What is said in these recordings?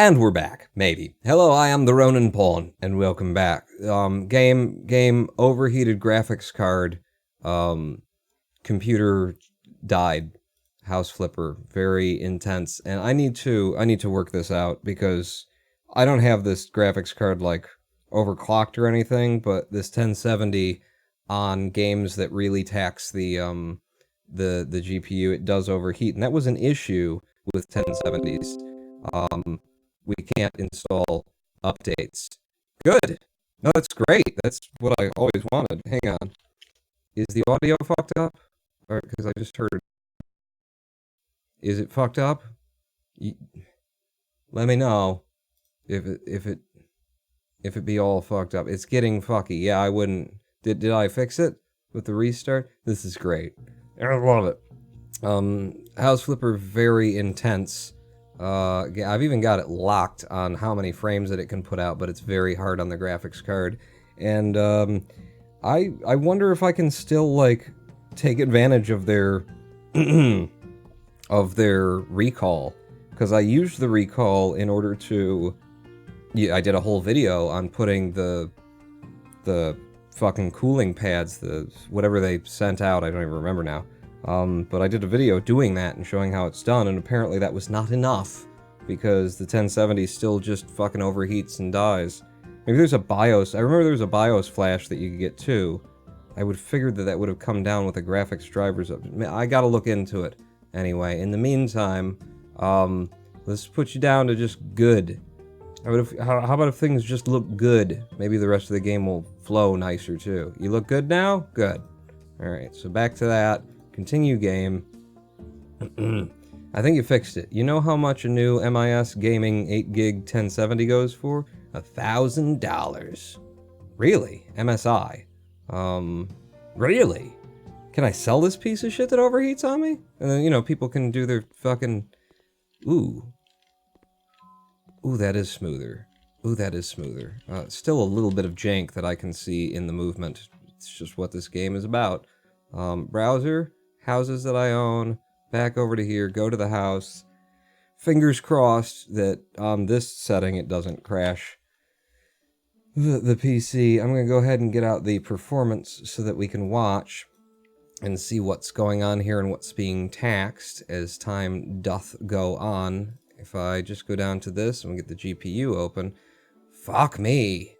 And we're back, maybe. Hello, I am the Ronin Pawn, and welcome back. Game, overheated graphics card, computer died, house flipper, very intense, and I need to work this out, because I don't have this graphics card, like, overclocked or anything, but this 1070 on games that really tax the GPU, it does overheat, and that was an issue with 1070s. We can't install updates. Good! No, that's great. That's what I always wanted. Hang on. Is the audio fucked up? Or, because I just heard... Is it fucked up? Let me know if it be all fucked up. It's getting fucky. Yeah, I wouldn't... Did I fix it with the restart? This is great. I love it. House Flipper, very intense. I've even got it locked on how many frames that it can put out, but it's very hard on the graphics card. And I wonder if I can still, like, take advantage of their of their recall, because I used the recall in order to... Yeah, I did a whole video on putting the fucking cooling pads, whatever they sent out, I don't even remember now. But I did a video doing that and showing how it's done, and apparently that was not enough, because the 1070 still just fucking overheats and dies. Maybe there's a BIOS, I remember there was a BIOS flash that you could get too. I would have figured that would have come down with the graphics drivers. I gotta look into it. Anyway, in the meantime, let's put you down to just good. How about if things just look good? Maybe the rest of the game will flow nicer too. You look good now? Good. Alright, so back to that. Continue game. I think you fixed it. You know how much a new MIS gaming 8GB 1070 goes for? $1,000. Really? MSI. Really? Can I sell this piece of shit that overheats on me? And then, you know, people can do their fucking... Ooh. Ooh, that is smoother. Ooh, that is smoother. Still a little bit of jank that I can see in the movement. It's just what this game is about. Browser, houses that I own, back over to here, go to the house. Fingers crossed that on this setting it doesn't crash the PC. I'm going to go ahead and get out the performance so that we can watch and see what's going on here and what's being taxed as time doth go on. If I just go down to this and we get the GPU open, fuck me.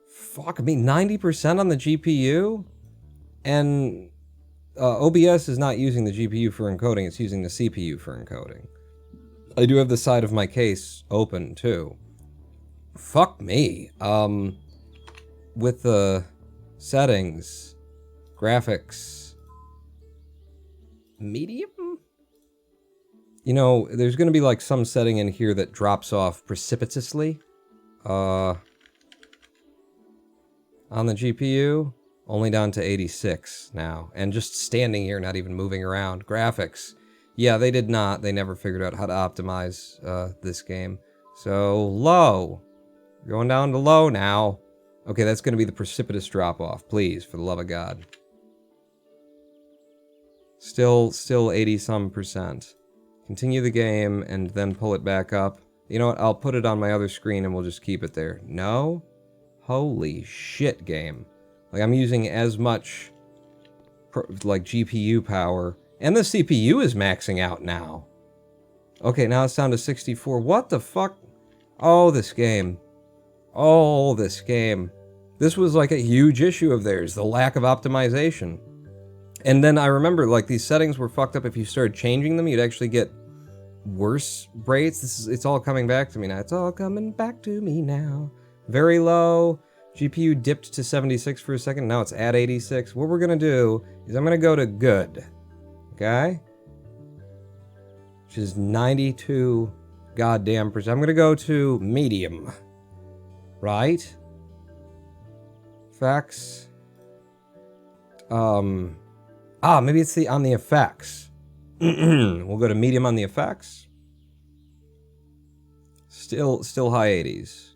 Fuck me, 90% on the GPU? And OBS is not using the GPU for encoding, it's using the CPU for encoding. I do have the side of my case open, too. Fuck me. With the settings, graphics, medium? You know, there's gonna be like some setting in here that drops off precipitously. On the GPU, only down to 86 now. And just standing here, not even moving around. Graphics. Yeah, they did not. They never figured out how to optimize this game. So, low. Going down to low now. Okay, that's gonna be the precipitous drop-off. Please, for the love of God. Still 80-some percent. Continue the game, and then pull it back up. You know what, I'll put it on my other screen and we'll just keep it there. No? Holy shit, game. Like, I'm using as much, like, GPU power. And the CPU is maxing out now. Okay, now it's down to 64. What the fuck? Oh, this game. Oh, this game. This was, like, a huge issue of theirs, the lack of optimization. And then I remember, like, these settings were fucked up. If you started changing them, you'd actually get worse rates. It's all coming back to me now. It's all coming back to me now. Very low. GPU dipped to 76 for a second. Now it's at 86. What we're gonna do is I'm gonna go to good. Okay? Which is 92 goddamn percent. I'm gonna go to medium. Right? Effects. Maybe it's on the effects. We'll go to medium on the effects. Still high 80s.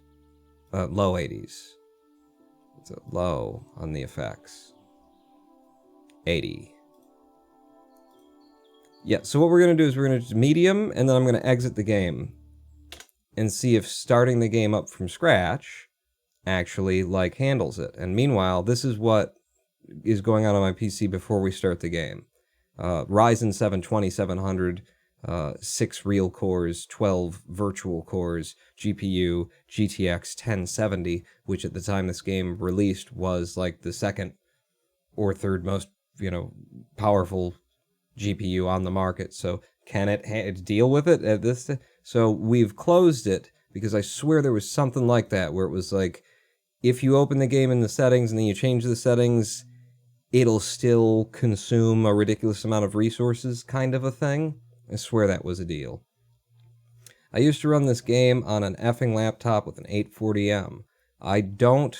Low 80s. It's a low on the effects. 80. Yeah, so what we're gonna do is we're gonna do medium, and then I'm gonna exit the game. and see if starting the game up from scratch actually, like, handles it. And meanwhile, this is what is going on my PC before we start the game. Ryzen 7 2700, 6 real cores, 12 virtual cores, GPU, GTX 1070, which at the time this game released was like the second or third most, powerful GPU on the market. So can it deal with it at this? So we've closed it because I swear there was something like that where it was like, if you open the game in the settings and then you change the settings, it'll still consume a ridiculous amount of resources, kind of a thing. I swear that was a deal. I used to run this game on an effing laptop with an 840M. I don't...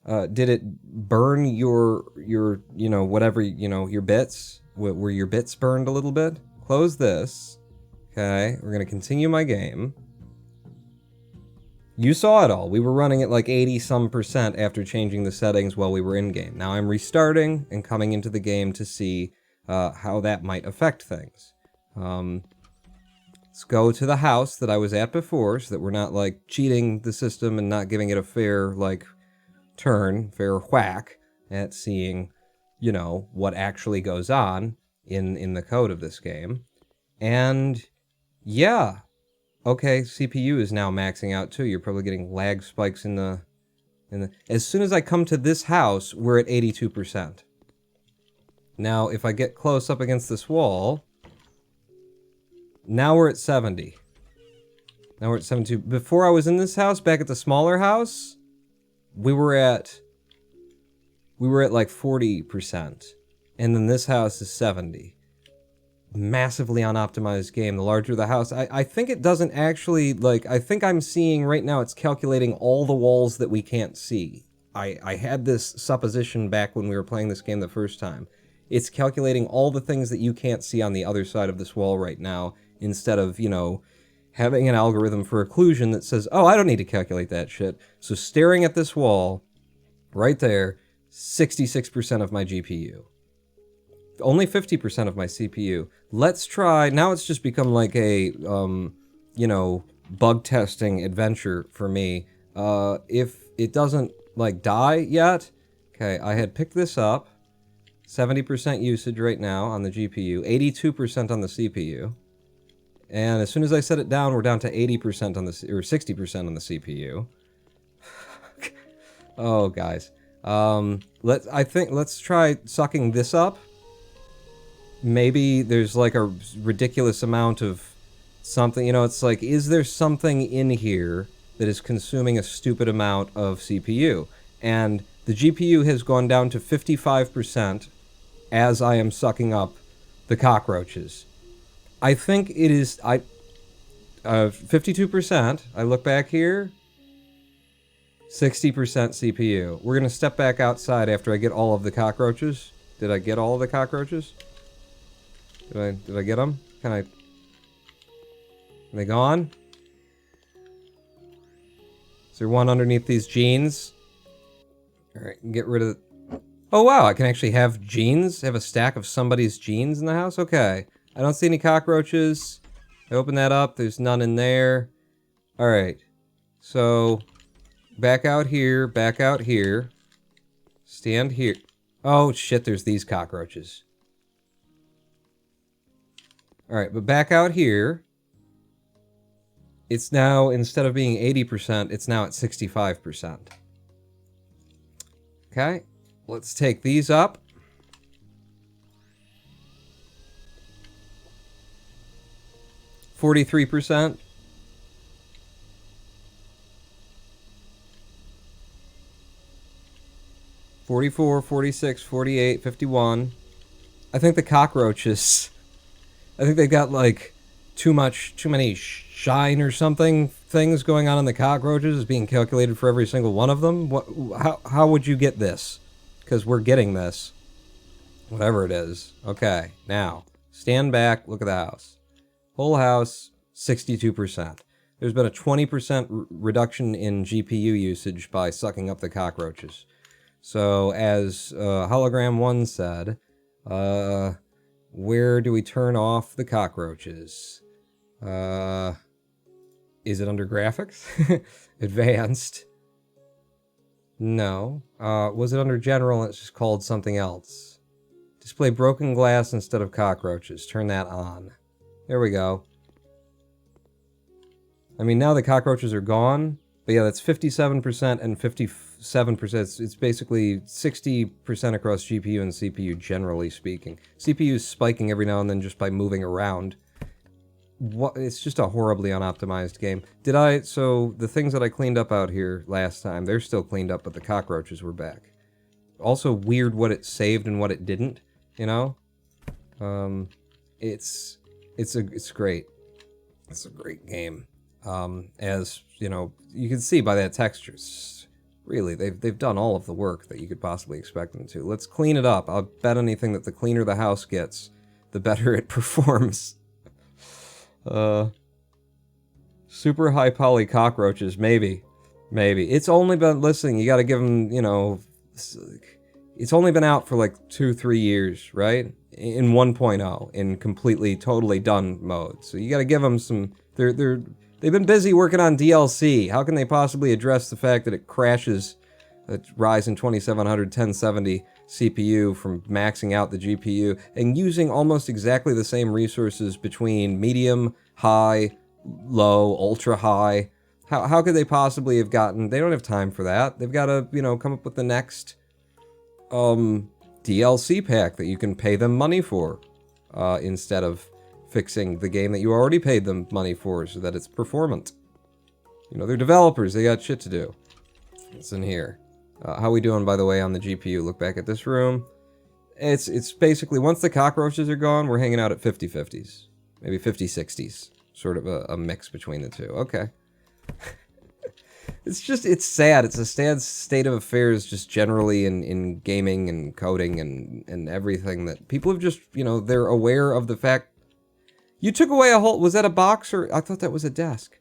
did it burn your whatever, your bits? Were your bits burned a little bit? Close this. Okay, we're going to continue my game. You saw it all. We were running at like 80-some% after changing the settings while we were in-game. Now I'm restarting and coming into the game to see how that might affect things. Let's go to the house that I was at before so that we're not like cheating the system and not giving it a fair like fair whack at seeing, what actually goes on in the code of this game. And yeah. Okay, CPU is now maxing out too. You're probably getting lag spikes in the... As soon as I come to this house, we're at 82%. Now, if I get close up against this wall, now we're at 70. Now we're at 72. Before I was in this house, back at the smaller house, we were at like 40%. And then this house is 70. Massively unoptimized game. The larger the house, I think it doesn't actually, like, I think I'm seeing right now it's calculating all the walls that we can't see. I had this supposition back when we were playing this game the first time. It's calculating all the things that you can't see on the other side of this wall right now, instead of, having an algorithm for occlusion that says, oh, I don't need to calculate that shit. So staring at this wall, right there, 66% of my GPU. Only 50% of my CPU. Let's try... Now it's just become like a, bug testing adventure for me. If it doesn't, like, die yet... Okay, I had picked this up. 70% usage right now on the GPU. 82% on the CPU. And as soon as I set it down, we're down to 80% on the... Or 60% on the CPU. Oh, guys. Let's try sucking this up. Maybe there's like a ridiculous amount of something, it's like, is there something in here that is consuming a stupid amount of CPU? And the GPU has gone down to 55% as I am sucking up the cockroaches. I think it is, 52%, I look back here, 60% CPU. We're gonna step back outside after I get all of the cockroaches. Did I get all of the cockroaches? Did I get them? Are they gone? Is there one underneath these jeans? Alright, get rid of the... Oh wow, I can actually have jeans? Have a stack of somebody's jeans in the house? Okay. I don't see any cockroaches. I open that up, there's none in there. Alright. So, back out here, stand here. Oh shit, there's these cockroaches. Alright, but back out here, it's now, instead of being 80%, it's now at 65%. Okay, let's take these up. $43%. $44, $46, $48, $51. I think the cockroaches... I think they got, like, too many shine or something things going on in the cockroaches is being calculated for every single one of them. How would you get this? Because we're getting this. Whatever it is. Okay, now, stand back, look at the house. Whole house, 62%. There's been a 20% reduction in GPU usage by sucking up the cockroaches. So, as Hologram 1 said, where do we turn off the cockroaches? In Is it under graphics? Advanced. No. Was it under general and it's just called something else? Display broken glass instead of cockroaches. Turn that on. There we go. I mean, now the cockroaches are gone. But yeah, that's 57% and 57%. It's basically 60% across GPU and CPU, generally speaking. CPU is spiking every now and then just by moving around. It's just a horribly unoptimized game. So the things that I cleaned up out here last time, they're still cleaned up, but the cockroaches were back. Also weird what it saved and what it didn't, you know? It's great. It's a great game. As, you know, you can see by that texture, really, they've done all of the work that you could possibly expect them to. Let's clean it up. I'll bet anything that the cleaner the house gets, the better it performs. Super high poly cockroaches, maybe. It's only been, listen, you gotta give them, you know, it's only been out for like 2-3 years, right? In 1.0, in completely, totally done mode. So you gotta give them some, they've been busy working on DLC. How can they possibly address the fact that it crashes a Ryzen 2700 1070 CPU from maxing out the GPU and using almost exactly the same resources between medium, high, low, ultra high? How could they possibly have gotten... They don't have time for that. They've got to, you know, come up with the next DLC pack that you can pay them money for instead of fixing the game that you already paid them money for so that it's performant. You know, they're developers. They got shit to do. It's in here. How we doing, by the way, on the GPU? Look back at this room. It's basically, once the cockroaches are gone, we're hanging out at 50-50s. Maybe 50-60s. Sort of a mix between the two. Okay. It's sad. It's a sad state of affairs just generally in gaming and coding and everything that people have just, you know, they're aware of the fact. You took away a whole, was that a box or, I thought that was a desk.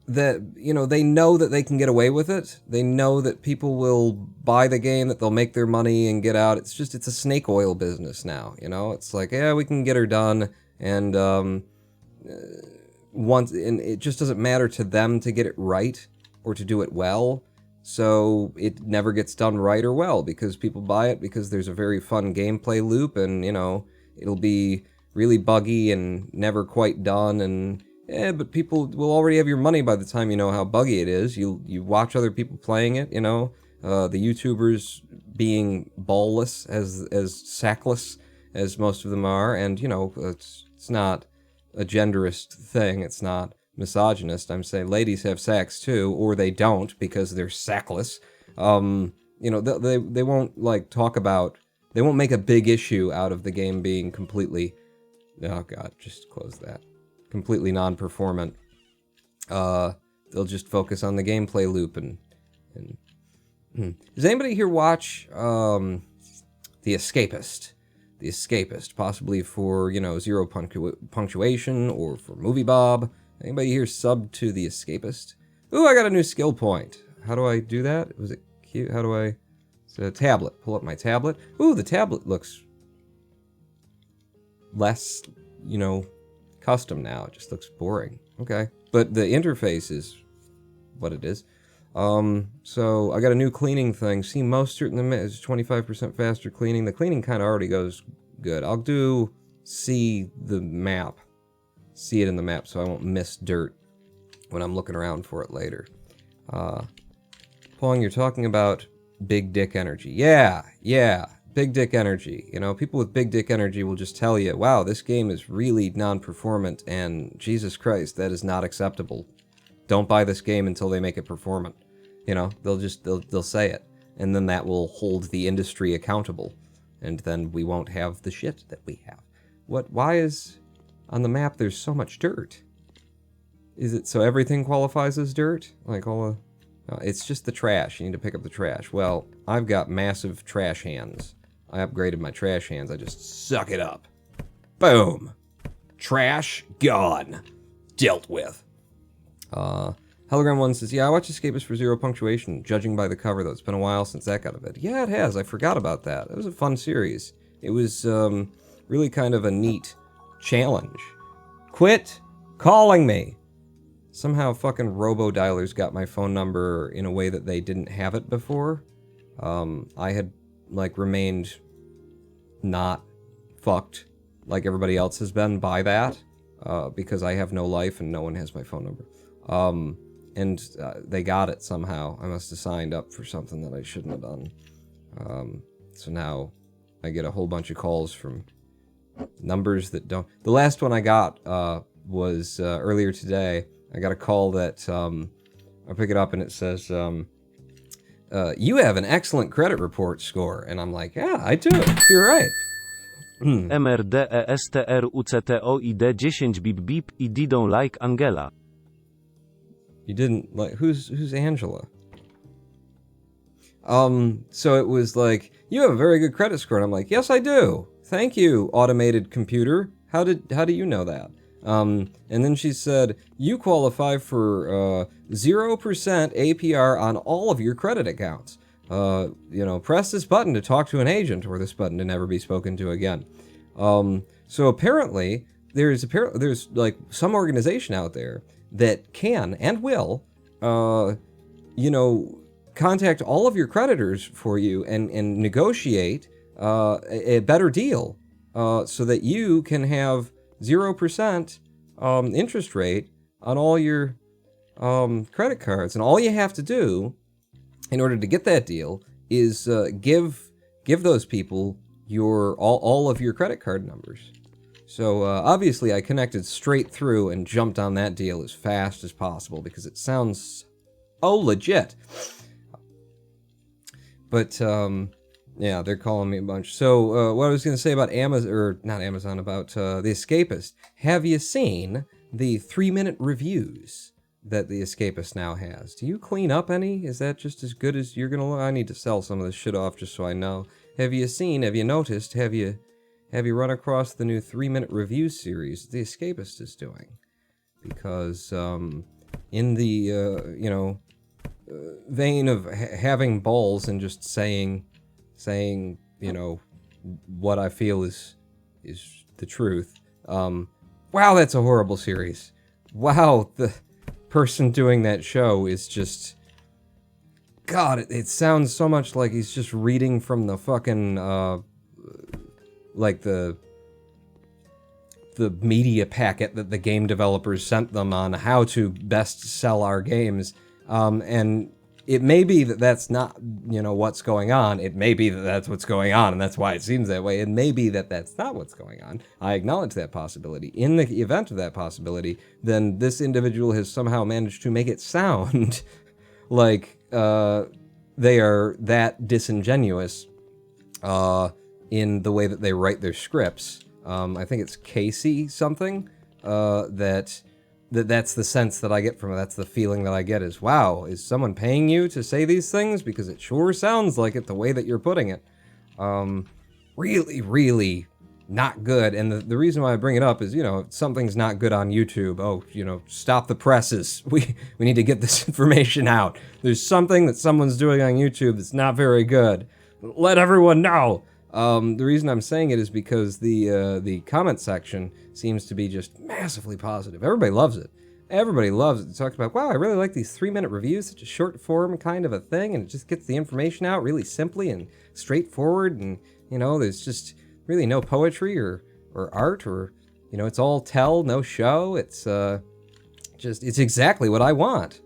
That, you know, they know that they can get away with it. They know that people will buy the game, that they'll make their money and get out. It's just, it's a snake oil business now, you know? It's like, yeah, we can get her done, and and it just doesn't matter to them to get it right or to do it well. So it never gets done right or well because people buy it because there's a very fun gameplay loop, and, you know, it'll be really buggy and never quite done, and but people will already have your money by the time you know how buggy it is. You watch other people playing it, you know, the YouTubers being ballless, as sackless as most of them are, and, you know, it's not a genderist thing, it's not misogynist. I'm saying ladies have sacks too, or they don't because they're sackless. You know, they won't, like, talk about, they won't make a big issue out of the game being completely, oh god, just close that. Completely non-performant. They'll just focus on the gameplay loop and Does anybody here watch The Escapist? The Escapist, possibly for, you know, zero punctuation or for Movie Bob. Anybody here sub to The Escapist? Ooh, I got a new skill point. How do I do that? Was it cute? How do I... It's a tablet. Pull up my tablet. Ooh, the tablet looks less, you know, custom now. It just looks boring. Okay. But the interface is what it is. So I got a new cleaning thing. See, most certain is 25% faster cleaning. The cleaning kind of already goes good. I'll do see the map. See it in the map so I won't miss dirt when I'm looking around for it later. Pong, you're talking about big dick energy. Yeah. Big dick energy. You know, people with big dick energy will just tell you, wow, this game is really non-performant, and Jesus Christ, that is not acceptable. Don't buy this game until they make it performant. You know, they'll say it, and then that will hold the industry accountable, and then we won't have the shit that we have. Why is, on the map there's so much dirt? Is it so everything qualifies as dirt? Like all the... No, it's just the trash. You need to pick up the trash. Well, I've got massive trash hands. I upgraded my trash hands. I just suck it up. Boom. Trash gone. Dealt with. Hologram 1 says, yeah, I watched Escapist for zero punctuation, judging by the cover, though. It's been a while since that got a bit. Yeah, it has. I forgot about that. It was a fun series. It was really kind of a neat challenge. Quit calling me. Somehow fucking robo-dialers got my phone number in a way that they didn't have it before. I had, like, remained not fucked like everybody else has been by that, because I have no life and no one has my phone number. And they got it somehow. I must have signed up for something that I shouldn't have done. So now I get a whole bunch of calls from numbers that don't... The last one I got was earlier today. I got a call that I pick it up and it says, you have an excellent credit report score. And I'm like, yeah, I do. You're right. MRDESTRUCTOID 10 bip bip I don't like Angela. You didn't like... Who's Angela? So it was like, you have a very good credit score. And I'm like, yes, I do. Thank you, automated computer. How do you know that? And then she said, you qualify for 0% APR on all of your credit accounts. Press this button to talk to an agent, or this button to never be spoken to again. So apparently, there's like some organization out there that can and will, contact all of your creditors for you and negotiate a better deal, so that you can have 0% interest rate on all your credit cards. And all you have to do in order to get that deal is give those people your all of your credit card numbers. So obviously I connected straight through and jumped on that deal as fast as possible because it sounds legit. But yeah, they're calling me a bunch. So what I was going to say about Amazon, or not Amazon, about The Escapist. Have you seen the 3-minute reviews that The Escapist now has? Do you clean up any? Is that just as good as you're going to look? I need to sell some of this shit off just so I know. Have you noticed, have you run across the new 3-minute review series The Escapist is doing? Because in the, vein of having balls and just saying, what I feel is the truth. Wow, that's a horrible series. Wow, the person doing that show is just... God, it sounds so much like he's just reading from the fucking, like the media packet that the game developers sent them on how to best sell our games. And it may be that that's not, what's going on. It may be that that's what's going on, and that's why it seems that way. It may be that that's not what's going on. I acknowledge that possibility. In the event of that possibility, then this individual has somehow managed to make it sound like they are that disingenuous in the way that they write their scripts. I think it's Casey something, that's the sense that I get from it. That's the feeling that I get is, wow, is someone paying you to say these things? Because it sure sounds like it the way that you're putting it. Really, really not good. And the reason why I bring it up is, something's not good on YouTube. Oh, stop the presses. We need to get this information out. There's something that someone's doing on YouTube that's not very good. Let everyone know. The reason I'm saying it is because the comment section seems to be just massively positive. Everybody loves it. Everybody loves it. It talks about, wow, I really like these 3-minute reviews, such a short form kind of a thing, and it just gets the information out really simply and straightforward, and, there's just really no poetry or art or, it's all tell, no show. It's it's exactly what I want,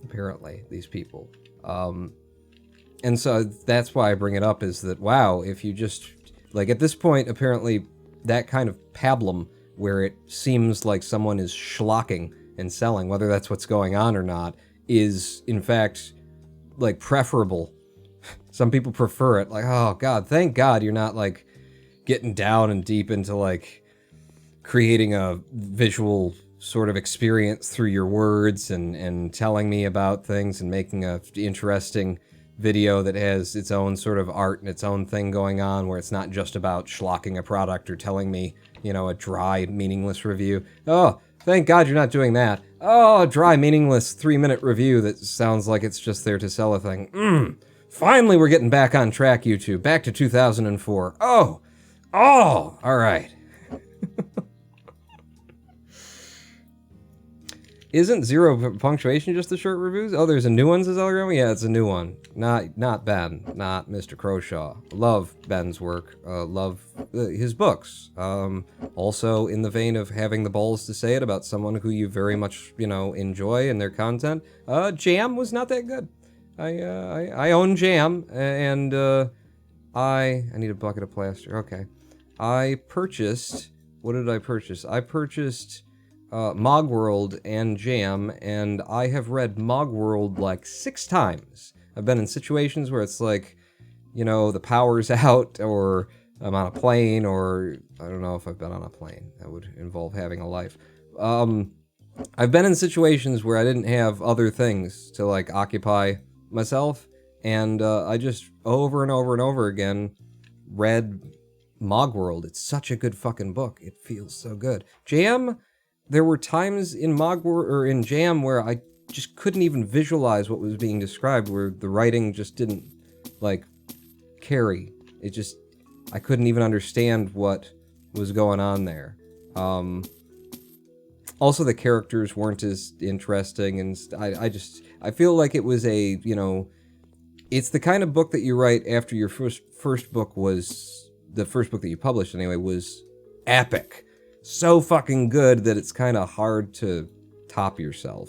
apparently, these people. And so that's why I bring it up, is that, wow, if you just, like, at this point, apparently, that kind of pablum where it seems like someone is schlocking and selling, whether that's what's going on or not, is, in fact, like, preferable. Some people prefer it. Like, oh, God, thank God you're not, like, getting down and deep into, like, creating a visual sort of experience through your words and telling me about things and making a interesting video that has its own sort of art and its own thing going on, where it's not just about schlocking a product or telling me, a dry, meaningless review. Oh, thank God you're not doing that. Oh, a dry, meaningless 3-minute review that sounds like it's just there to sell a thing. Finally, we're getting back on track, YouTube. Back to 2004. Oh, all right. Isn't Zero Punctuation just the short reviews? Oh, there's a new one, says Algorithmic? Yeah, it's a new one. Not Ben, not Mr. Croshaw. Love Ben's work. Love his books. Also, in the vein of having the balls to say it about someone who you very much, enjoy and their content. Jam was not that good. I own Jam, and I need a bucket of plaster. Okay. I purchased... What did I purchase? I purchased... Mogworld and Jam, and I have read Mogworld like 6 times. I've been in situations where it's like, the power's out, or I'm on a plane, or I don't know if I've been on a plane. That would involve having a life. I've been in situations where I didn't have other things to like occupy myself, and I just over and over and over again read Mogworld. It's such a good fucking book. It feels so good. Jam... There were times in Mogworld or in Jam where I just couldn't even visualize what was being described, where the writing just didn't, like, carry. I couldn't even understand what was going on there. Also, the characters weren't as interesting, and I feel like it was a, it's the kind of book that you write after your first book was, the first book that you published anyway, was epic. So fucking good that it's kind of hard to top yourself.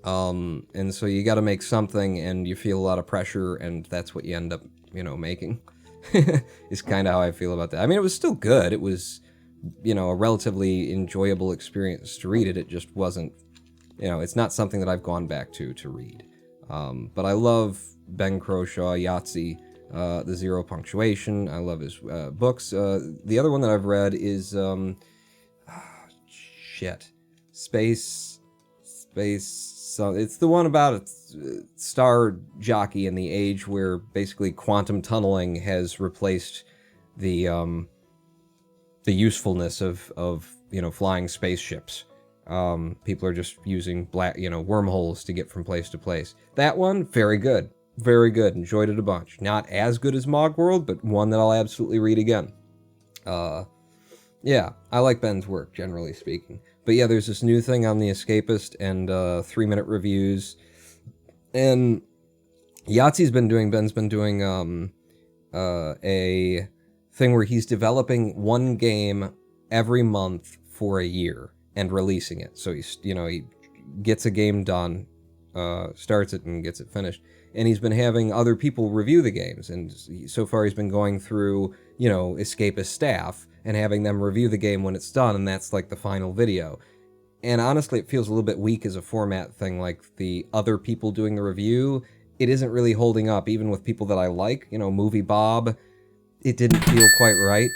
And so you got to make something, and you feel a lot of pressure, and that's what you end up, making. Is kind of how I feel about that. I mean, it was still good. It was, a relatively enjoyable experience to read it. It just wasn't, it's not something that I've gone back to read. But I love Ben Croshaw, Yahtzee. The Zero Punctuation. I love his books. The other one that I've read is Space. So it's the one about a star jockey in the age where basically quantum tunneling has replaced the usefulness of flying spaceships. People are just using wormholes to get from place to place. That one, very good. Very good. Enjoyed it a bunch. Not as good as Mogworld, but one that I'll absolutely read again. Yeah, I like Ben's work, generally speaking. But yeah, there's this new thing on The Escapist and 3-minute reviews. And Yahtzee's Ben's been doing a thing where he's developing one game every month for a year and releasing it. So he gets a game done, starts it and gets it finished. And he's been having other people review the games, and so far he's been going through, Escapist staff and having them review the game when it's done, and that's like the final video. And honestly, it feels a little bit weak as a format thing, like the other people doing the review. It isn't really holding up, even with people that I like, Movie Bob. It didn't feel quite right.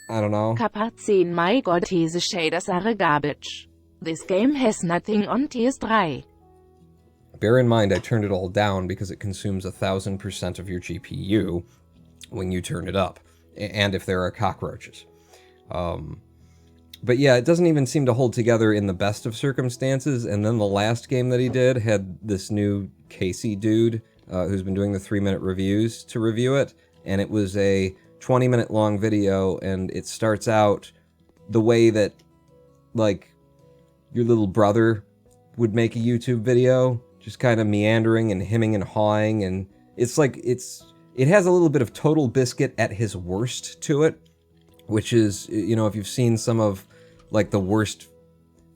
I don't know. Kapazin, my god, these shaders are garbage. This game has nothing on PS3. Bear in mind, I turned it all down because it consumes 1,000% of your GPU when you turn it up, and if there are cockroaches. But yeah, it doesn't even seem to hold together in the best of circumstances, and then the last game that he did had this new Casey dude who's been doing the 3-minute reviews to review it, and it was a 20-minute long video, and it starts out the way that, like, your little brother would make a YouTube video, just kind of meandering and hemming and hawing, and it's like, it has a little bit of Total Biscuit at his worst to it, which is, if you've seen some of, like, the worst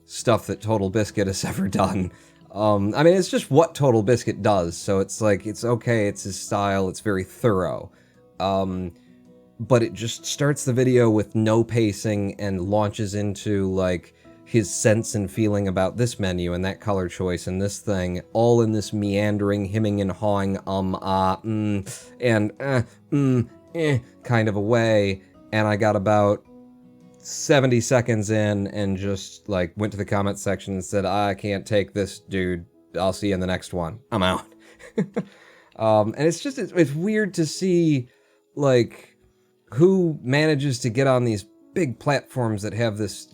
stuff that Total Biscuit has ever done. I mean, it's just what Total Biscuit does, so it's like, it's okay, it's his style, it's very thorough. But it just starts the video with no pacing and launches into, like, his sense and feeling about this menu and that color choice and this thing, all in this meandering, hemming and hawing, kind of a way. And I got about 70 seconds in and just, like, went to the comment section and said, I can't take this, dude. I'll see you in the next one. I'm out. And it's weird to see, like, who manages to get on these big platforms that have this,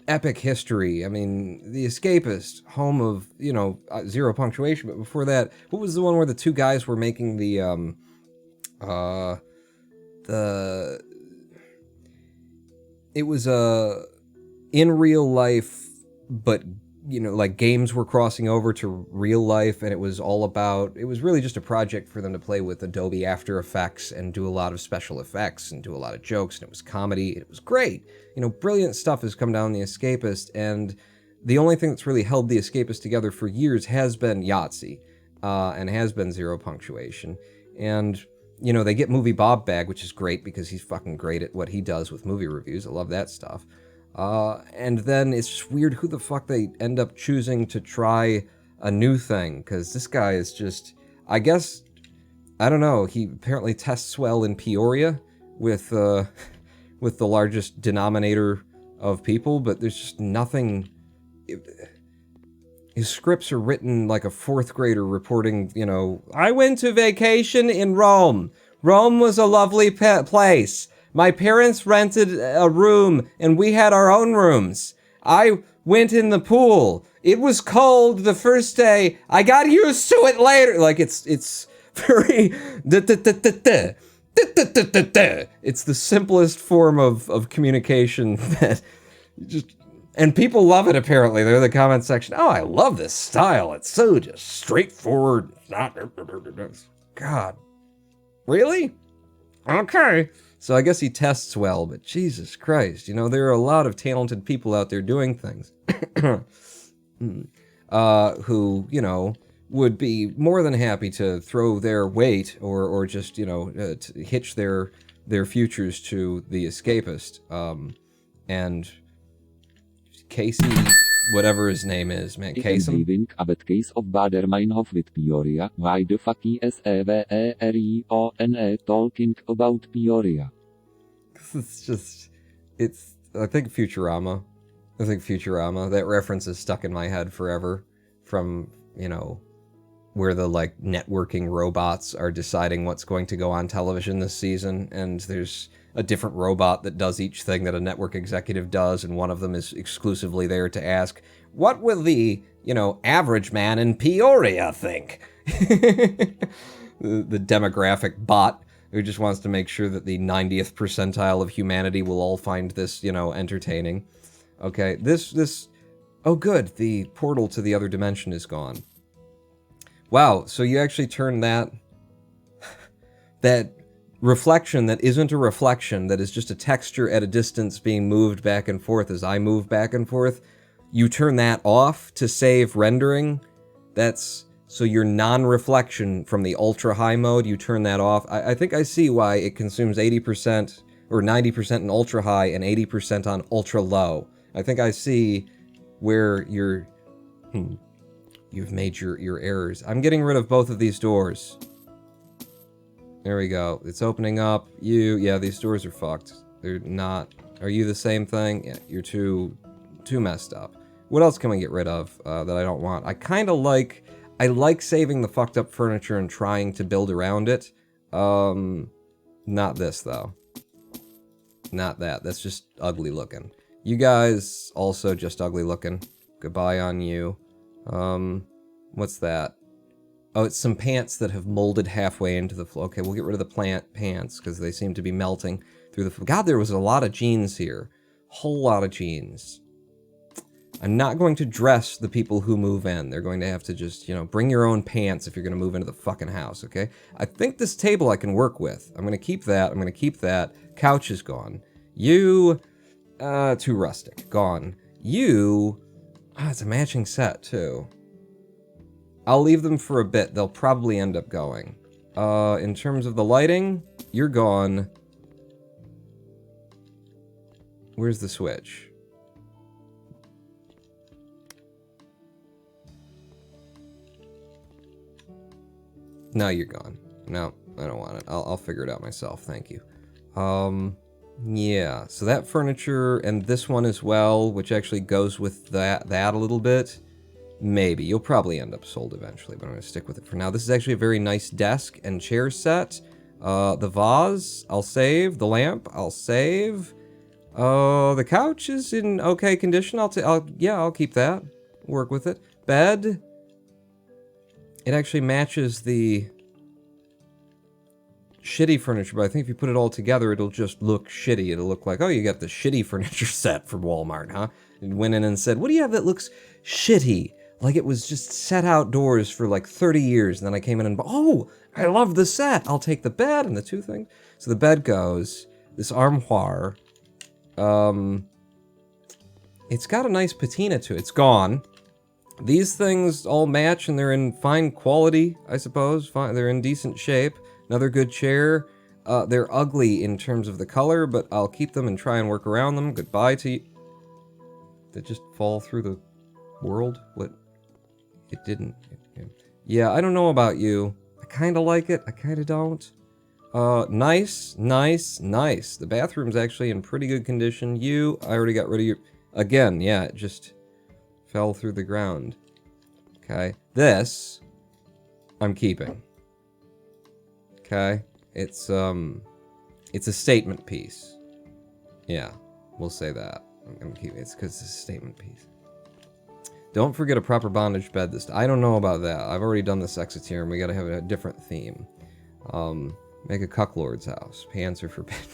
epic history. I mean, The Escapist, home of, Zero Punctuation, but before that, what was the one where the two guys were making it was a in real life but you know, like games were crossing over to real life, and it was really just a project for them to play with Adobe After Effects and do a lot of special effects and do a lot of jokes, and it was comedy. It was great. You know, brilliant stuff has come down The Escapist, and the only thing that's really held The Escapist together for years has been Yahtzee, and has been Zero Punctuation. And, you know, they get Movie Bob back, which is great because he's fucking great at what he does with movie reviews. I love that stuff. And then it's just weird who the fuck they end up choosing to try a new thing, because this guy is just, I guess, I don't know, he apparently tests well in Peoria with the largest denominator of people, but there's just nothing. His scripts are written like a fourth grader reporting, you know, I went to vacation in Rome. Rome was a lovely place. My parents rented a room, and we had our own rooms. I went in the pool. It was cold the first day. I got used to it later. Like, it's very... It's the simplest form of communication that just... And people love it, apparently. They're in the comment section. Oh, I love this style. It's so just straightforward. God. Really? Okay. So I guess he tests well, but Jesus Christ, you know, there are a lot of talented people out there doing things who, you know, would be more than happy to throw their weight or just, you know, to hitch their futures to The Escapist. And Casey, whatever his name is, man, Kasem. Living a bad case of Bader-Meinhof with Peoria. Why the fuck is Everyone talking about Peoria? It's just, I think Futurama. That reference is stuck in my head forever from, you know, where the, like, networking robots are deciding what's going to go on television this season, and there's a different robot that does each thing that a network executive does, and one of them is exclusively there to ask, what will the, you know, average man in Peoria think? The demographic bot who just wants to make sure that the 90th percentile of humanity will all find this, you know, entertaining. Okay, oh good, the portal to the other dimension is gone. Wow, so you actually turned that reflection that isn't a reflection, that is just a texture at a distance being moved back and forth as I move back and forth, you turn that off to save rendering. So your non-reflection from the ultra-high mode, you turn that off. I think I see why it consumes 80% or 90% in ultra-high and 80% on ultra-low. I think I see where you've made your errors. I'm getting rid of both of these doors. There we go. It's opening up. Yeah, these doors are fucked. They're not... Are you the same thing? Yeah, you're too messed up. What else can we get rid of that I don't want? I kind of like... I like saving the fucked up furniture and trying to build around it. Not this, though. Not that. That's just ugly looking. You guys, also just ugly looking. Goodbye on you. What's that? Oh, it's some pants that have molded halfway into the floor. Okay, we'll get rid of the pants, because they seem to be melting through the... God, there was a lot of jeans here. Whole lot of jeans. I'm not going to dress the people who move in. They're going to have to just, you know, bring your own pants if you're going to move into the fucking house, okay? I think this table I can work with. I'm going to keep that. I'm going to keep that. Couch is gone. You... too rustic. Gone. You... it's a matching set, too. I'll leave them for a bit. They'll probably end up going. In terms of the lighting, you're gone. Where's the switch? No, you're gone. No, I don't want it. I'll figure it out myself. Thank you. Yeah. So that furniture and this one as well, which actually goes with that a little bit. Maybe. You'll probably end up sold eventually, but I'm going to stick with it for now. This is actually a very nice desk and chair set. The vase, I'll save. The lamp, I'll save. The couch is in okay condition. I'll keep that. Work with it. Bed. It actually matches the shitty furniture, but I think if you put it all together, it'll just look shitty. It'll look like, oh, you got the shitty furniture set from Walmart, huh? And went in and said, what do you have that looks shitty? Like it was just set outdoors for like 30 years. And then I came in and, oh, I love the set. I'll take the bed and the two things. So the bed goes, this armoire, it's got a nice patina to it. It's gone. These things all match and they're in fine quality, I suppose. Fine, they're in decent shape. Another good chair. They're ugly in terms of the color, but I'll keep them and try and work around them. Goodbye to you. Did it just fall through the world? What? It didn't. Yeah, I don't know about you. I kind of like it. I kind of don't. Nice, nice, nice. The bathroom's actually in pretty good condition. I already got rid of you. Again, yeah, it just fell through the ground. Okay. This, I'm keeping. Okay, it's a statement piece. Yeah, we'll say that. I'm gonna keep it's because it's a statement piece. Don't forget a proper bondage bed this time. I don't know about that. I've already done the Sexiteer, we gotta have a different theme. Make a cucklord's house. Pants are forbidden.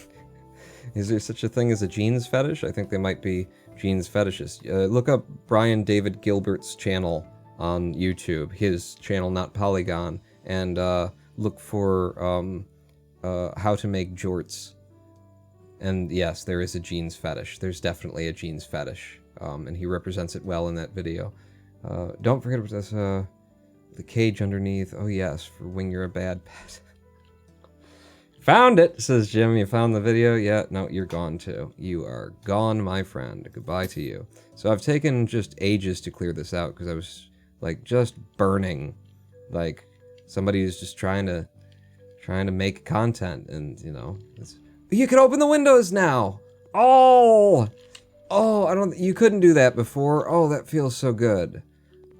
Is there such a thing as a jeans fetish? I think they might be jeans fetishists. Look up Brian David Gilbert's channel on YouTube. His channel, not Polygon, and look for how to make jorts. And yes, there is a jeans fetish. There's definitely a jeans fetish. And he represents it well in that video. Don't forget about this, the cage underneath. Oh yes, for when you're a bad pet. Found it, says Jim. You found the video? Yeah, no, you're gone too. You are gone, my friend. Goodbye to you. So I've taken just ages to clear this out because I was like just burning. Like somebody who's just trying to make content, and you know, you can open the windows now. Oh, you couldn't do that before. Oh, that feels so good.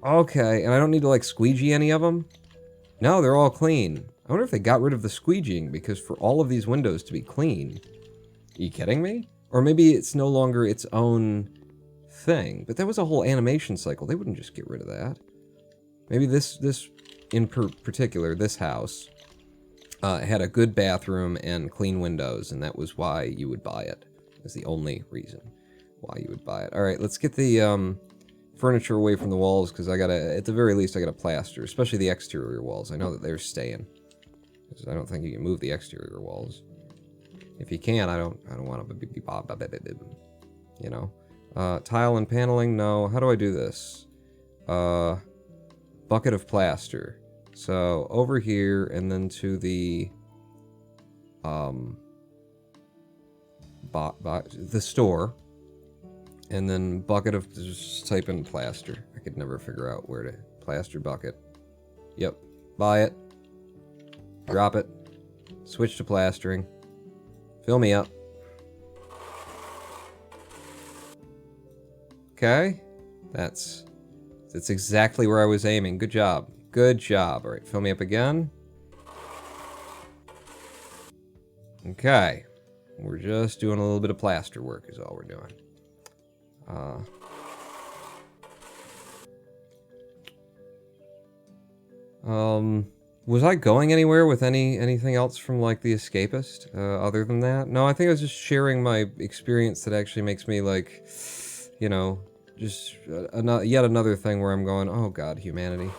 Okay, and I don't need to like squeegee any of them. No, they're all clean. I wonder if they got rid of the squeegeeing, because for all of these windows to be clean, are you kidding me? Or maybe it's no longer its own thing. But that was a whole animation cycle. They wouldn't just get rid of that. Maybe this in particular, this house, had a good bathroom and clean windows, and that was why you would buy it. That's the only reason why you would buy it. All right, let's get the furniture away from the walls, because at the very least, I gotta plaster, especially the exterior walls. I know that they're staying. I don't think you can move the exterior walls. If you can, I don't want to, you know. Tile and paneling, no. How do I do this? Bucket of plaster. So over here and then to the store, and then bucket of, just type in plaster. I could never figure out where to plaster bucket. Yep, buy it. Drop it. Switch to plastering. Fill me up. Okay. That's exactly where I was aiming. Good job. Good job. Alright, fill me up again. Okay. We're just doing a little bit of plaster work is all we're doing. Was I going anywhere with anything else from, like, The Escapist, other than that? No, I think I was just sharing my experience that actually makes me, like, you know, just yet another thing where I'm going, oh god, humanity.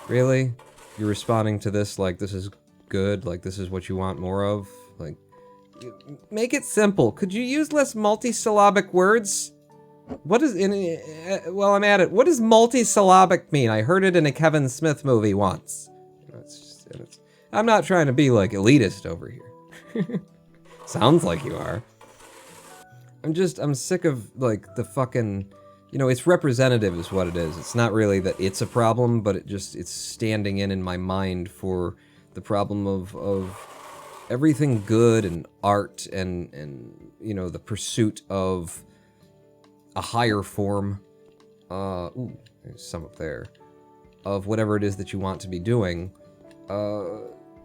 Really? You're responding to this like this is good? Like, this is what you want more of? Like, make it simple. Could you use less multisyllabic words? What is, well, I'm at it. What does multisyllabic mean? I heard it in a Kevin Smith movie once. I'm not trying to be, like, elitist over here. Sounds like you are. I'm sick of, like, the fucking, you know, it's representative is what it is. It's not really that it's a problem, but it's standing in my mind for the problem of everything good and art and, you know, the pursuit of a higher form, ooh, there's some up there, of whatever it is that you want to be doing,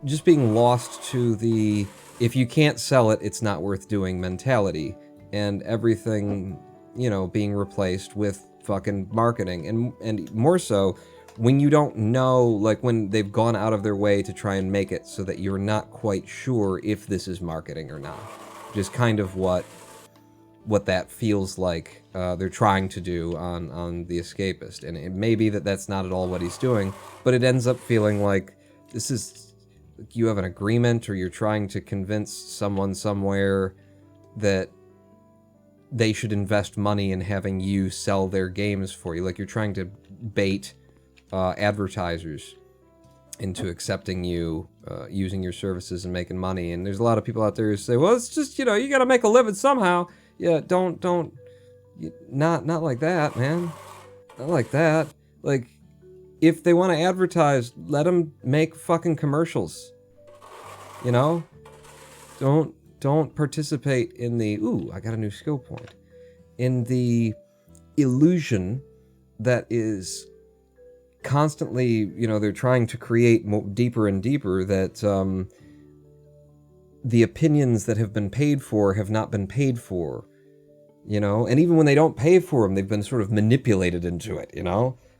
just being lost to the, if you can't sell it, it's not worth doing mentality, and everything, you know, being replaced with fucking marketing, and more so, when you don't know, like when they've gone out of their way to try and make it so that you're not quite sure if this is marketing or not. Just kind of what that feels like they're trying to do on The Escapist. And it may be that that's not at all what he's doing, but it ends up feeling like this is, you have an agreement or you're trying to convince someone somewhere that they should invest money in having you sell their games for you. Like you're trying to bait advertisers into accepting you, using your services and making money. And there's a lot of people out there who say, well, it's just, you gotta make a living somehow. Yeah, not like that, man. Not like that. Like, if they want to advertise, let them make fucking commercials. Don't participate in the, ooh, I got a new skill point. In the illusion that is constantly, they're trying to create deeper and deeper that the opinions that have been paid for have not been paid for, and even when they don't pay for them, they've been sort of manipulated into it,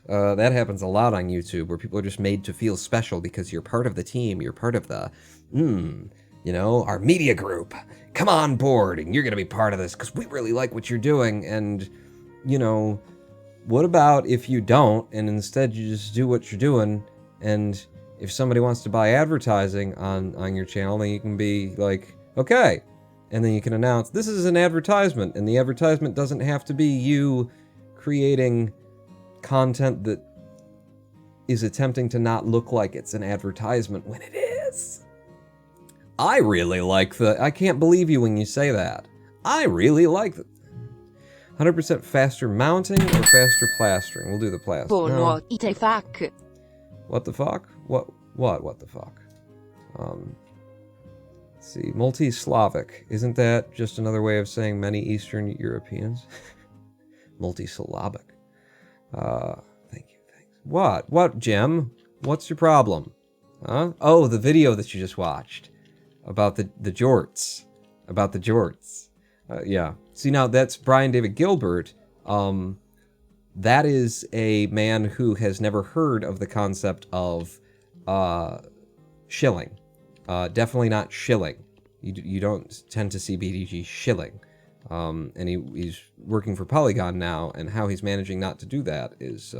that happens a lot on YouTube, where people are just made to feel special because you're part of the team, you're part of the, our media group, come on board, and you're going to be part of this because we really like what you're doing. And, what about if you don't, and instead you just do what you're doing, and if somebody wants to buy advertising on your channel, then you can be like, okay. And then you can announce, this is an advertisement. And the advertisement doesn't have to be you creating content that is attempting to not look like it's an advertisement when it is. I really like I can't believe you when you say that. I really like the 100% faster mounting or faster plastering? We'll do the plastering. Bono, ite fuck. What the fuck? What the fuck? Let's see, multi-Slavic. Isn't that just another way of saying many Eastern Europeans? Multi-syllabic. Thank you, thanks. What, Jim? What's your problem? Huh? Oh, the video that you just watched. About the jorts. About the jorts. Yeah. See, now that's Brian David Gilbert. That is a man who has never heard of the concept of shilling. Definitely not shilling. You don't tend to see BDG shilling. And he's working for Polygon now, and how he's managing not to do that is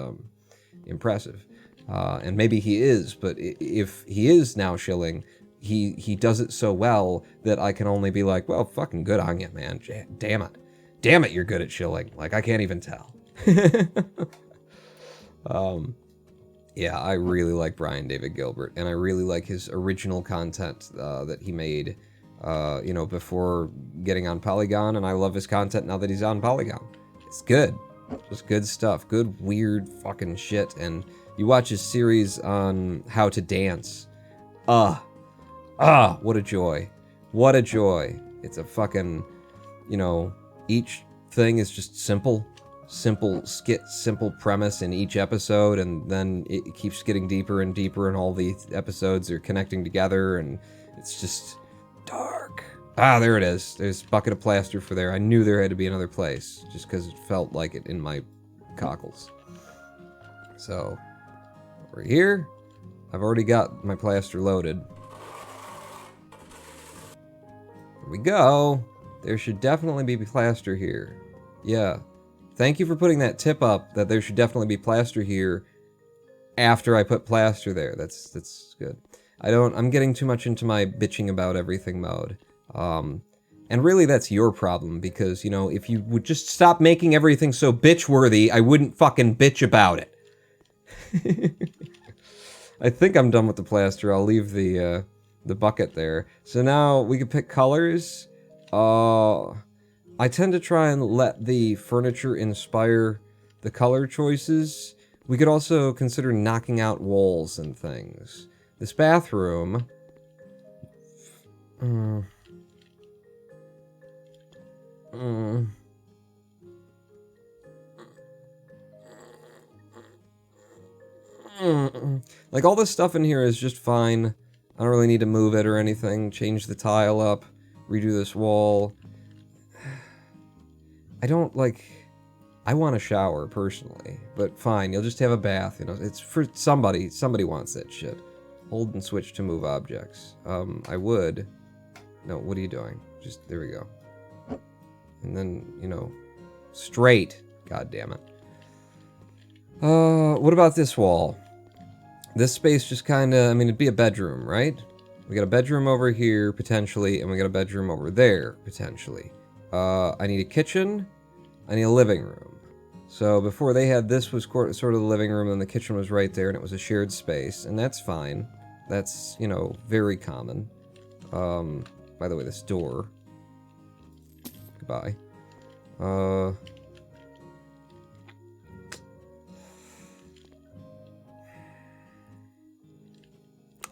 impressive. And maybe he is, but if he is now shilling, he does it so well that I can only be like, well, fucking good on you, man. Damn it. Damn it, you're good at shilling. Like, I can't even tell. Yeah, I really like Brian David Gilbert, and I really like his original content that he made, before getting on Polygon, and I love his content now that he's on Polygon. It's good. Just good stuff. Good, weird fucking shit. And you watch his series on how to dance. What a joy. What a joy. It's a fucking, each thing is just simple skit, simple premise in each episode, and then it keeps getting deeper and deeper, and all the episodes are connecting together, and it's just dark. There it is. There's a bucket of plaster for there. I knew there had to be another place, just because it felt like it in my cockles. So, over here, I've already got my plaster loaded. There we go. There should definitely be plaster here. Yeah. Thank you for putting that tip up that there should definitely be plaster here after I put plaster there. That's good. I'm getting too much into my bitching about everything mode. And really that's your problem, because, if you would just stop making everything so bitch-worthy, I wouldn't fucking bitch about it. I think I'm done with the plaster. I'll leave the bucket there. So now we can pick colors. I tend to try and let the furniture inspire the color choices. We could also consider knocking out walls and things. This bathroom... Like, all this stuff in here is just fine. I don't really need to move it or anything. Change the tile up. Redo this wall. I I want a shower, personally. But fine, you'll just have a bath, you know. It's for somebody. Somebody wants that shit. Hold and switch to move objects. I would... No, what are you doing? Just, there we go. And then, you know, straight. God damn it. What about this wall? This space just kind of, I mean, it'd be a bedroom, right? We got a bedroom over here, potentially, and we got a bedroom over there, potentially. I need a kitchen. I need a living room. So before they had this was sort of the living room, and the kitchen was right there, and it was a shared space, and that's fine. That's, you know, very common. By the way, this door. Goodbye.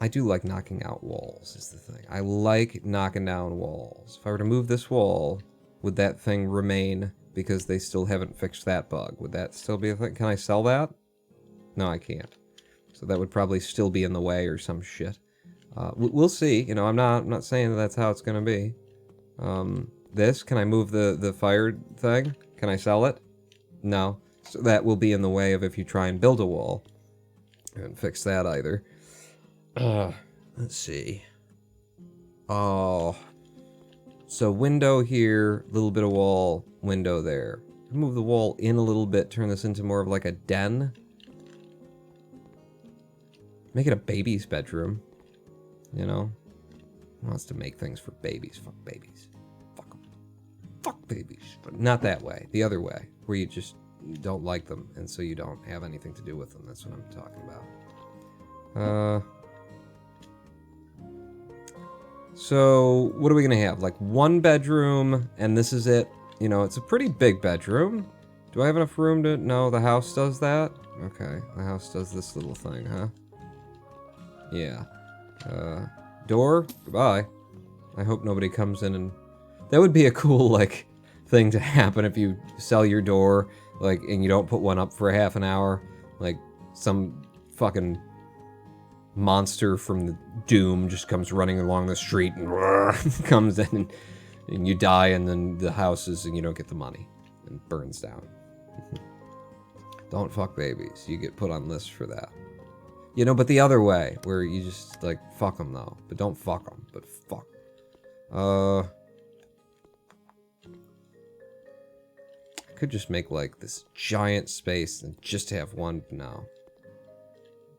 I do like knocking out walls, is the thing. I like knocking down walls. If I were to move this wall, would that thing remain because they still haven't fixed that bug? Would that still be a thing? Can I sell that? No, I can't. So that would probably still be in the way or some shit. We'll see. You know, I'm not saying that that's how it's going to be. This, can I move the fire thing? Can I sell it? No. So that will be in the way of if you try and build a wall. I haven't fixed that either. Let's see. Oh. So window here, little bit of wall, window there. Move the wall in a little bit, turn this into more of like a den. Make it a baby's bedroom. You know? Who wants to make things for babies? Fuck babies. Fuck them. Fuck babies. But not that way. The other way. Where you just don't like them, and so you don't have anything to do with them. That's what I'm talking about. So, what are we gonna have? Like, one bedroom, and this is it. You know, it's a pretty big bedroom. Do I have enough room to... No, the house does that? Okay, the house does this little thing, huh? Yeah. Door? Goodbye. I hope nobody comes in and... That would be a cool, like, thing to happen if you sell your door, like, and you don't put one up for a half an hour. Like, some fucking monster from the Doom just comes running along the street and comes in and you die, and then the house is, and you don't get the money and burns down. Don't fuck babies. You get put on lists for that. You know, but the other way, where you just, like, fuck them, though. But don't fuck them, but fuck. I could just make, like, this giant space and just have one. No.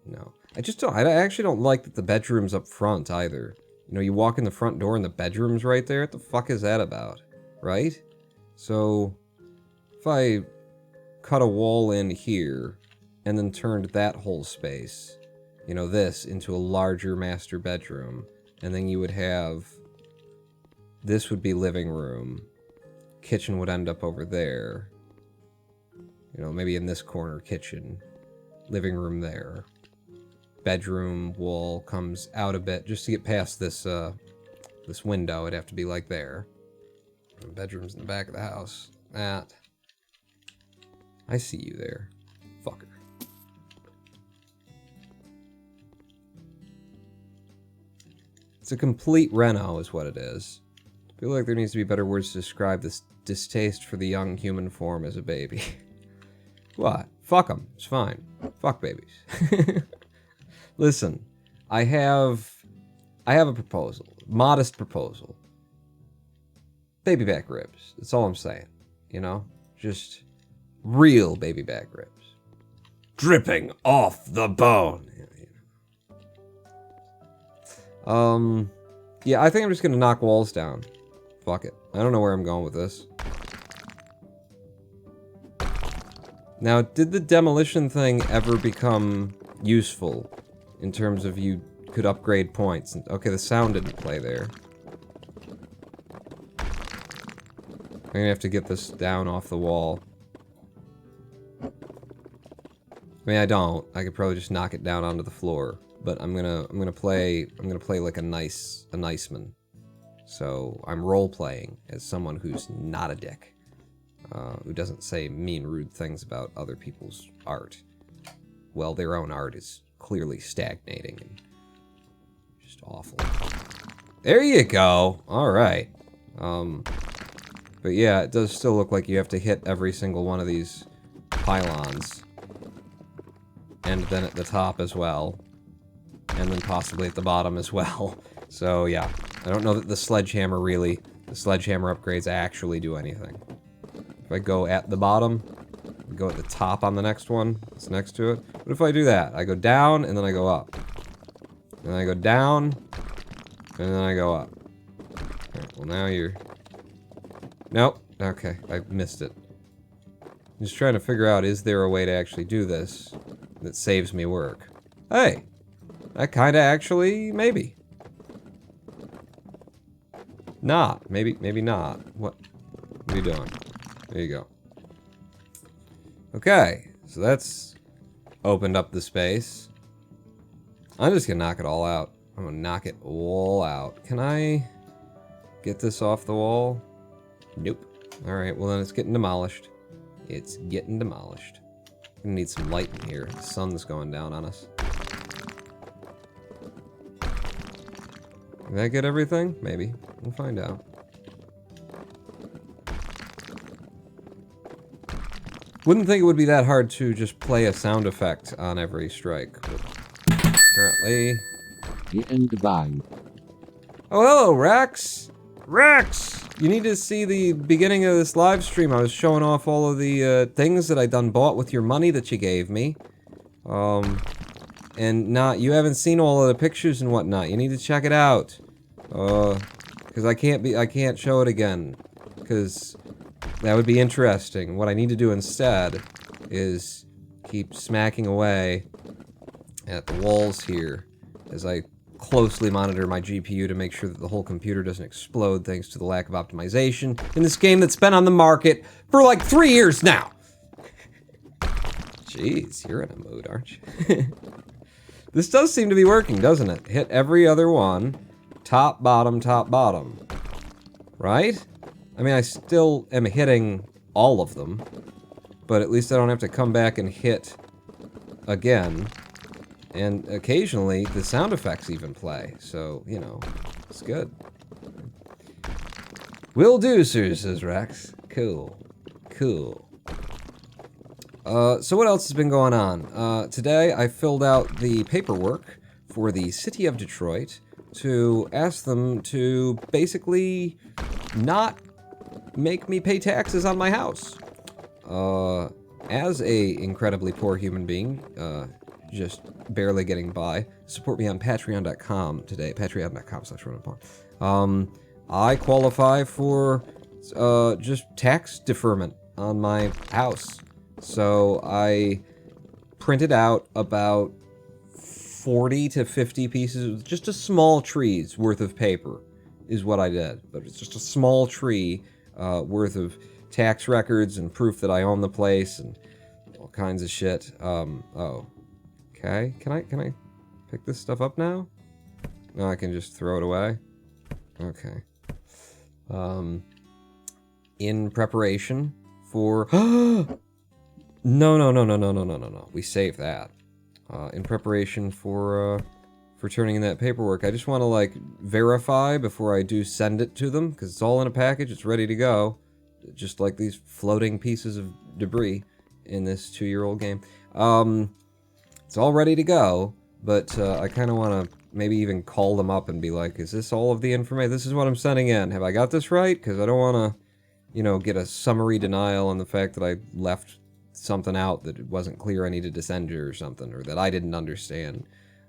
No. I just don't, I actually don't like that the bedroom's up front, either. You know, you walk in the front door and the bedroom's right there. What the fuck is that about? Right? So, if I cut a wall in here, and then turned that whole space, you know, this, into a larger master bedroom, and then you would have... This would be living room. Kitchen would end up over there. You know, maybe in this corner, kitchen. Living room there. Bedroom wall comes out a bit. Just to get past this, this window, it'd have to be like there. And bedroom's in the back of the house. That. I see you there. Fucker. It's a complete reno is what it is. I feel like there needs to be better words to describe this distaste for the young human form as a baby. What? Fuck them. It's fine. Fuck babies. Listen, I have a proposal. Modest proposal. Baby back ribs. That's all I'm saying. You know? Just real baby back ribs. Dripping off the bone. Yeah, I think I'm just gonna knock walls down. Fuck it. I don't know where I'm going with this. Now, did the demolition thing ever become useful in terms of you could upgrade points? Okay, the sound didn't play there. I'm gonna have to get this down off the wall. I mean, I don't. I could probably just knock it down onto the floor. But I'm gonna play like a nice man. So I'm role playing as someone who's not a dick, who doesn't say mean, rude things about other people's art. Well, their own art is clearly stagnating and just awful. There you go. All right. But But yeah, it does still look like you have to hit every single one of these pylons. And then at the top as well. And then possibly at the bottom as well. So yeah, I don't know that the sledgehammer upgrades actually do anything. If I go at the bottom, go at the top on the next one, that's next to it. What if I do that? I go down, and then I go up. And then I go down, and then I go up. Alright, well now you're... Nope. Okay, I missed it. I'm just trying to figure out, is there a way to actually do this that saves me work? Hey! That kinda actually... maybe. Not. Maybe not. What are you doing? There you go. Okay, so that's opened up the space. I'm just gonna knock it all out. I'm gonna knock it all out. Can I get this off the wall? Nope. Alright, well then it's getting demolished. It's getting demolished. I'm gonna need some light in here. The sun's going down on us. Did that get everything? Maybe. We'll find out. Wouldn't think it would be that hard to just play a sound effect on every strike. But apparently... And bye. Oh, hello, Rex! Rex! You need to see the beginning of this live stream. I was showing off all of the things that I done bought with your money that you gave me. And you haven't seen all of the pictures and whatnot. You need to check it out. Because I can't show it again. Because that would be interesting. What I need to do instead is keep smacking away at the walls here as I closely monitor my GPU to make sure that the whole computer doesn't explode thanks to the lack of optimization in this game that's been on the market for like 3 years now. Jeez, you're in a mood, aren't you? This does seem to be working, doesn't it? Hit every other one. Top, bottom. Right? I mean, I still am hitting all of them. But at least I don't have to come back and hit again. And occasionally, the sound effects even play. So, you know, it's good. Will do, sir, says Rex. Cool. So what else has been going on? Today I filled out the paperwork for the City of Detroit to ask them to basically not make me pay taxes on my house. As a incredibly poor human being, just barely getting by, support me on patreon.com today, patreon.com/RunApon. I qualify for just tax deferment on my house. So I printed out about 40 to 50 pieces, just a small tree's worth of paper is what I did. But it's just a small tree worth of tax records and proof that I own the place and all kinds of shit. Oh. Okay, can I pick this stuff up now? No, I can just throw it away? Okay. In preparation for... No. We saved that. In preparation for turning in that paperwork, I just want to, like, verify before I do send it to them, because it's all in a package, it's ready to go. Just like these floating pieces of debris in this 2-year-old game. It's all ready to go, but I kind of want to maybe even call them up and be like, is this all of the information? This is what I'm sending in. Have I got this right? Because I don't want to, you know, get a summary denial on the fact that I left something out that it wasn't clear I needed to send you or something, or that I didn't understand.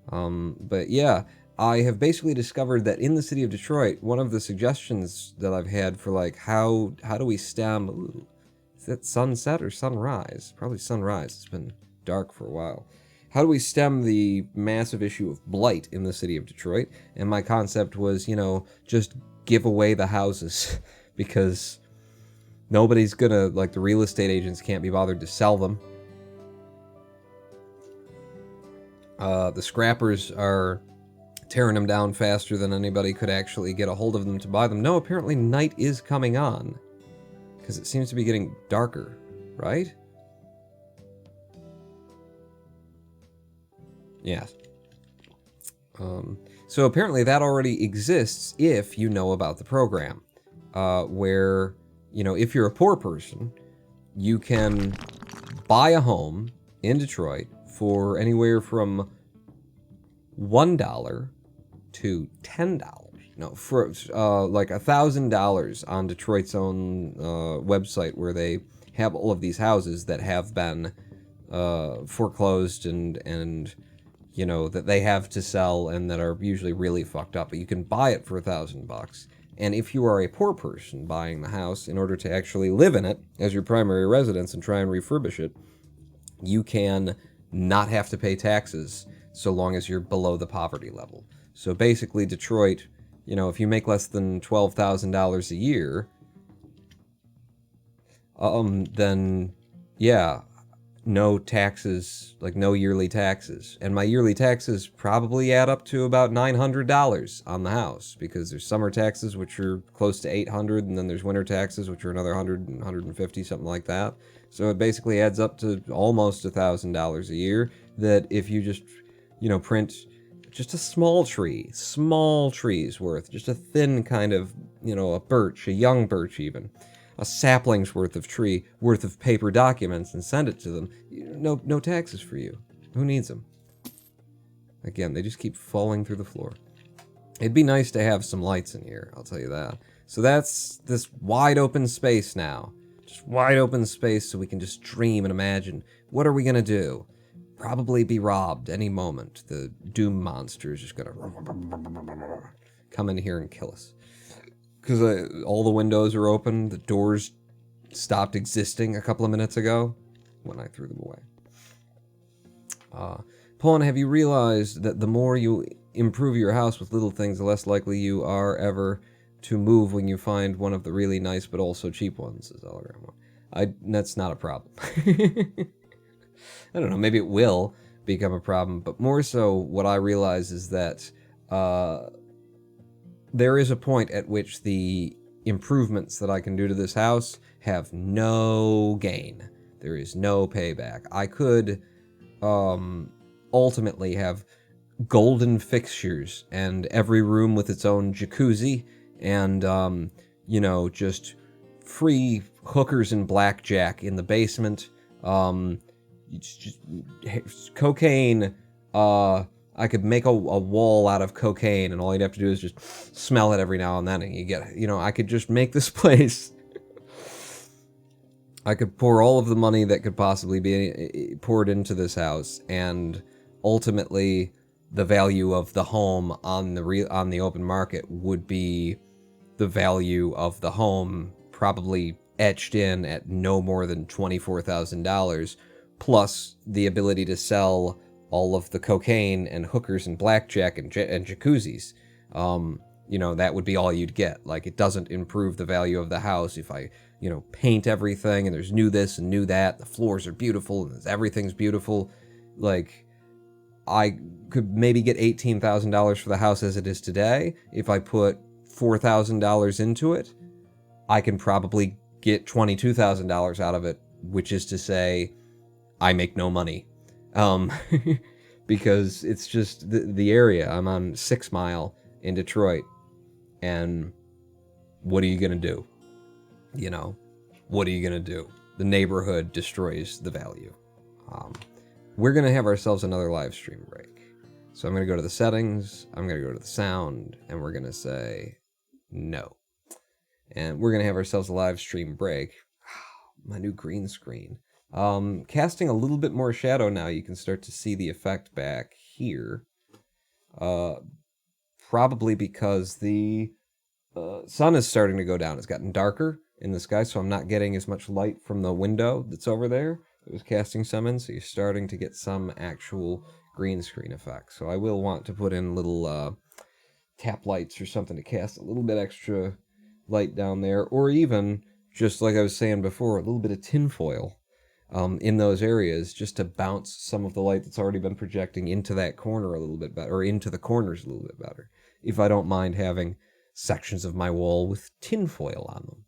But yeah, I have basically discovered that in the City of Detroit, one of the suggestions that I've had for, like, how do we stem... Ooh, is that sunset or sunrise? Probably sunrise. It's been dark for a while. How do we stem the massive issue of blight in the City of Detroit? And my concept was, you know, just give away the houses. Because nobody's gonna, like, the real estate agents can't be bothered to sell them. The scrappers are tearing them down faster than anybody could actually get a hold of them to buy them. No, apparently night is coming on. Because it seems to be getting darker, right? Yes. So apparently that already exists if you know about the program, where you know, if you're a poor person, you can buy a home in Detroit for anywhere from $1 to $10. No, for like $1,000 on Detroit's own website, where they have all of these houses that have been foreclosed and you know, that they have to sell and that are usually really fucked up. But you can buy it for $1,000. And if you are a poor person buying the house, in order to actually live in it as your primary residence and try and refurbish it, you can not have to pay taxes so long as you're below the poverty level. So basically, Detroit, you know, if you make less than $12,000 a year, then yeah, no taxes, like no yearly taxes. And my yearly taxes probably add up to about $900 on the house, because there's summer taxes, which are close to $800, and then there's winter taxes, which are another $100 and $150, something like that. So it basically adds up to almost $1,000 a year, that if you just, you know, print just a small tree's worth, just a thin kind of, you know, a birch, a young birch even, a sapling's worth of paper documents, and send it to them, no taxes for you. Who needs them? Again, they just keep falling through the floor. It'd be nice to have some lights in here, I'll tell you that. So that's this wide open space now. Just wide open space so we can just dream and imagine. What are we gonna do? Probably be robbed any moment. The doom monster is just gonna come in here and kill us. Because all the windows are open, the doors stopped existing a couple of minutes ago when I threw them away. Pawn, have you realized that the more you improve your house with little things, the less likely you are ever to move when you find one of the really nice but also cheap ones? Is all that's not a problem. I don't know, maybe it will become a problem, but more so what I realize is that there is a point at which the improvements that I can do to this house have no gain. There is no payback. I could ultimately have golden fixtures and every room with its own jacuzzi and, you know, just free hookers and blackjack in the basement. Just cocaine, I could make a wall out of cocaine, and all you'd have to do is just smell it every now and then, and you get, you know, I could just make this place. I could pour all of the money that could possibly be poured into this house, and ultimately, the value of the home on the open market would be the value of the home, probably etched in at no more than $24,000, plus the ability to sell all of the cocaine and hookers and blackjack and jacuzzis. You know, that would be all you'd get. Like, it doesn't improve the value of the house if I, you know, paint everything and there's new this and new that. The floors are beautiful and everything's beautiful. Like, I could maybe get $18,000 for the house as it is today. If I put $4,000 into it, I can probably get $22,000 out of it, which is to say, I make no money. Because it's just the area. I'm on 6 Mile in Detroit, and what are you gonna do? You know, what are you gonna do? The neighborhood destroys the value. We're gonna have ourselves another live stream break. So I'm gonna go to the settings, I'm gonna go to the sound, and we're gonna say no. And we're gonna have ourselves a live stream break. My new green screen. Casting a little bit more shadow now, you can start to see the effect back here. Probably because the sun is starting to go down. It's gotten darker in the sky, so I'm not getting as much light from the window that's over there. It was casting some in, so you're starting to get some actual green screen effect. So I will want to put in little tap lights or something to cast a little bit extra light down there, or even, just like I was saying before, a little bit of tinfoil in those areas, just to bounce some of the light that's already been projecting into that corner a little bit better, or into the corners a little bit better, if I don't mind having sections of my wall with tinfoil on them.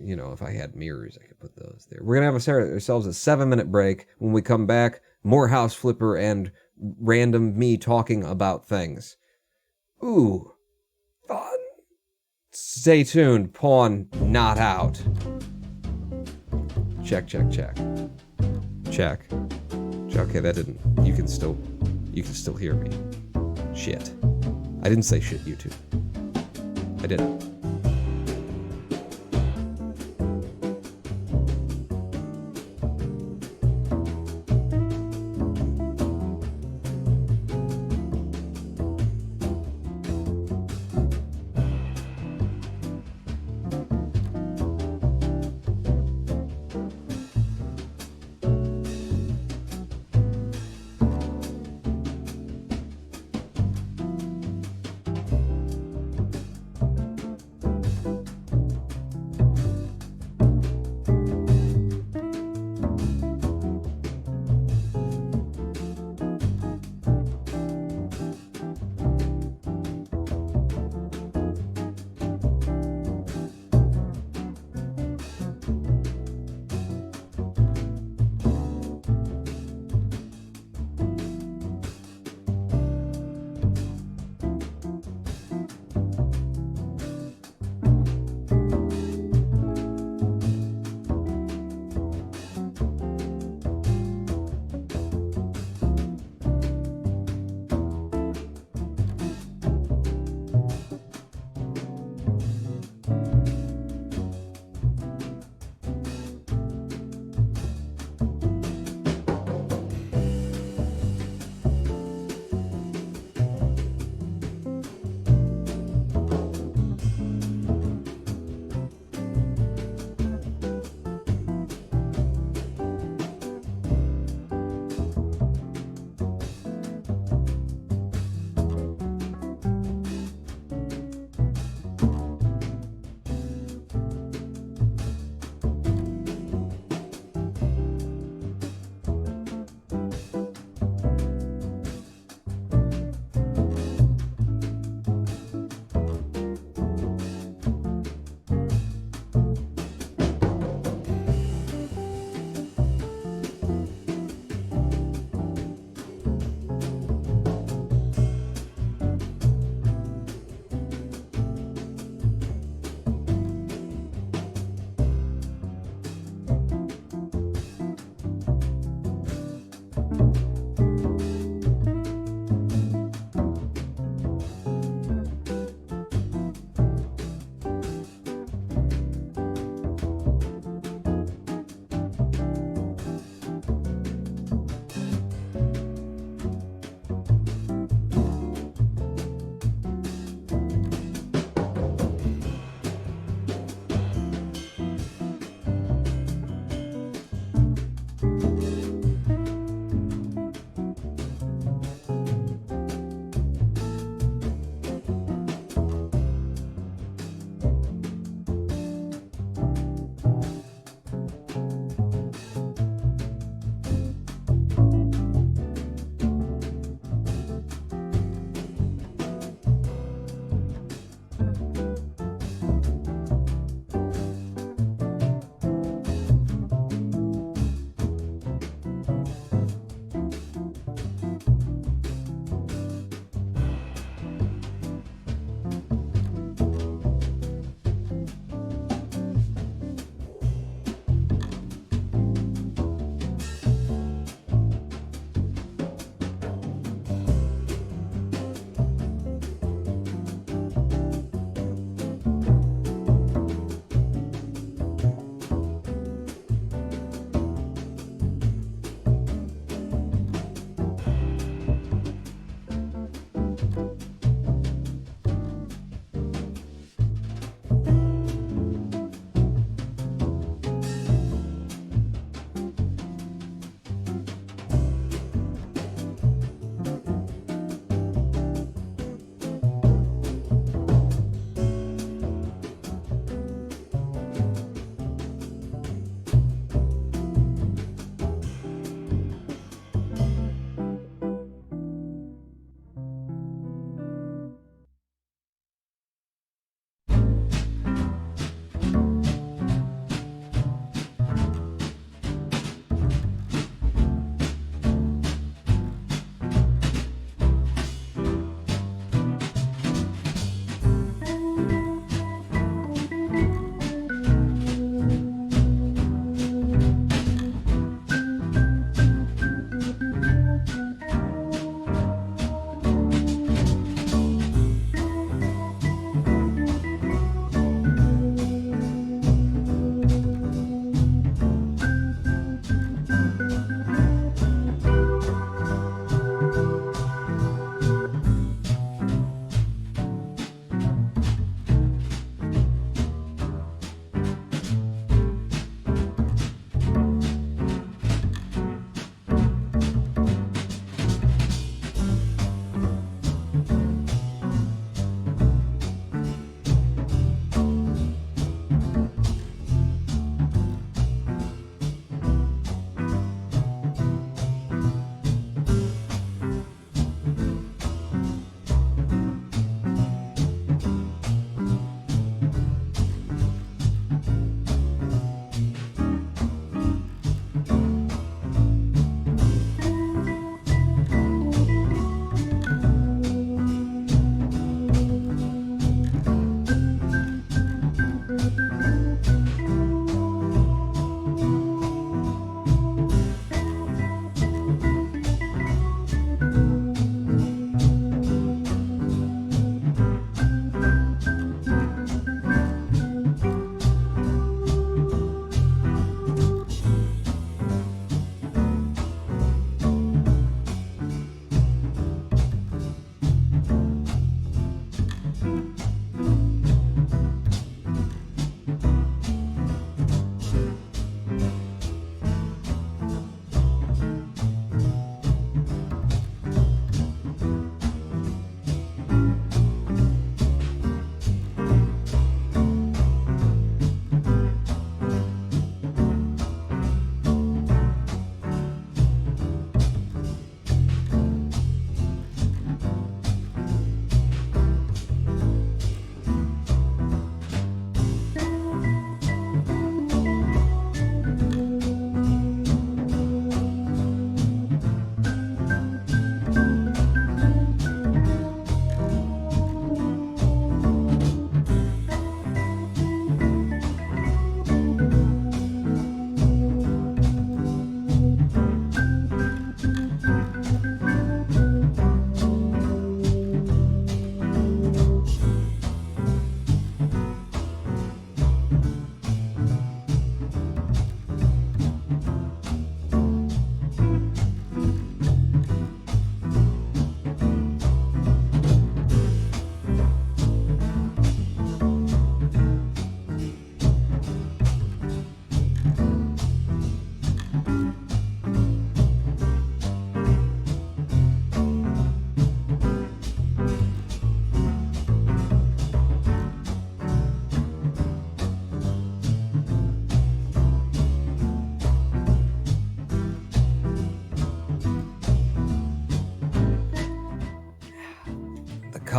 You know, if I had mirrors, I could put those there. We're going to have ourselves a 7-minute break. When we come back, more House Flipper and random me talking about things. Ooh, fun. Stay tuned. Pawn not out. Check, check, check. Check. Okay, that didn't. You can still hear me. Shit. I didn't say shit, YouTube. I didn't.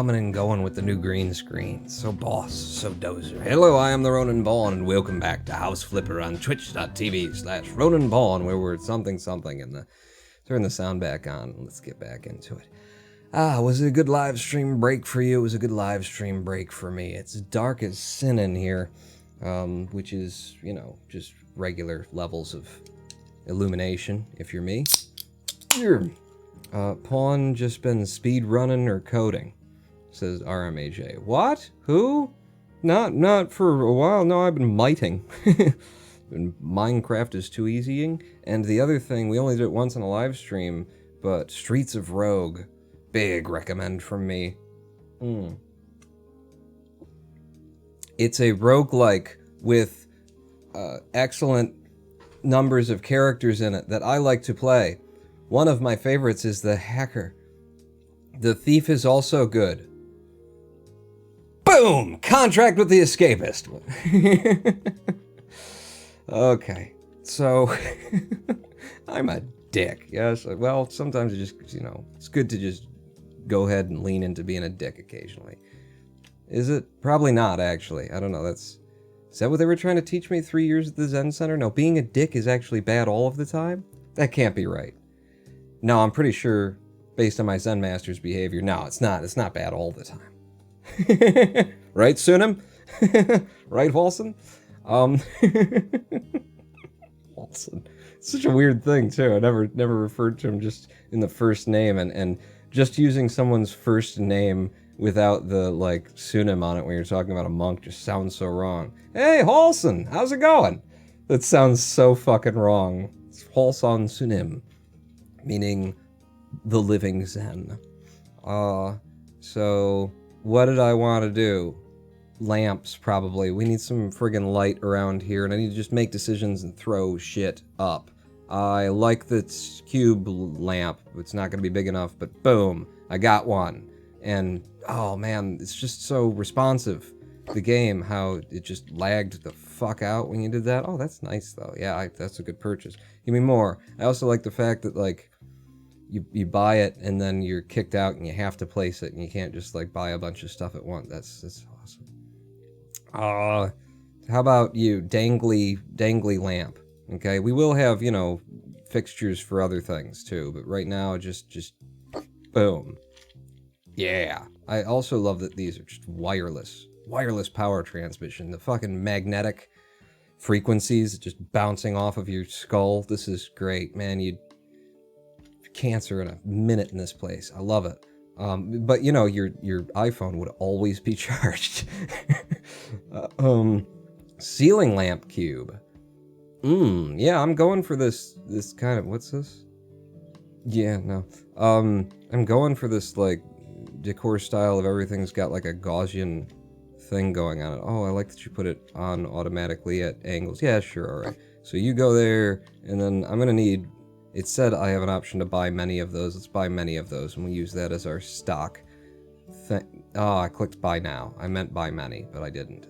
coming and going with the new green screen. So boss, so dozer. Hello, I am the Ronan Bawn, and welcome back to House Flipper on twitch.tv/Ronan Bawn, where we're something, and turn the sound back on. Let's get back into it. Was it a good live stream break for you? It was a good live stream break for me. It's dark as sin in here, which is, you know, just regular levels of illumination, if you're me. Pawn just been speed running or coding, says RMAJ. What? Who? Not for a while. No, I've been miting. Minecraft is too easying. And the other thing, we only did it once on a live stream, but Streets of Rogue, big recommend from me. It's a roguelike with excellent numbers of characters in it that I like to play. One of my favorites is the hacker. The thief is also good. Boom! Contract with the escapist. Okay, so I'm a dick, yes? Well, sometimes it just, you know, it's good to just go ahead and lean into being a dick occasionally. Is it? Probably not, actually. I don't know, is that what they were trying to teach me 3 years at the Zen Center? No, being a dick is actually bad all of the time? That can't be right. No, I'm pretty sure, based on my Zen Master's behavior, no, it's not bad all the time. Right, Sunim? Right, Walson? Walson. It's such a weird thing, too. I never referred to him just in the first name, and just using someone's first name without the, like, Sunim on it when you're talking about a monk just sounds so wrong. Hey, Halson, how's it going? That sounds so fucking wrong. It's Halson Sunim, meaning the living Zen. So what did I want to do? Lamps, probably. We need some friggin' light around here, and I need to just make decisions and throw shit up. I like this cube lamp. It's not gonna be big enough, but boom, I got one. And, oh man, it's just so responsive. The game, how it just lagged the fuck out when you did that. Oh, that's nice, though. Yeah, that's a good purchase. Give me more. I also like the fact that, like, you buy it, and then you're kicked out, and you have to place it, and you can't just, like, buy a bunch of stuff at once. That's awesome. How about you? Dangly lamp. Okay, we will have, you know, fixtures for other things, too, but right now, just boom. Yeah. I also love that these are just wireless power transmission. The fucking magnetic frequencies just bouncing off of your skull. This is great, man. You'd cancer in a minute in this place. I love it. But you know, your iPhone would always be charged. Ceiling lamp cube. Yeah, I'm going for this kind of, what's this? Yeah, no. I'm going for this, like, decor style of everything's got, like, a Gaussian thing going on it. Oh, I like that you put it on automatically at angles. Yeah, sure, alright. So you go there, and then I'm gonna need, it said I have an option to buy many of those. Let's buy many of those, and we'll use that as our stock thing. Oh, I clicked buy now. I meant buy many, but I didn't.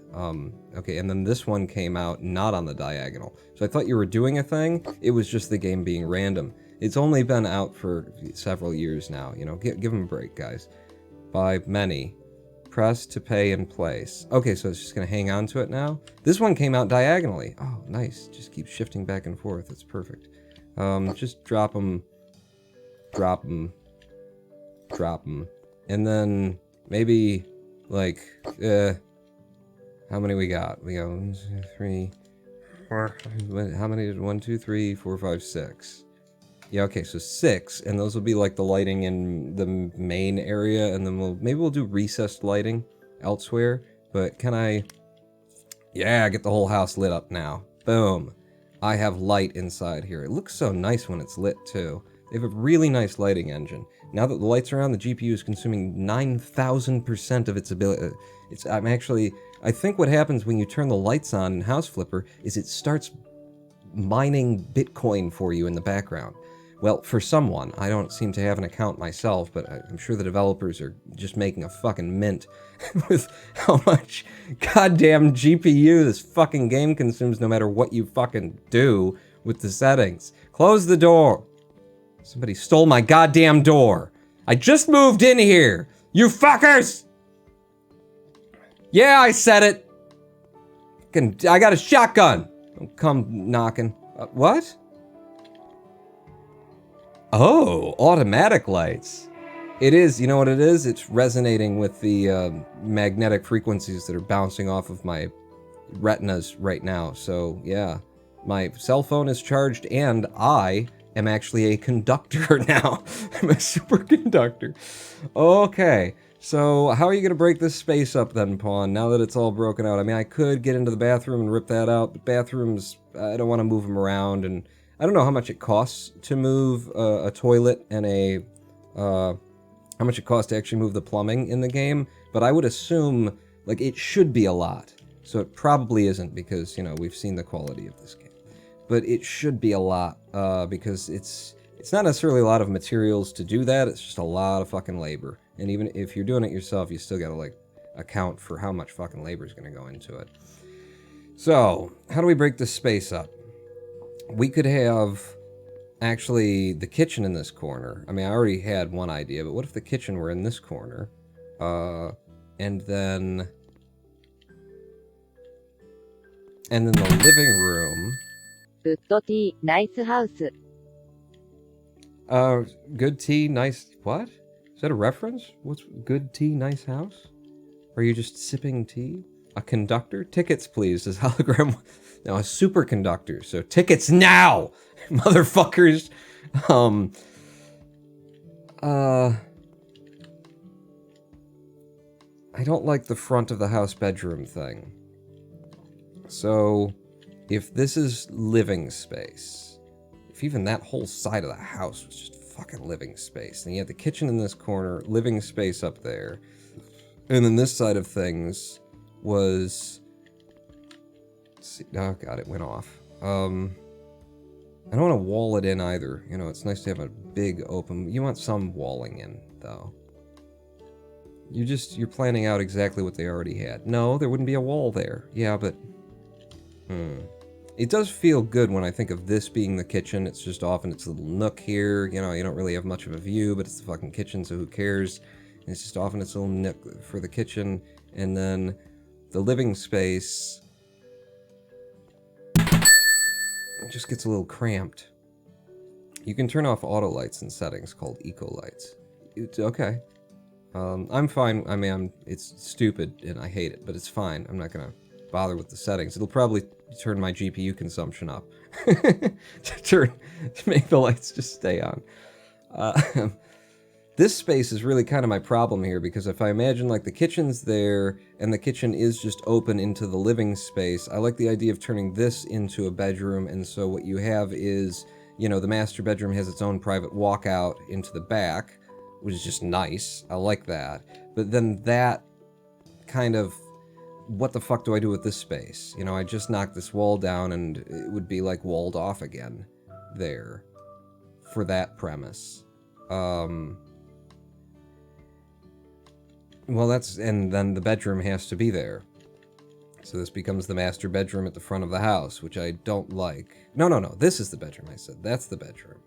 Okay, and then this one came out not on the diagonal. So I thought you were doing a thing. It was just the game being random. It's only been out for several years now, you know. Give them a break, guys. Buy many. Press to pay in place. Okay, so it's just gonna hang on to it now. This one came out diagonally. Oh, nice. Just keep shifting back and forth. It's perfect. Just drop them. Drop them. Drop them. And then maybe, like, how many we got? We got 1, 2, 3, 4. How many did 1, 2, 3, 4, 5, 6? Yeah, okay, so 6, and those will be like the lighting in the main area, and then maybe we'll do recessed lighting elsewhere. But can I? Yeah, get the whole house lit up now. Boom. I have light inside here. It looks so nice when it's lit too. They have a really nice lighting engine. Now that the lights are on, the GPU is consuming 9,000% of its ability. I think what happens when you turn the lights on in House Flipper is it starts mining Bitcoin for you in the background. Well, for someone. I don't seem to have an account myself, but I'm sure the developers are just making a fucking mint with how much goddamn GPU this fucking game consumes no matter what you fucking do with the settings. Close the door. Somebody stole my goddamn door. I just moved in here. You fuckers! Yeah, I said it! I got a shotgun! Don't come knocking. What? Oh, automatic lights. It is, you know what it is? It's resonating with the magnetic frequencies that are bouncing off of my retinas right now. So, yeah. My cell phone is charged and I am actually a conductor now. I'm a superconductor. Okay. So, how are you going to break this space up then, Pawn, now that it's all broken out? I mean, I could get into the bathroom and rip that out, but bathrooms, I don't want to move them around, and I don't know how much it costs to move a toilet and how much it costs to actually move the plumbing in the game, but I would assume, like, it should be a lot. So it probably isn't because, you know, we've seen the quality of this game. But it should be a lot, because it's not necessarily a lot of materials to do that, it's just a lot of fucking labor. And even if you're doing it yourself, you still gotta, like, account for how much fucking labor is gonna go into it. So, how do we break this space up? We could have, actually, the kitchen in this corner. I mean, I already had one idea, but what if the kitchen were in this corner? And then the living room. Good tea, nice house. Good tea, nice... What? Is that a reference? What's good tea, nice house? Are you just sipping tea? A conductor? Tickets, please. Does hologram... No, a superconductor. So tickets now! Motherfuckers! I don't like the front of the house bedroom thing. So, if this is living space, if even that whole side of the house was just fucking living space, then you have the kitchen in this corner, living space up there, and then this side of things was... Oh god, it went off. I don't want to wall it in either. You know, it's nice to have a big open... You want some walling in, though. You're planning out exactly what they already had. No, there wouldn't be a wall there. Yeah, but... It does feel good when I think of this being the kitchen. It's just off in its little nook here. You know, you don't really have much of a view, but it's the fucking kitchen, so who cares? And it's just off in its little nook for the kitchen. And then the living space... It just gets a little cramped. You can turn off auto lights in settings called eco lights. It's okay. I'm fine. I mean, it's stupid and I hate it, but it's fine. I'm not gonna bother with the settings. It'll probably turn my GPU consumption up to make the lights just stay on. This space is really kind of my problem here, because if I imagine like the kitchen's there and the kitchen is just open into the living space, I like the idea of turning this into a bedroom, and so what you have is, you know, the master bedroom has its own private walkout into the back, which is just nice. I like that. But then that kind of, what the fuck do I do with this space? You know, I just knocked this wall down and it would be like walled off again there for that premise. Well, and then the bedroom has to be there. So this becomes the master bedroom at the front of the house, which I don't like. No, this is the bedroom, I said. That's the bedroom.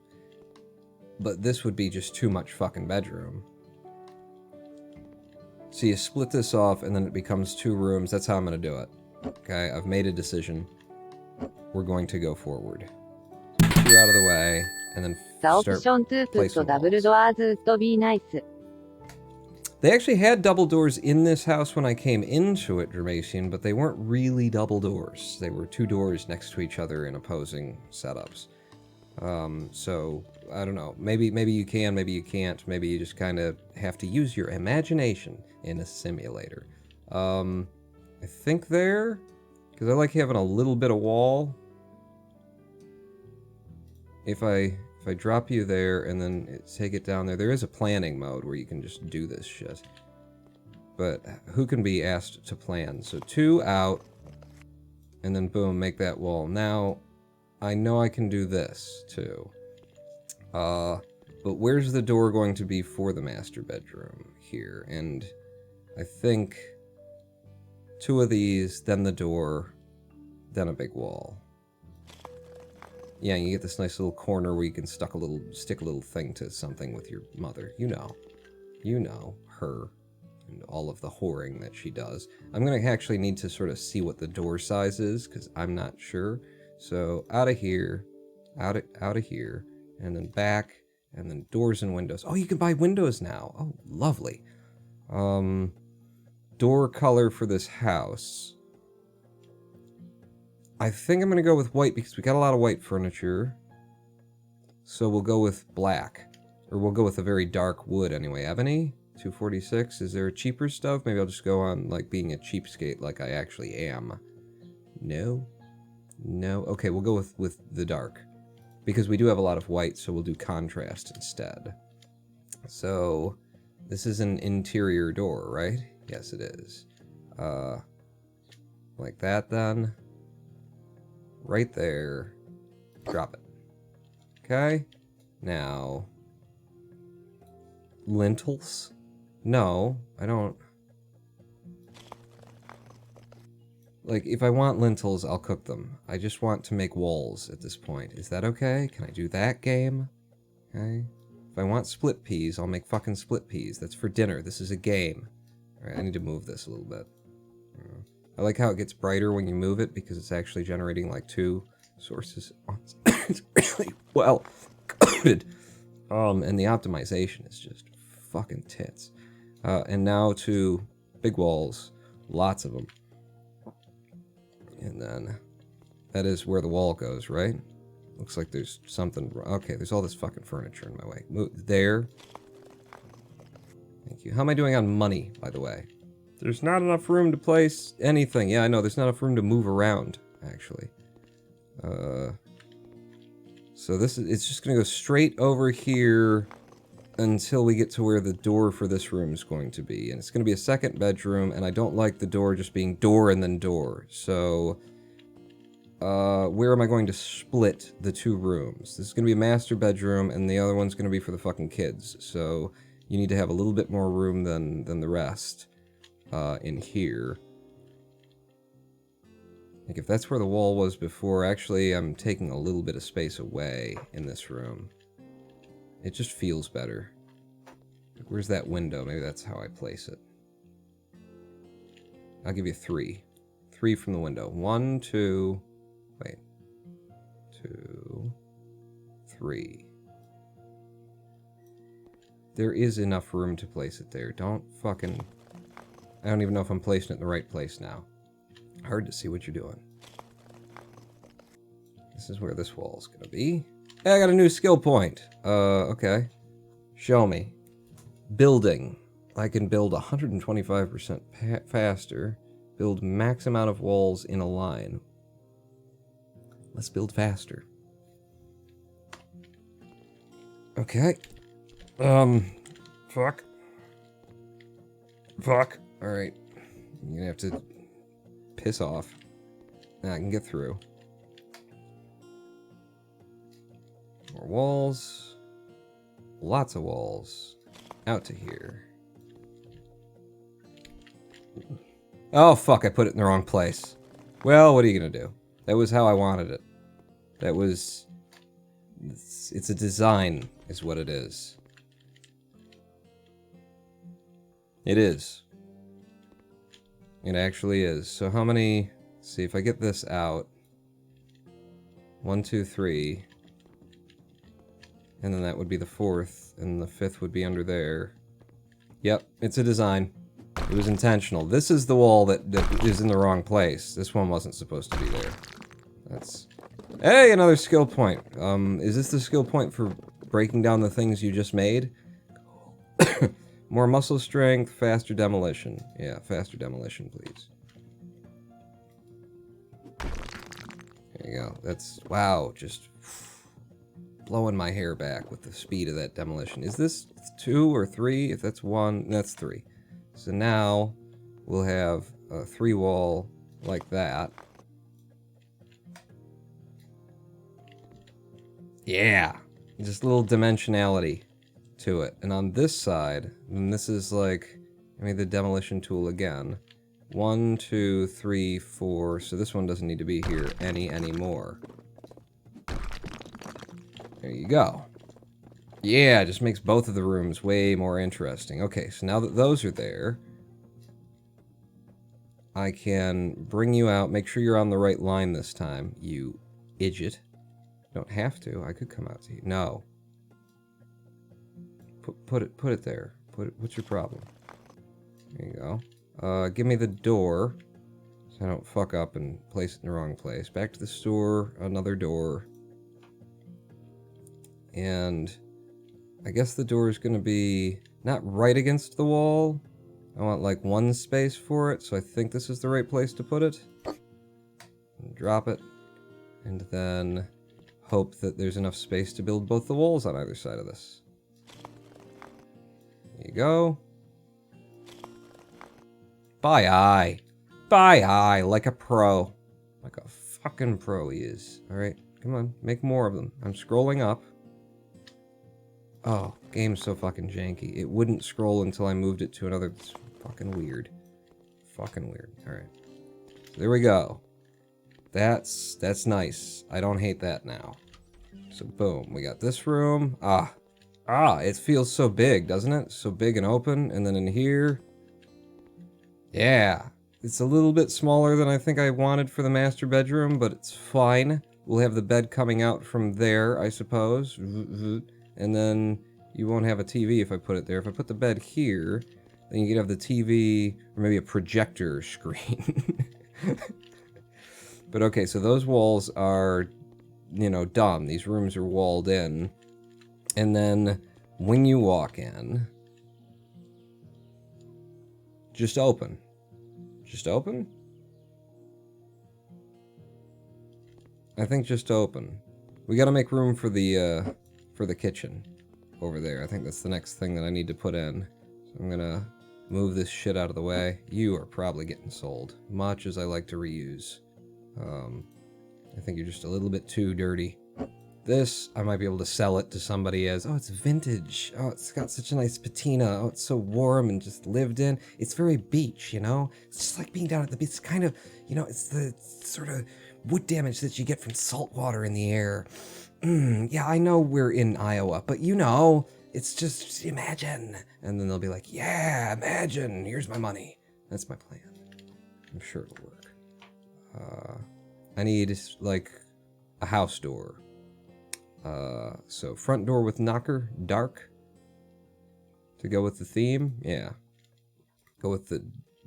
But this would be just too much fucking bedroom. So you split this off, and then it becomes 2 rooms. That's how I'm going to do it. Okay, I've made a decision. We're going to go forward. 2 out of the way, and then start option 2 placing put double walls. doors would be nice. They actually had double doors in this house when I came into it, Dramatian, but they weren't really double doors. They were 2 doors next to each other in opposing setups. So, I don't know. Maybe you can, maybe you can't. Maybe you just kind of have to use your imagination in a simulator. I think there, because I like having a little bit of wall. If I drop you there and then take it down there is a planning mode where you can just do this shit. But who can be asked to plan? So 2 out, and then boom, make that wall. Now, I know I can do this too. But where's the door going to be for the master bedroom? Here. And I think 2 of these, then the door, then a big wall. Yeah, you get this nice little corner where you can stick a little thing to something with your mother. You know. her and all of the whoring that she does. I'm going to actually need to sort of see what the door size is, because I'm not sure. So out of here, out of here, and then back, and then doors and windows. Oh, you can buy windows now. Oh, lovely. Door color for this house. I think I'm going to go with white because we got a lot of white furniture. So we'll go with black. Or we'll go with a very dark wood anyway. Ebony? 246. Is there a cheaper stuff? Maybe I'll just go on like being a cheapskate like I actually am. No? No? Okay, we'll go with the dark. Because we do have a lot of white, so we'll do contrast instead. So, this is an interior door, right? Yes, it is. Like that then. Right there. Drop it. Okay. Now, lintels? No, I don't. Like, if I want lintels, I'll cook them. I just want to make walls at this point. Is that okay? Can I do that game? Okay. If I want split peas, I'll make fucking split peas. That's for dinner. This is a game. Alright, I need to move this a little bit. I like how it gets brighter when you move it, because it's actually generating, like, 2 sources at once. It's really well coded. And the optimization is just fucking tits. And now to big walls. Lots of them. And then that is where the wall goes, right? Looks like there's something. Okay, there's all this fucking furniture in my way. Move there. Thank you. How am I doing on money, by the way? There's not enough room to place anything. Yeah, I know. There's not enough room to move around, actually. So this is. It's just going to go straight over here until we get to where the door for this room is going to be. And it's going to be a second bedroom, and I don't like the door just being door and then door. So, where am I going to split the 2 rooms? This is going to be a master bedroom, and the other one's going to be for the fucking kids. So, you need to have a little bit more room than the rest in here. Like, if that's where the wall was before, actually, I'm taking a little bit of space away in this room. It just feels better. Where's that window? Maybe that's how I place it. I'll give you 3. 3 from the window. 1, 2... Wait. 2... 3. There is enough room to place it there. Don't fucking... I don't even know if I'm placing it in the right place now. Hard to see what you're doing. This is where this wall is gonna be. Hey, I got a new skill point. Okay. Show me. Building. I can build 125% faster. Build max amount of walls in a line. Let's build faster. Okay. Fuck. Fuck. Alright. You're gonna have to piss off. Now I can get through. More walls. Lots of walls. Out to here. Oh, fuck, I put it in the wrong place. Well, what are you gonna do? That was how I wanted it. That was... It's a design, is what it is. It is. It actually is. So how many... Let's see, if I get this out... 1, 2, 3... And then that would be the 4th, and the 5th would be under there. Yep, it's a design. It was intentional. This is the wall that is in the wrong place. This one wasn't supposed to be there. That's... Hey, another skill point. Is this the skill point for breaking down the things you just made? More muscle strength, faster demolition. Yeah, faster demolition, please. There you go. That's... Wow, just... blowing my hair back with the speed of that demolition. Is this 2 or 3? If that's 1, that's 3. So now we'll have a 3 wall like that. Yeah! Just a little dimensionality to it. And on this side, and this is like, I mean, the demolition tool again. 1, 2, 3, 4. So this one doesn't need to be here anymore. There you go. Yeah, it just makes both of the rooms way more interesting. Okay, so now that those are there, I can bring you out. Make sure you're on the right line this time, you idiot. Don't have to. I could come out to you. No. Put it there. What's your problem? There you go. Give me the door, so I don't fuck up and place it in the wrong place. Back to the store, another door. And I guess the door is going to be not right against the wall. I want like one space for it, so I think this is the right place to put it. And drop it. And then hope that there's enough space to build both the walls on either side of this. There you go. By eye. By eye, like a pro. Like a fucking pro he is. Alright, come on, make more of them. I'm scrolling up. Oh, game's so fucking janky. It wouldn't scroll until I moved it to another... It's fucking weird. Fucking weird. Alright. So there we go. That's nice. I don't hate that now. So boom, we got this room. It feels so big, doesn't it? So big and open. And then in here... Yeah. It's a little bit smaller than I think I wanted for the master bedroom, but it's fine. We'll have the bed coming out from there, I suppose. And then you won't have a TV if I put it there. If I put the bed here, then you could have the TV, or maybe a projector screen. But okay, so those walls are, you know, dumb. These rooms are walled in. And then when you walk in, just open. Just open? I think just open. We gotta make room for the kitchen over there. I think that's the next thing that I need to put in. So I'm gonna move this shit out of the way. You are probably getting sold, much as I like to reuse. I think you're just a little bit too dirty. This, I might be able to sell it to somebody as, oh, it's vintage. Oh, it's got such a nice patina. Oh, it's so warm and just lived in. It's very beach, you know? It's just like being down at the beach. It's kind of, you know, it's the sort of wood damage that you get from salt water in the air. Yeah, I know we're in Iowa, but you know, it's just imagine. And then they'll be like, yeah, imagine. Here's my money. That's my plan. I'm sure it'll work. I need, like, a house door. So front door with knocker, dark. To go with the theme, yeah. Go with the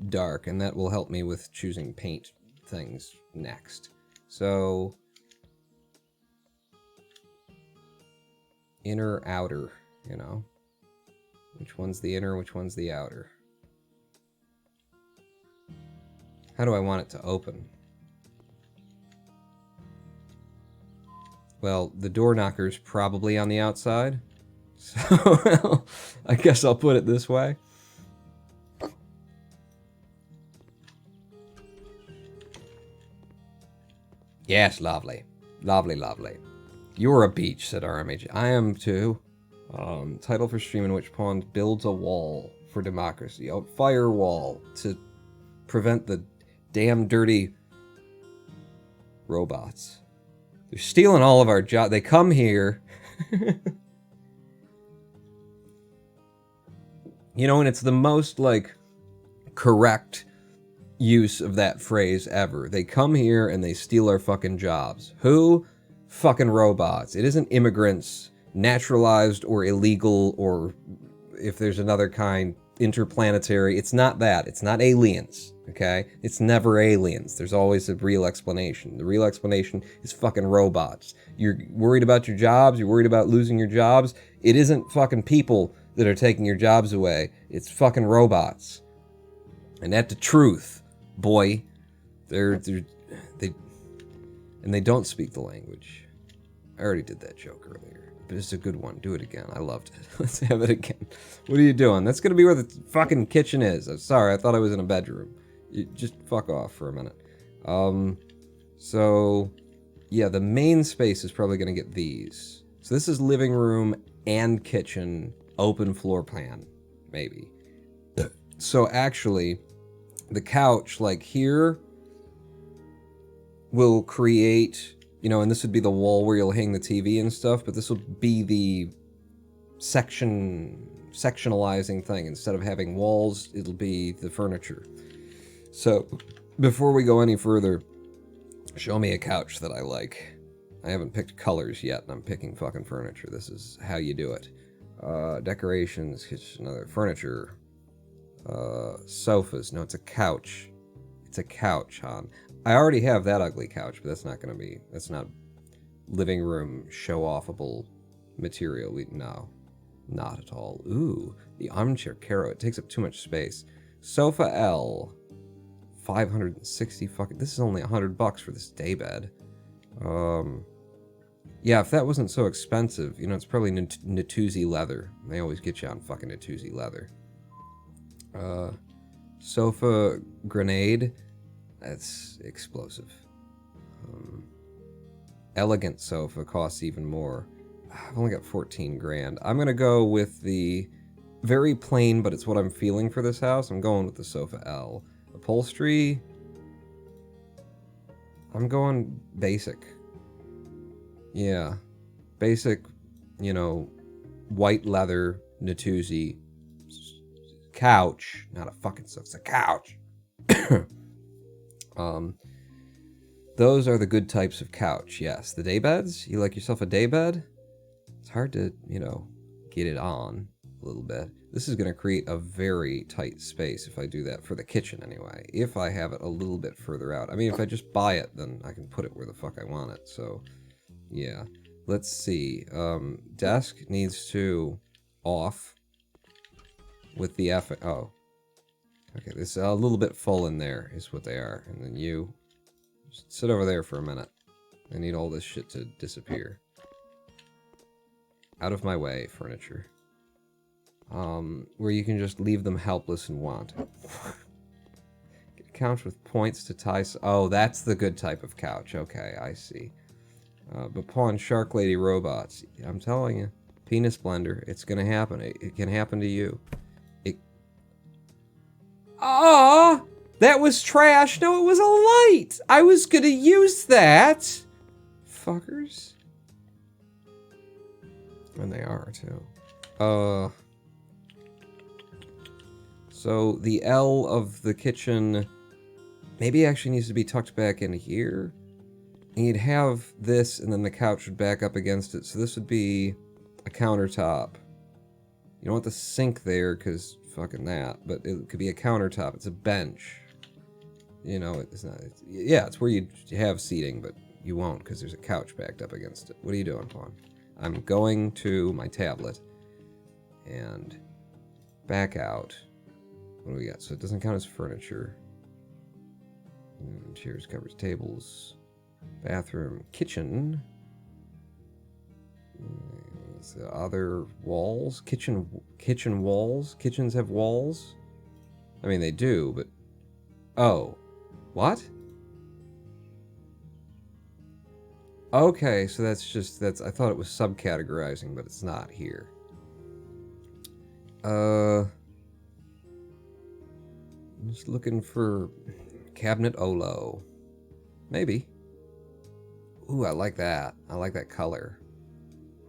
dark, and that will help me with choosing paint things next. So... inner, outer, you know? Which one's the inner, which one's the outer? How do I want it to open? Well, the door knocker's probably on the outside. So, well, I guess I'll put it this way. Yes, lovely. Lovely, lovely. You're a beach, said RMH. I am too. Title for stream in which Pawn builds a wall for democracy. A firewall to prevent the damn dirty robots. They're stealing all of our jobs. They come here. You know, and it's the most, like, correct use of that phrase ever. They come here and they steal our fucking jobs. Who? Fucking robots. It isn't immigrants, naturalized or illegal, or if there's another kind, interplanetary. It's not that. It's not aliens, okay? It's never aliens. There's always a real explanation. The real explanation is fucking robots. You're worried about your jobs. You're worried about losing your jobs. It isn't fucking people that are taking your jobs away. It's fucking robots. And that's the truth, boy. They don't speak the language. I already did that joke earlier, but it's a good one. Do it again. I loved it. Let's have it again. What are you doing? That's gonna be where the fucking kitchen is. I'm sorry, I thought I was in a bedroom. You just fuck off for a minute. So yeah, the main space is probably gonna get these. So this is living room and kitchen, open floor plan, maybe. So actually, the couch, like here, will create, you know, and this would be the wall where you'll hang the TV and stuff, but this will be the sectionalizing thing. Instead of having walls, it'll be the furniture. So, before we go any further, show me a couch that I like. I haven't picked colors yet, and I'm picking fucking furniture. This is how you do it. Decorations, kitchen, other furniture. Sofas. No, it's a couch. It's a couch, hon. I already have that ugly couch, but that's not living room show-offable material. No, not at all. Ooh, the armchair Caro. It takes up too much space. Sofa L. 560 fucking... This is only $100 for this daybed. Yeah, if that wasn't so expensive, you know, it's probably Natuzzi leather. They always get you on fucking Natuzzi leather. Sofa Grenade. That's explosive. Elegant sofa costs even more. I've only got 14 grand. I'm gonna go with the very plain, but it's what I'm feeling for this house. I'm going with the Sofa L. Upholstery. I'm going basic. Yeah. Basic, you know, white leather, Natuzzi couch. Not a fucking sofa, it's a couch. Those are the good types of couch, yes. The daybeds? You like yourself a daybed? It's hard to, you know, get it on a little bit. This is going to create a very tight space if I do that, for the kitchen anyway. If I have it a little bit further out. I mean, if I just buy it, then I can put it where the fuck I want it. So, yeah. Let's see. Desk needs to off with the F. Oh. Okay, this is a little bit full in there is what they are. And then you just sit over there for a minute. I need all this shit to disappear. Out of my way, furniture. Where you can just leave them helpless and want. Get a couch with points to tie... Oh, that's the good type of couch. Okay, I see. But pawn Shark Lady robots. I'm telling you. Penis blender. It's gonna happen. It can happen to you. Ah, that was trash. No, it was a light. I was gonna use that. Fuckers. And they are, too. So the L of the kitchen maybe actually needs to be tucked back in here. And you'd have this, and then the couch would back up against it. So this would be a countertop. You don't want the sink there, because fucking that. But it could be a countertop. It's a bench. You know, it's not... it's where you have seating, but you won't, because there's a couch backed up against it. What are you doing, Pawn? I'm going to my tablet. And back out. What do we got? So it doesn't count as furniture. Chairs, covers, tables... Bathroom, kitchen. The other walls, kitchen walls. Kitchens have walls. I mean, they do, but oh, what? Okay, so that's I thought it was subcategorizing, but it's not here. I'm just looking for cabinet Olo. Maybe. Ooh, I like that. I like that color.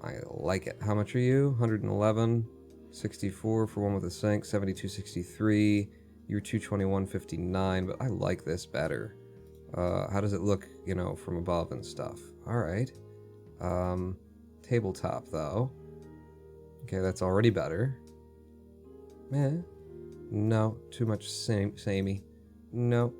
I like it. How much are you? 111, 64 for one with a sink, 72.63. You're 221.59, but I like this better. How does it look, you know, from above and stuff? All right. Tabletop though. Okay, that's already better. No, too much samey. Nope.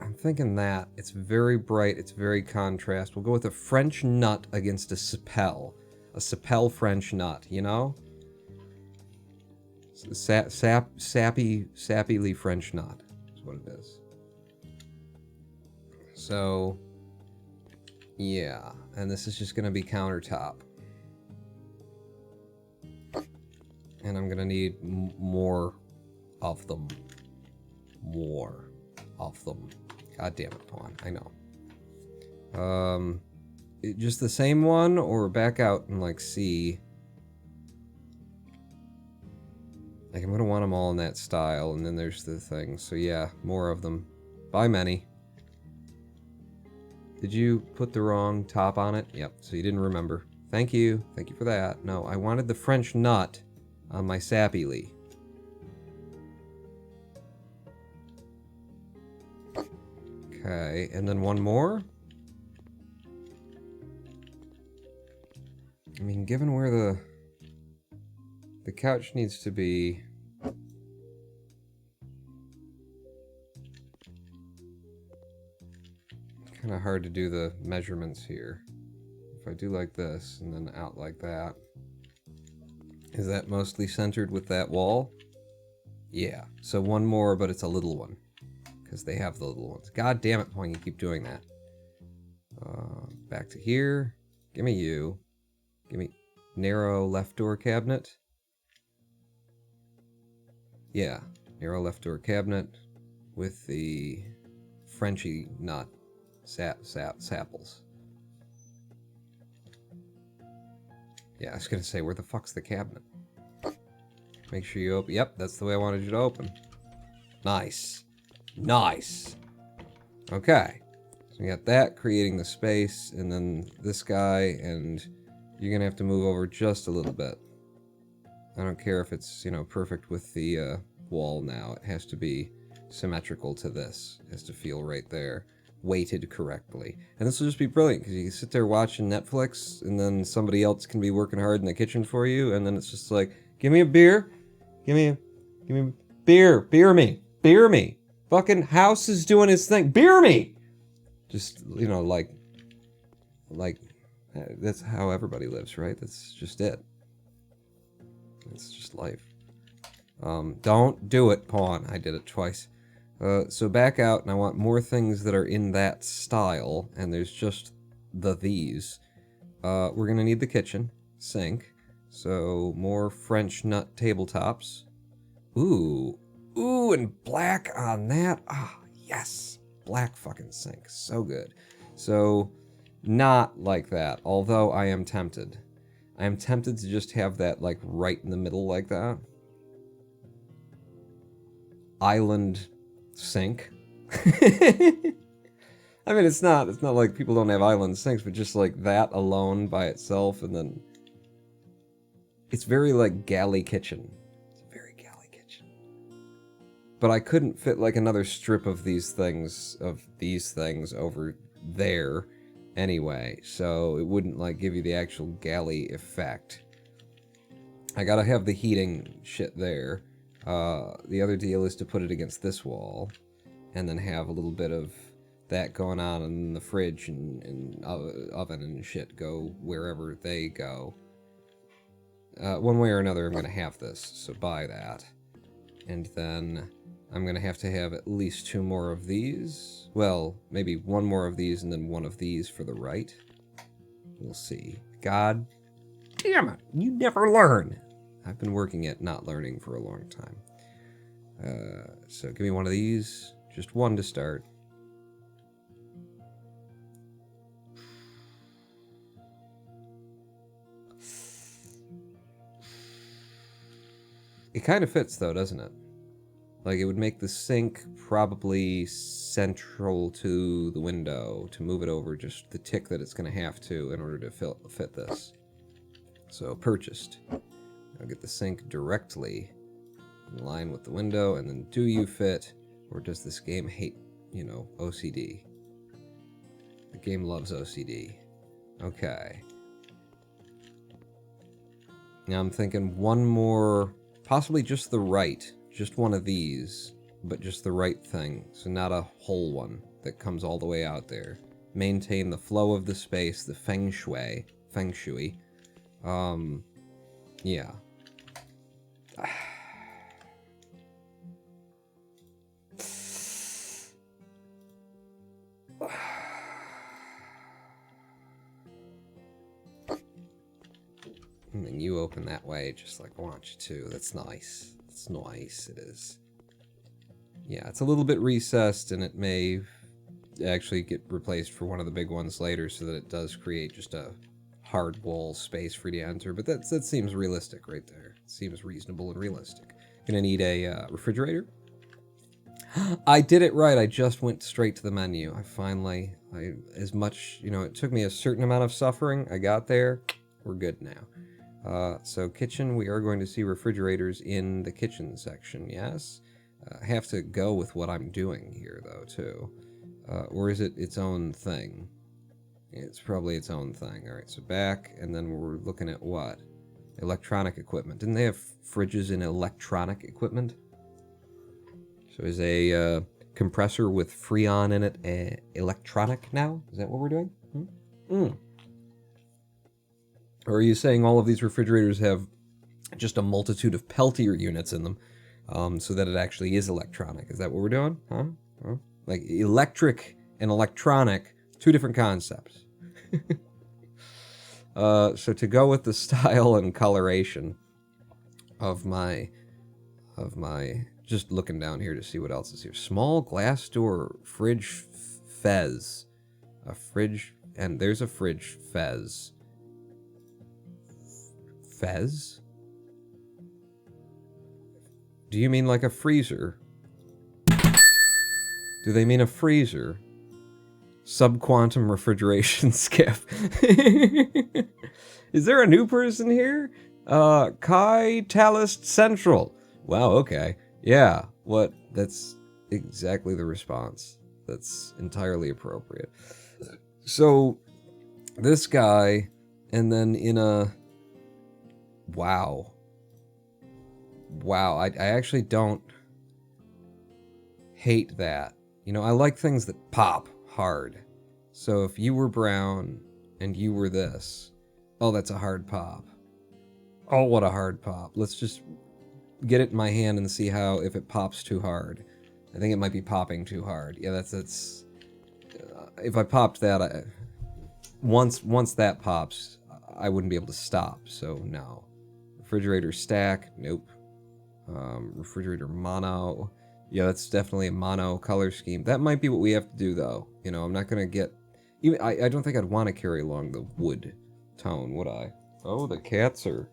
I'm thinking that. It's very bright. It's very contrast. We'll go with a French nut against a Sapel. A Sapel French nut, you know? Sappily French nut is what it is. So, yeah. And this is just going to be countertop. And I'm going to need more of them. More of them. God damn it, Pawn. I know. Just the same one, or back out and, like, see. Like, I'm gonna want them all in that style, and then there's the thing. So, yeah, more of them. Buy many. Did you put the wrong top on it? Yep, so you didn't remember. Thank you. Thank you for that. No, I wanted the French nut on my sapily. Okay, and then one more. I mean, given where the couch needs to be, kind of hard to do the measurements here. If I do like this and then out like that, is that mostly centered with that wall? Yeah. So one more, but it's a little one. Because they have the little ones. God damn it, Poing, you keep doing that. Back to here. Give me you. Give me narrow left door cabinet. Yeah. Narrow left door cabinet with the Frenchy nut sapples. Yeah, I was gonna say, where the fuck's the cabinet? Make sure you open. Yep, that's the way I wanted you to open. Nice. Nice. Okay. So we got that creating the space, and then this guy, and you're gonna have to move over just a little bit. I don't care if it's, you know, perfect with the wall now. It has to be symmetrical to this. It has to feel right there. Weighted correctly. And this will just be brilliant, because you can sit there watching Netflix, and then somebody else can be working hard in the kitchen for you, and then it's just like, give me a beer. Give me beer. Beer me. Fucking house is doing his thing. Beer me! Just, you know, like, that's how everybody lives, right? That's just it. It's just life. Don't do it, Pawn. I did it twice. So back out, and I want more things that are in that style, and there's just these. We're gonna need the kitchen, sink, so more French nut tabletops. Ooh, and black on that. Ah, yes, black fucking sink, so good. So, not like that, although I am tempted. I am tempted to just have that, like, right in the middle like that. Island sink. I mean, it's not like people don't have island sinks, but just like that alone by itself, and then it's very like galley kitchen. It's a very galley kitchen. But I couldn't fit like another strip of these things over there anyway, so it wouldn't like give you the actual galley effect. I gotta have the heating shit there. The other deal is to put it against this wall, and then have a little bit of that going on in the fridge and oven and shit go wherever they go. One way or another, I'm going to have this, so buy that. And then I'm going to have at least 2 more of these. Well, maybe 1 more of these and then 1 of these for the right. We'll see. God damn it, you never learn. I've been working at not learning for a long time. So give me 1 of these. Just 1 to start. It kind of fits though, doesn't it? Like it would make the sink probably central to the window to move it over just the tick that it's going to have to in order to fit this. So purchased. I'll get the sink directly in line with the window, and then do you fit, or does this game hate, you know, OCD? The game loves OCD. Okay. Now I'm thinking 1 more, possibly just the right, just 1 of these, but just the right thing, so not a whole one that comes all the way out there. Maintain the flow of the space, the feng shui. Yeah. And then you open that way, just like I want you to. That's nice. That's nice, it is. Yeah, it's a little bit recessed, and it may actually get replaced for one of the big ones later, so that it does create just a hard wall space for you to enter, but that seems realistic right there. It seems reasonable and realistic. Gonna need a refrigerator. I did it right. I just went straight to the menu. As much, you know, it took me a certain amount of suffering. I got there. We're good now. So kitchen, we are going to see refrigerators in the kitchen section, yes? I have to go with what I'm doing here, though, too. Or is it its own thing? It's probably its own thing. All right, so back, and then we're looking at what? Electronic equipment. Didn't they have fridges in electronic equipment? So is a compressor with Freon in it electronic now? Is that what we're doing? Or are you saying all of these refrigerators have just a multitude of Peltier units in them, so that it actually is electronic? Is that what we're doing? Huh? Like electric and electronic, two different concepts. So to go with the style and coloration of my, just looking down here to see what else is here. Small glass door fridge fez. A fridge, and there's a fridge fez. Fez? Do you mean like a freezer? Do they mean a freezer? Subquantum refrigeration skip. Is there a new person here? Kai Talist Central. Wow, okay. Yeah, what? That's exactly the response. That's entirely appropriate. So, this guy, and then in a... Wow. Wow, I actually don't hate that. You know, I like things that pop hard. So if you were brown and you were this, oh, that's a hard pop. Oh, what a hard pop. Let's just get it in my hand and see how, if it pops too hard. I think it might be popping too hard. Yeah, that's if I popped that, once that pops, I wouldn't be able to stop, so no. Refrigerator stack, nope. Refrigerator mono, yeah, that's definitely a mono color scheme. That might be what we have to do, though. You know, I'm not gonna get, even I don't think I'd want to carry along the wood tone, would I? Oh, the cats are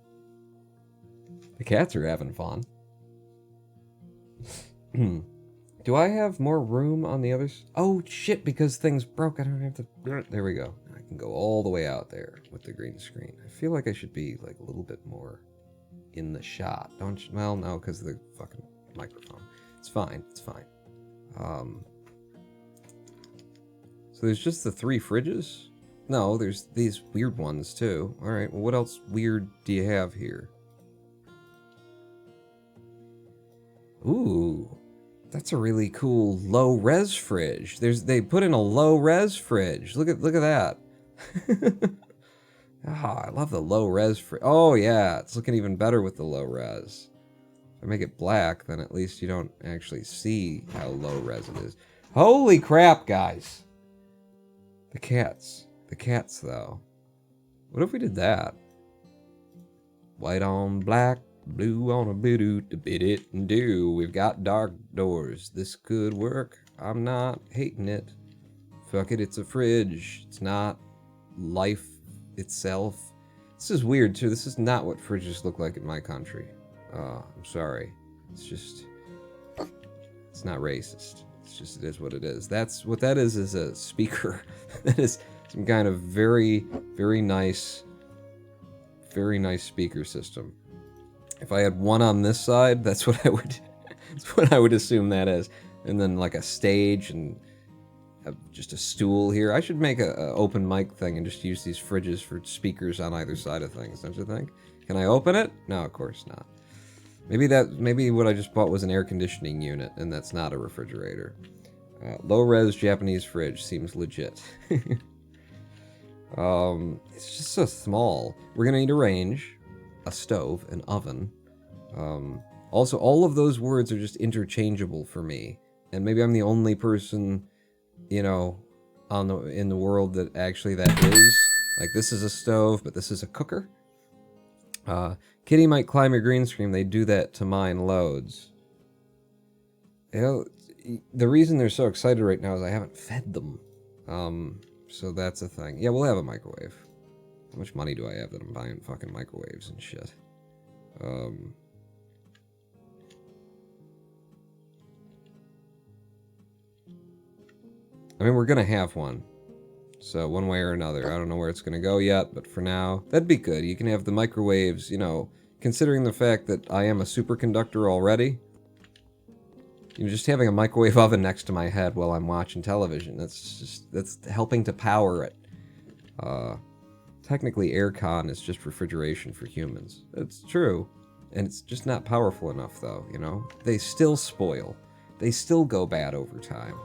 having fun. Do I have more room on the others? Oh shit, because things broke, I don't have to, there we go. I can go all the way out there with the green screen. I feel like I should be like a little bit more in the shot, don't you? Well, no, because of the fucking microphone. It's fine, it's fine. So there's just the 3 fridges? No, there's these weird ones too. Alright, well what else weird do you have here? Ooh, that's a really cool low-res fridge. They put in a low-res fridge. Look at that. Ah, I love the low-res fridge. Oh yeah, it's looking even better with the low-res. If I make it black, then at least you don't actually see how low-res it is. Holy crap, guys! The cats. The cats, though. What if we did that? White on black, blue on a bidoo to bid it and do. We've got dark doors. This could work. I'm not hating it. Fuck it, it's a fridge. It's not life itself. This is weird, too. This is not what fridges look like in my country. I'm sorry. It's just... It's not racist. It's just, it is what it is. That's what that is a speaker. That is some kind of very, very nice speaker system. If I had one on this side, that's what I would assume that is. And then like a stage and just a stool here. I should make a open mic thing and just use these fridges for speakers on either side of things, don't you think? Can I open it? No, of course not. Maybe what I just bought was an air conditioning unit, and that's not a refrigerator. Low-res Japanese fridge seems legit. It's just so small. We're gonna need a range, a stove, an oven. Also, all of those words are just interchangeable for me, and maybe I'm the only person, you know, in the world that actually that is. Like, this is a stove, but this is a cooker. Kitty might climb your green screen. They do that to mine loads. You know, the reason they're so excited right now is I haven't fed them. So that's a thing. Yeah, we'll have a microwave. How much money do I have that I'm buying fucking microwaves and shit? I mean, we're gonna have one. So one way or another. I don't know where it's going to go yet, but for now, that'd be good. You can have the microwaves, you know, considering the fact that I am a superconductor already. You know, just having a microwave oven next to my head while I'm watching television, that's helping to power it. Technically, aircon is just refrigeration for humans. It's true. And it's just not powerful enough, though, you know? They still spoil. They still go bad over time.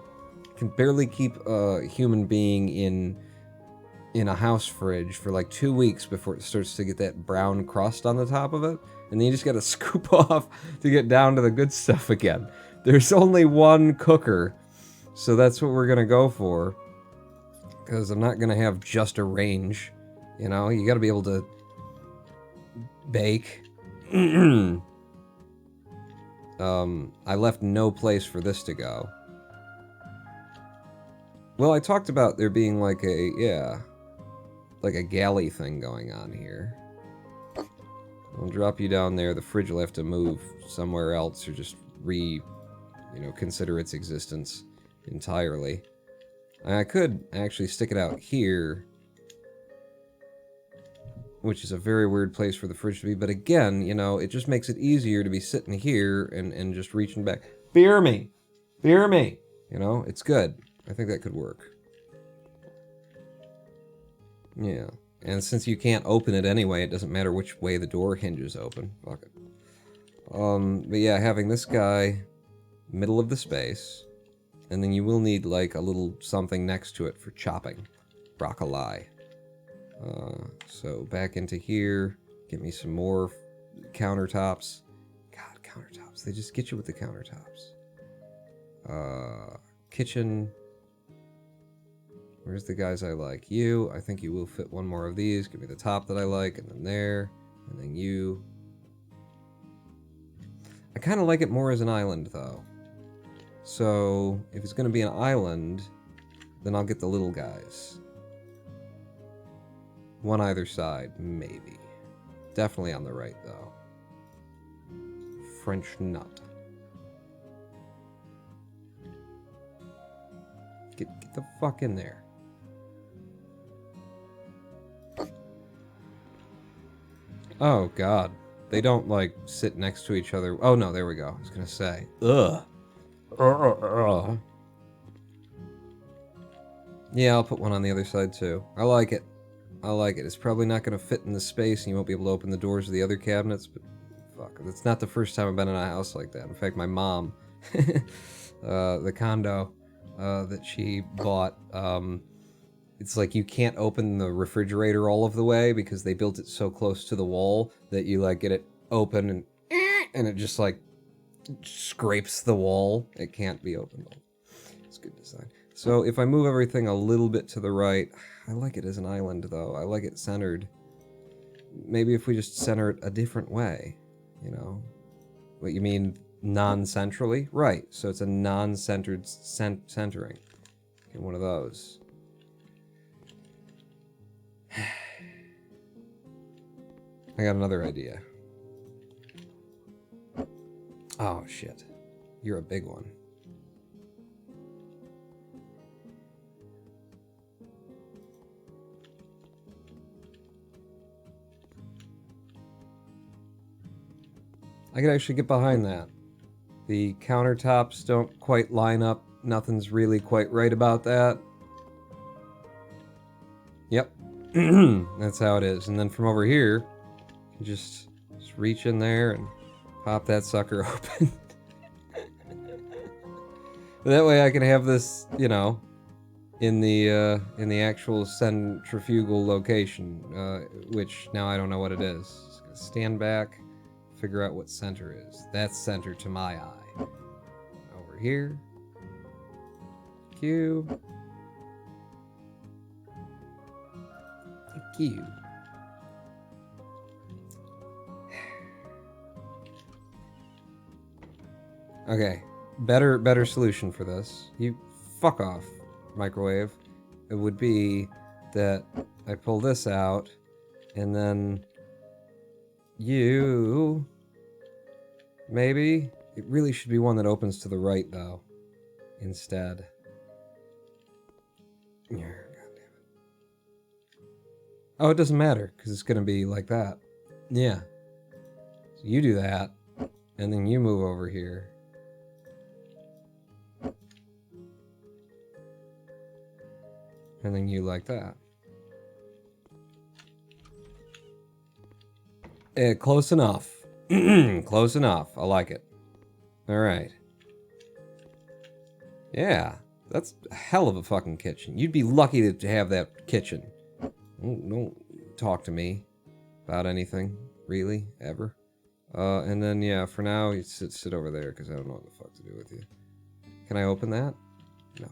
You can barely keep a human being in a house fridge for like 2 weeks before it starts to get that brown crust on the top of it. And then you just gotta scoop off to get down to the good stuff again. There's only one cooker, so that's what we're gonna go for. Because I'm not gonna have just a range. You know, you gotta be able to bake. I left no place for this to go. Well, I talked about there being like like a galley thing going on here. I'll drop you down there. The fridge will have to move somewhere else or just consider its existence entirely. I could actually stick it out here, which is a very weird place for the fridge to be, but again, you know, it just makes it easier to be sitting here and just reaching back. Beer me! Beer me! You know, it's good. I think that could work. Yeah. And since you can't open it anyway, it doesn't matter which way the door hinges open. Fuck it. But yeah, having this guy middle of the space, and then you will need like a little something next to it for chopping broccoli. So back into here, get me some more countertops. God, countertops. They just get you with the countertops. Kitchen. Where's the guys I like? You. I think you will fit one more of these. Give me the top that I like, and then there, and then you. I kind of like it more as an island, though. So, if it's going to be an island, then I'll get the little guys. One either side, maybe. Definitely on the right, though. French nut. Get the fuck in there. Oh, God. They don't, like, sit next to each other. Oh, no, there we go. I was gonna say. Ugh. Yeah, I'll put one on the other side, too. I like it. I like it. It's probably not going to fit in the space, and you won't be able to open the doors of the other cabinets, but fuck. It's not the first time I've been in a house like that. In fact, my mom, the condo that she bought, it's like you can't open the refrigerator all of the way because they built it so close to the wall that you, like, get it open and it just, like, scrapes the wall. It can't be opened. It's good design. So if I move everything a little bit to the right, I like it as an island, though. I like it centered. Maybe if we just center it a different way, you know? What, you mean non-centrally? Right, so it's a non-centered centering. Get one of those. I got another idea. Oh, shit. You're a big one. I could actually get behind that. The countertops don't quite line up. Nothing's really quite right about that. Yep. That's how it is. And then from over here, you just reach in there and pop that sucker open. That way I can have this, you know, in the actual centrifugal location, which now I don't know what it is. Just gonna stand back. Figure out what center is. That's center to my eye. Over here. Q. Q. Okay. Better solution for this. You fuck off, microwave. It would be that I pull this out and then you... Maybe? It really should be one that opens to the right, though. Instead. God damn it. Oh, it doesn't matter, because it's going to be like that. Yeah. So you do that, and then you move over here. And then you like that. Close enough. Close enough. I like it. Alright. Yeah. That's a hell of a fucking kitchen. You'd be lucky to have that kitchen. Don't talk to me about anything, really, ever. And then, yeah, for now, you sit over there, because I don't know what the fuck to do with you. Can I open that? No.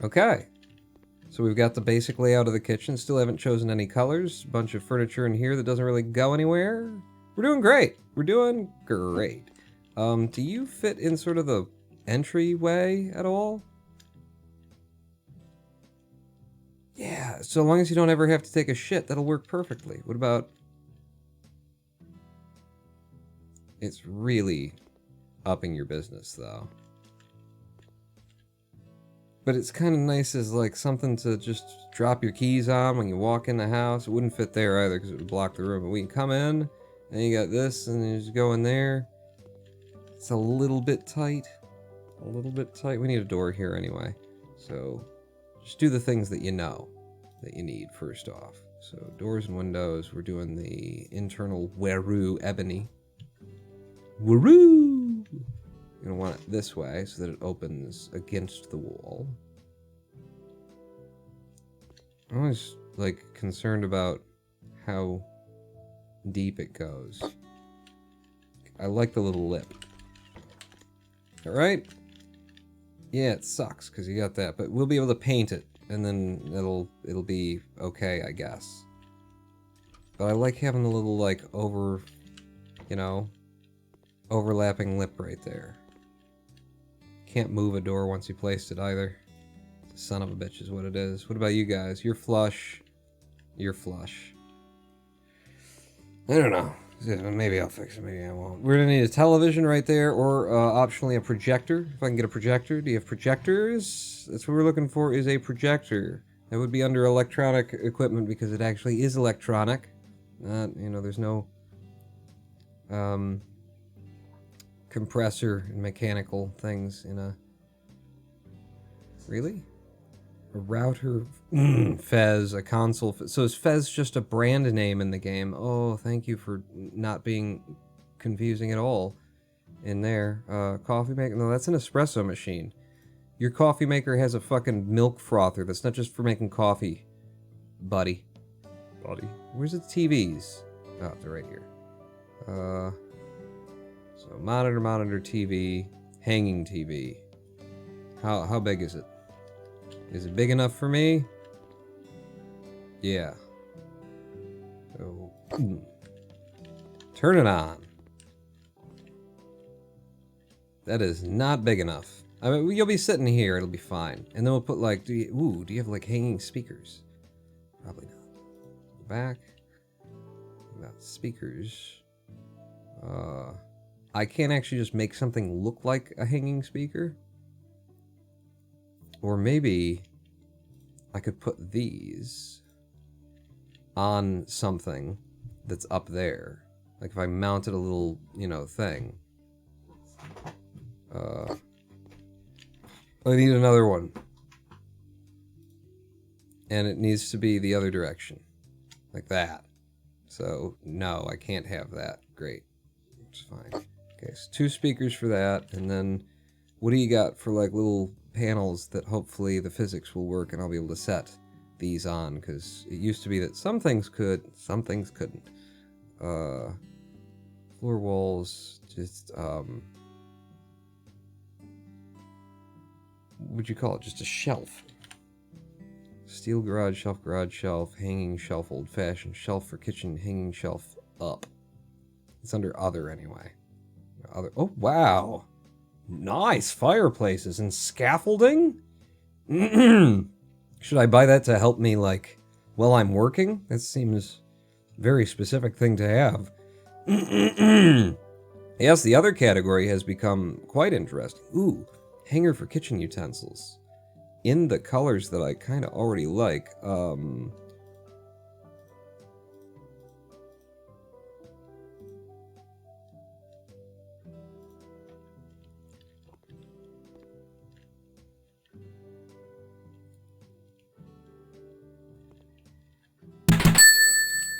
Okay. So we've got the basic layout of the kitchen. Still haven't chosen any colors. Bunch of furniture in here that doesn't really go anywhere. We're doing great. We're doing great. Do you fit in sort of the entryway at all? Yeah, so long as you don't ever have to take a shit, that'll work perfectly. What about... It's really upping your business, though. But it's kind of nice as, like, something to just drop your keys on when you walk in the house. It wouldn't fit there either, because it would block the room. But we can come in, and you got this, and you just go in there. It's a little bit tight. A little bit tight. We need a door here anyway. So... just do the things that you know that you need first off. So doors and windows, we're doing the internal Weru ebony. Weru! You're gonna want it this way so that it opens against the wall. I'm always like concerned about how deep it goes. I like the little lip. Alright? Yeah, it sucks because you got that, but we'll be able to paint it, and then it'll be okay, I guess. But I like having the little, like, overlapping lip right there. Can't move a door once you placed it either. Son of a bitch is what it is. What about you guys? You're flush. You're flush. I don't know. Maybe I'll fix it, maybe I won't. We're gonna need a television right there, or optionally a projector. If I can get a projector. Do you have projectors? That's what we're looking for, is a projector. That would be under electronic equipment, because it actually is electronic. There's no compressor and mechanical things in a... Really? A router, Fez, a console. So is Fez just a brand name in the game? Oh, thank you for not being confusing at all in there. Coffee maker? No, that's an espresso machine. Your coffee maker has a fucking milk frother. That's not just for making coffee, buddy. Where's the TVs? Oh, they're right here. So monitor, TV, hanging TV. How big is it? Is it big enough for me? Yeah. So, turn it on. That is not big enough. I mean, you'll be sitting here, it'll be fine. And then we'll put like, do you have like hanging speakers? Probably not. Back. About speakers. I can't actually just make something look like a hanging speaker. Or maybe I could put these on something that's up there. Like if I mounted a little, thing. I need another one. And it needs to be the other direction. Like that. So, no, I can't have that. Great. It's fine. Okay, so 2 speakers for that, and then what do you got for like little panels that hopefully the physics will work and I'll be able to set these on, because it used to be that some things could, some things couldn't. Floor walls, just, what'd you call it? Just a shelf. Steel garage shelf, hanging shelf, old-fashioned shelf for kitchen, hanging shelf up. It's under other anyway. Other. Oh, wow. Nice fireplaces and scaffolding? Should I buy that to help me, like, while I'm working? That seems a very specific thing to have. Yes, the other category has become quite interesting. Ooh, hanger for kitchen utensils. In the colors that I kind of already like.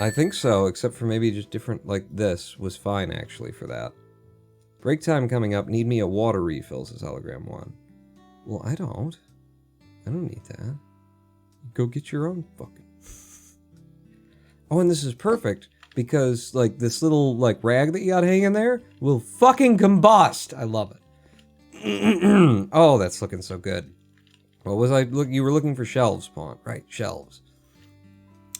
I think so, except for maybe just different, like this was fine actually for that. Break time coming up. Need me a water refill, says Hologram 1. Well, I don't need that. Go get your own fucking... Oh, and this is perfect, because, like, this little, like, rag that you got hanging there will fucking combust! I love it. Oh, that's looking so good. What was I look? You were looking for shelves, Pawn. Right, shelves.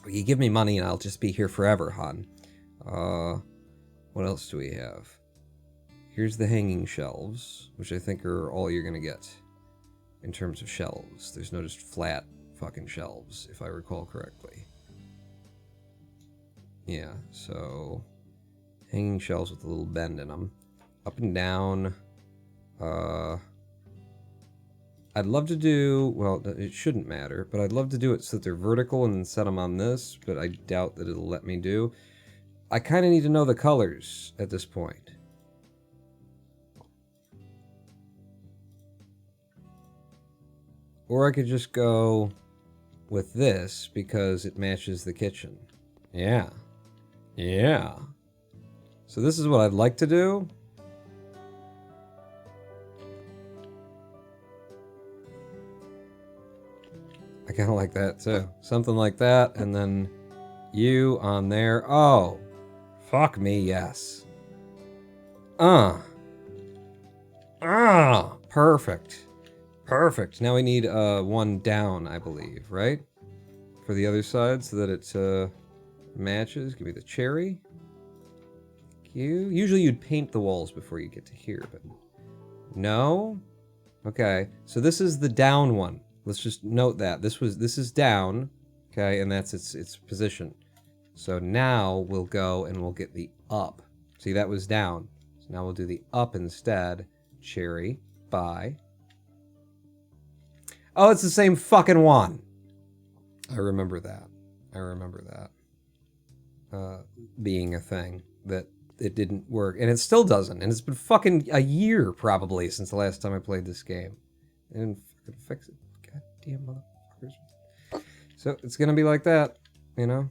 You give me money and I'll just be here forever, hon. What else do we have? Here's the hanging shelves, which I think are all you're gonna get in terms of shelves. There's no just flat fucking shelves, if I recall correctly. Yeah, so hanging shelves with a little bend in them. Up and down. I'd love to do, well, it shouldn't matter, but I'd love to do it so that they're vertical and then set them on this, but I doubt that it'll let me do. I kind of need to know the colors at this point. Or I could just go with this because it matches the kitchen. Yeah. Yeah. So this is what I'd like to do. I kind of like that too. Something like that, and then you on there. Oh, fuck me, yes. Perfect. Perfect. Now we need one down, I believe, right? For the other side, so that it matches. Give me the cherry. Thank you. Usually you'd paint the walls before you get to here, but no. Okay, so this is the down one. Let's just note that this is down, okay, and that's its position. So now we'll go and we'll get the up. See, that was down. So now we'll do the up instead. Cherry, bye. Oh, it's the same fucking one. I remember that. I remember that being a thing that it didn't work, and it still doesn't. And it's been fucking a year probably since the last time I played this game. I didn't fucking fix it. Goddamn motherfuckers. So it's gonna be like that, you know?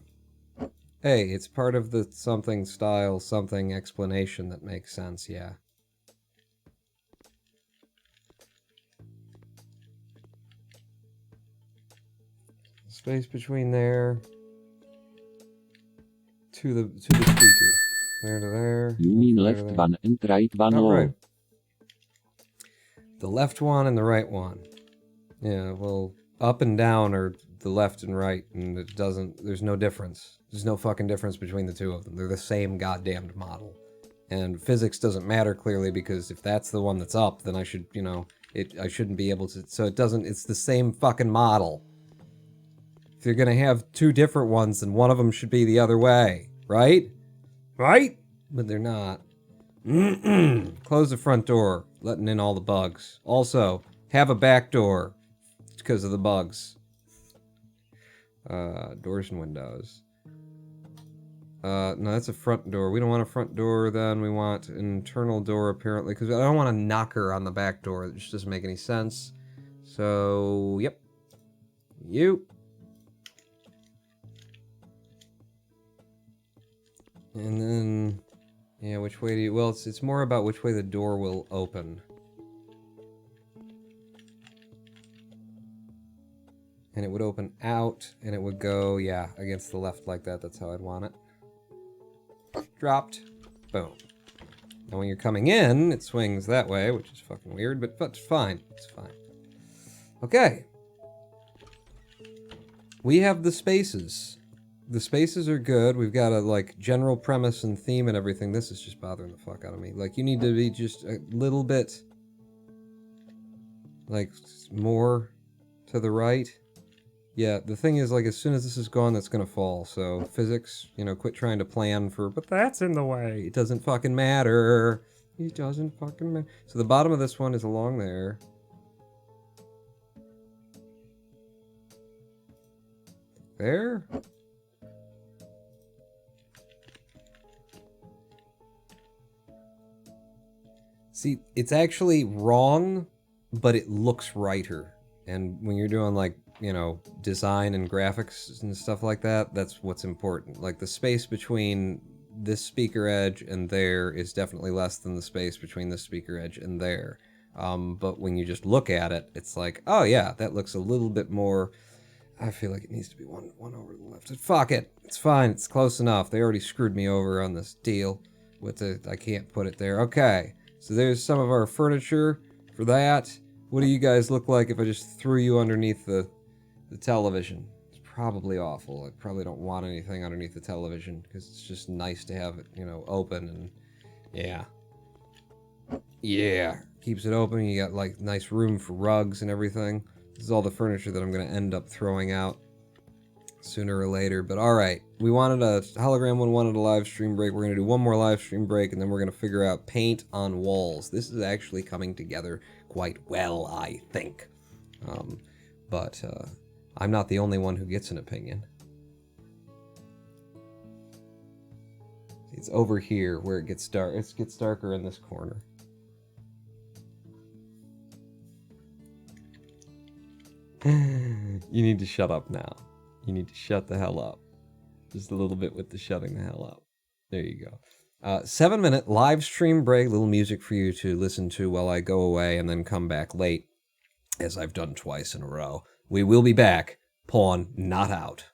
Hey, it's part of the something style, something explanation that makes sense, yeah. Space between there to the speaker. There to there. You mean there left to there. one and right one Oh, or? right. The left one and the right one. Yeah, well, up and down are the left and right, and it doesn't, there's no difference. There's no fucking difference between the two of them. They're the same goddamned model. And physics doesn't matter clearly, because if that's the one that's up, then I should, you know, I shouldn't be able to, so it doesn't, it's the same fucking model. If you're gonna have two different ones, then one of them should be the other way, right? Right? But they're not. Close the front door, letting in all the bugs. Also, have a back door, because of the bugs. Doors and windows. No, that's a front door. We don't want a front door then. We want an internal door, apparently, because I don't want a knocker on the back door. It just doesn't make any sense. So, yep. You. And then, yeah, which way do you... Well, it's more about which way the door will open. And it would open out, and it would go, yeah, against the left like that. That's how I'd want it. Dropped. Boom. Now when you're coming in, it swings that way, which is fucking weird, but it's fine. It's fine. Okay. We have the spaces. The spaces are good. We've got a, like, general premise and theme and everything. This is just bothering the fuck out of me. Like, you need to be just a little bit, like, more to the right. Yeah, the thing is, like, as soon as this is gone, that's gonna fall. So, physics, you know, quit trying to plan for, but that's in the way. It doesn't fucking matter. It doesn't fucking matter. So the bottom of this one is along there. There? See, it's actually wrong, but it looks righter. And when you're doing like, you know, design and graphics and stuff like that, that's what's important. Like the space between this speaker edge and there is definitely less than the space between this speaker edge and there. But when you just look at it, it's like, oh yeah, that looks a little bit more. I feel like it needs to be one over to the left. Fuck it, it's fine, it's close enough. They already screwed me over on this deal with the, I can't put it there. Okay, so there's some of our furniture for that. What do you guys look like if I just threw you underneath the television? It's probably awful. I probably don't want anything underneath the television because it's just nice to have it, you know, open and yeah. Yeah, keeps it open. You got like nice room for rugs and everything. This is all the furniture that I'm going to end up throwing out sooner or later. But alright, we wanted a hologram one, wanted a live stream break. We're going to do one more live stream break, and then we're going to figure out paint on walls. This is actually coming together quite well, I think. But I'm not the only one who gets an opinion. It's over here where it gets dark. It gets darker in this corner. You need to shut up now. You need to shut the hell up. Just a little bit with the shutting the hell up. There you go. 7-minute live stream break. Little music for you to listen to while I go away and then come back late, as I've done twice in a row. We will be back. Pawn not out.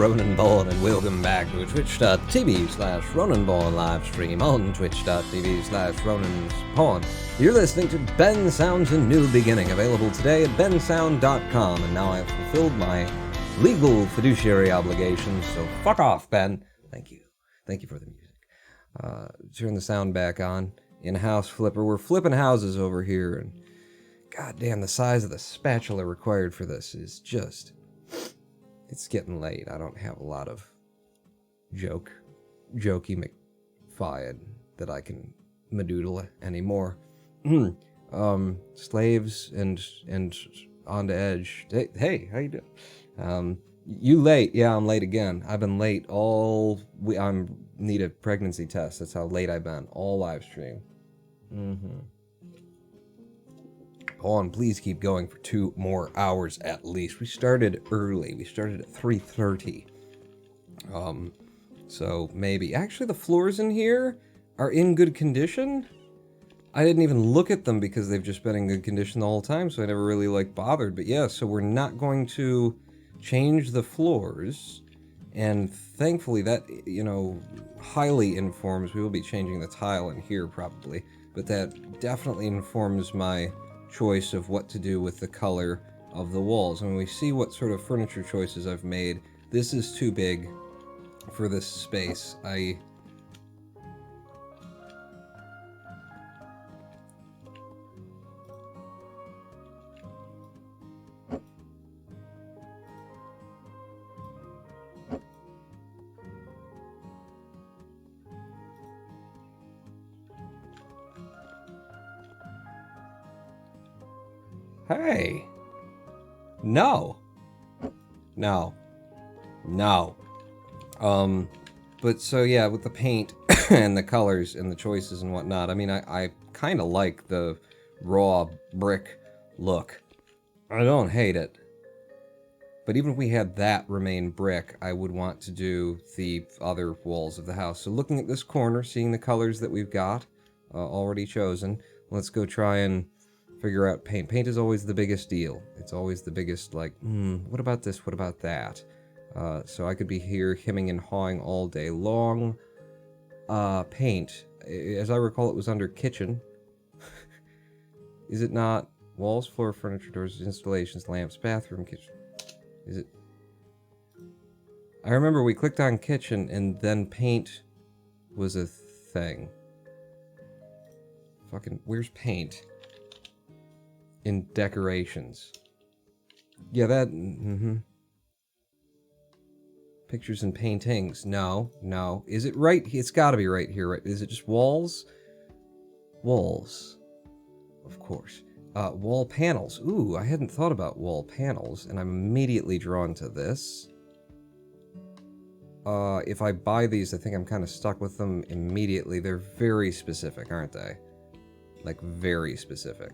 Ronan Ball, and welcome back to twitch.tv/RonanBall livestream on twitch.tv/RonanPawn. You're listening to Ben Sounds A New Beginning, available today at bensound.com, and now I've fulfilled my legal fiduciary obligations, so fuck off, Ben. Thank you. Thank you for the music. Turn the sound back on. In-house flipper. We're flipping houses over here, and goddamn, the size of the spatula required for this is just... It's getting late. I don't have a lot of jokey McFiad that I can madoodle anymore. Slaves and on the edge. Hey, how you doing? You late? Yeah, I'm late again. I've been late all... I'm need a pregnancy test. That's how late I've been. All live stream. Hold on, please keep going for 2 more hours at least. We started early. We started at 3:30. So maybe. Actually, the floors in here are in good condition. I didn't even look at them because they've just been in good condition the whole time, so I never really, bothered. But yeah, so we're not going to change the floors. And thankfully that, highly informs... We will be changing the tile in here probably. But that definitely informs my choice of what to do with the color of the walls. And when we see what sort of furniture choices I've made, this is too big for this space. Hey. No. But so yeah, with the paint and the colors and the choices and whatnot, I mean, I kind of like the raw brick look. I don't hate it. But even if we had that remain brick, I would want to do the other walls of the house. So looking at this corner, seeing the colors that we've got already chosen, let's go try and figure out paint. Paint is always the biggest deal. It's always the biggest, what about this? What about that? So I could be here hemming and hawing all day long. Paint. As I recall, it was under kitchen. Is it not? Walls, floor, furniture, doors, installations, lamps, bathroom, kitchen. Is it? I remember we clicked on kitchen and then paint was a thing. Fucking, where's paint? In decorations. Yeah, that... Pictures and paintings. No. Is it right? It's gotta be right here, right? Is it just walls? Walls. Of course. Wall panels. Ooh, I hadn't thought about wall panels, and I'm immediately drawn to this. If I buy these, I think I'm kind of stuck with them immediately. They're very specific, aren't they? Very specific.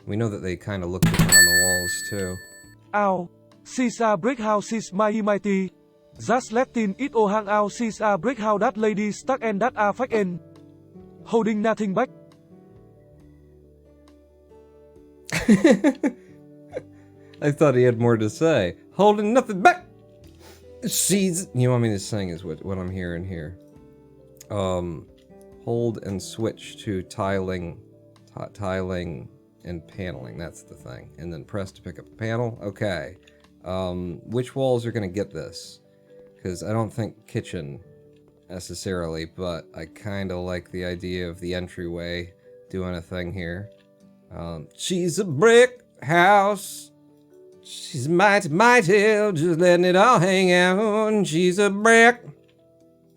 We know that they kind of look different on the walls, too. Ow. She's a brick house, she's mighty. Just letting it all hang out, she's a brick house, that lady stuck and that a fake end. Holding nothing back. I thought he had more to say. Holding nothing back! She's... You want me to sing is what I'm hearing here. Hold and switch to tiling... tiling... and paneling, that's the thing. And then press to pick up a panel. Okay. Which walls are gonna get this? Because I don't think kitchen necessarily, but I kind of like the idea of the entryway doing a thing here. She's a brick house. She's mighty, just letting it all hang out. She's a brick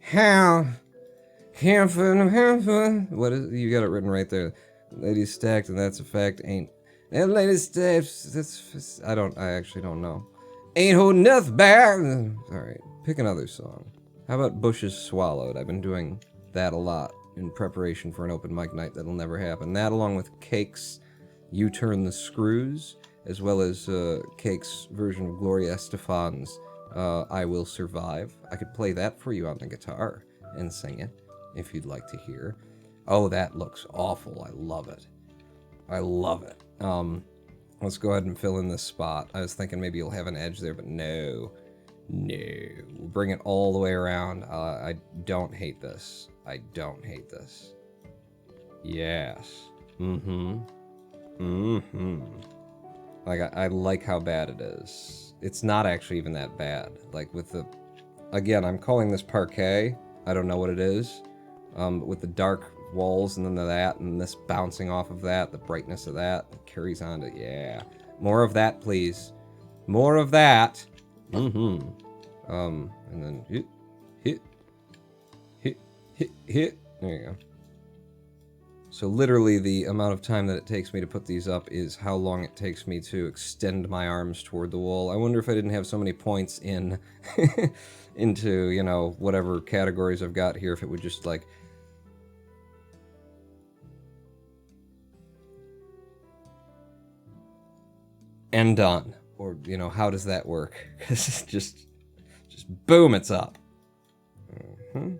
house. What is, you got it written right there. Ladies stacked, and that's a fact. Ain't that ladies stacked? That's I actually don't know. Ain't holding nothing back. All right, pick another song. How about Bushes Swallowed? I've been doing that a lot in preparation for an open mic night that'll never happen. That, along with Cake's "You Turn the Screws," as well as Cake's version of Gloria Estefan's "I Will Survive." I could play that for you on the guitar and sing it if you'd like to hear. Oh, that looks awful. I love it. I love it. Let's go ahead and fill in this spot. I was thinking maybe you'll have an edge there, but no. No. We'll bring it all the way around. I don't hate this. I don't hate this. Yes. Mm-hmm. Mm-hmm. Like, I like how bad it is. It's not actually even that bad. Like, with the... Again, I'm calling this parquet. I don't know what it is. With the dark walls and then that and this bouncing off of that, the brightness of that, it carries on to... Yeah. More of that, please. More of that. Mm-hmm. And then... Hit. There you go. So literally the amount of time that it takes me to put these up is how long it takes me to extend my arms toward the wall. I wonder if I didn't have so many points in into, you know, whatever categories I've got here, if it would just like... And done. Or, you know, how does that work? Because it's just boom, it's up. And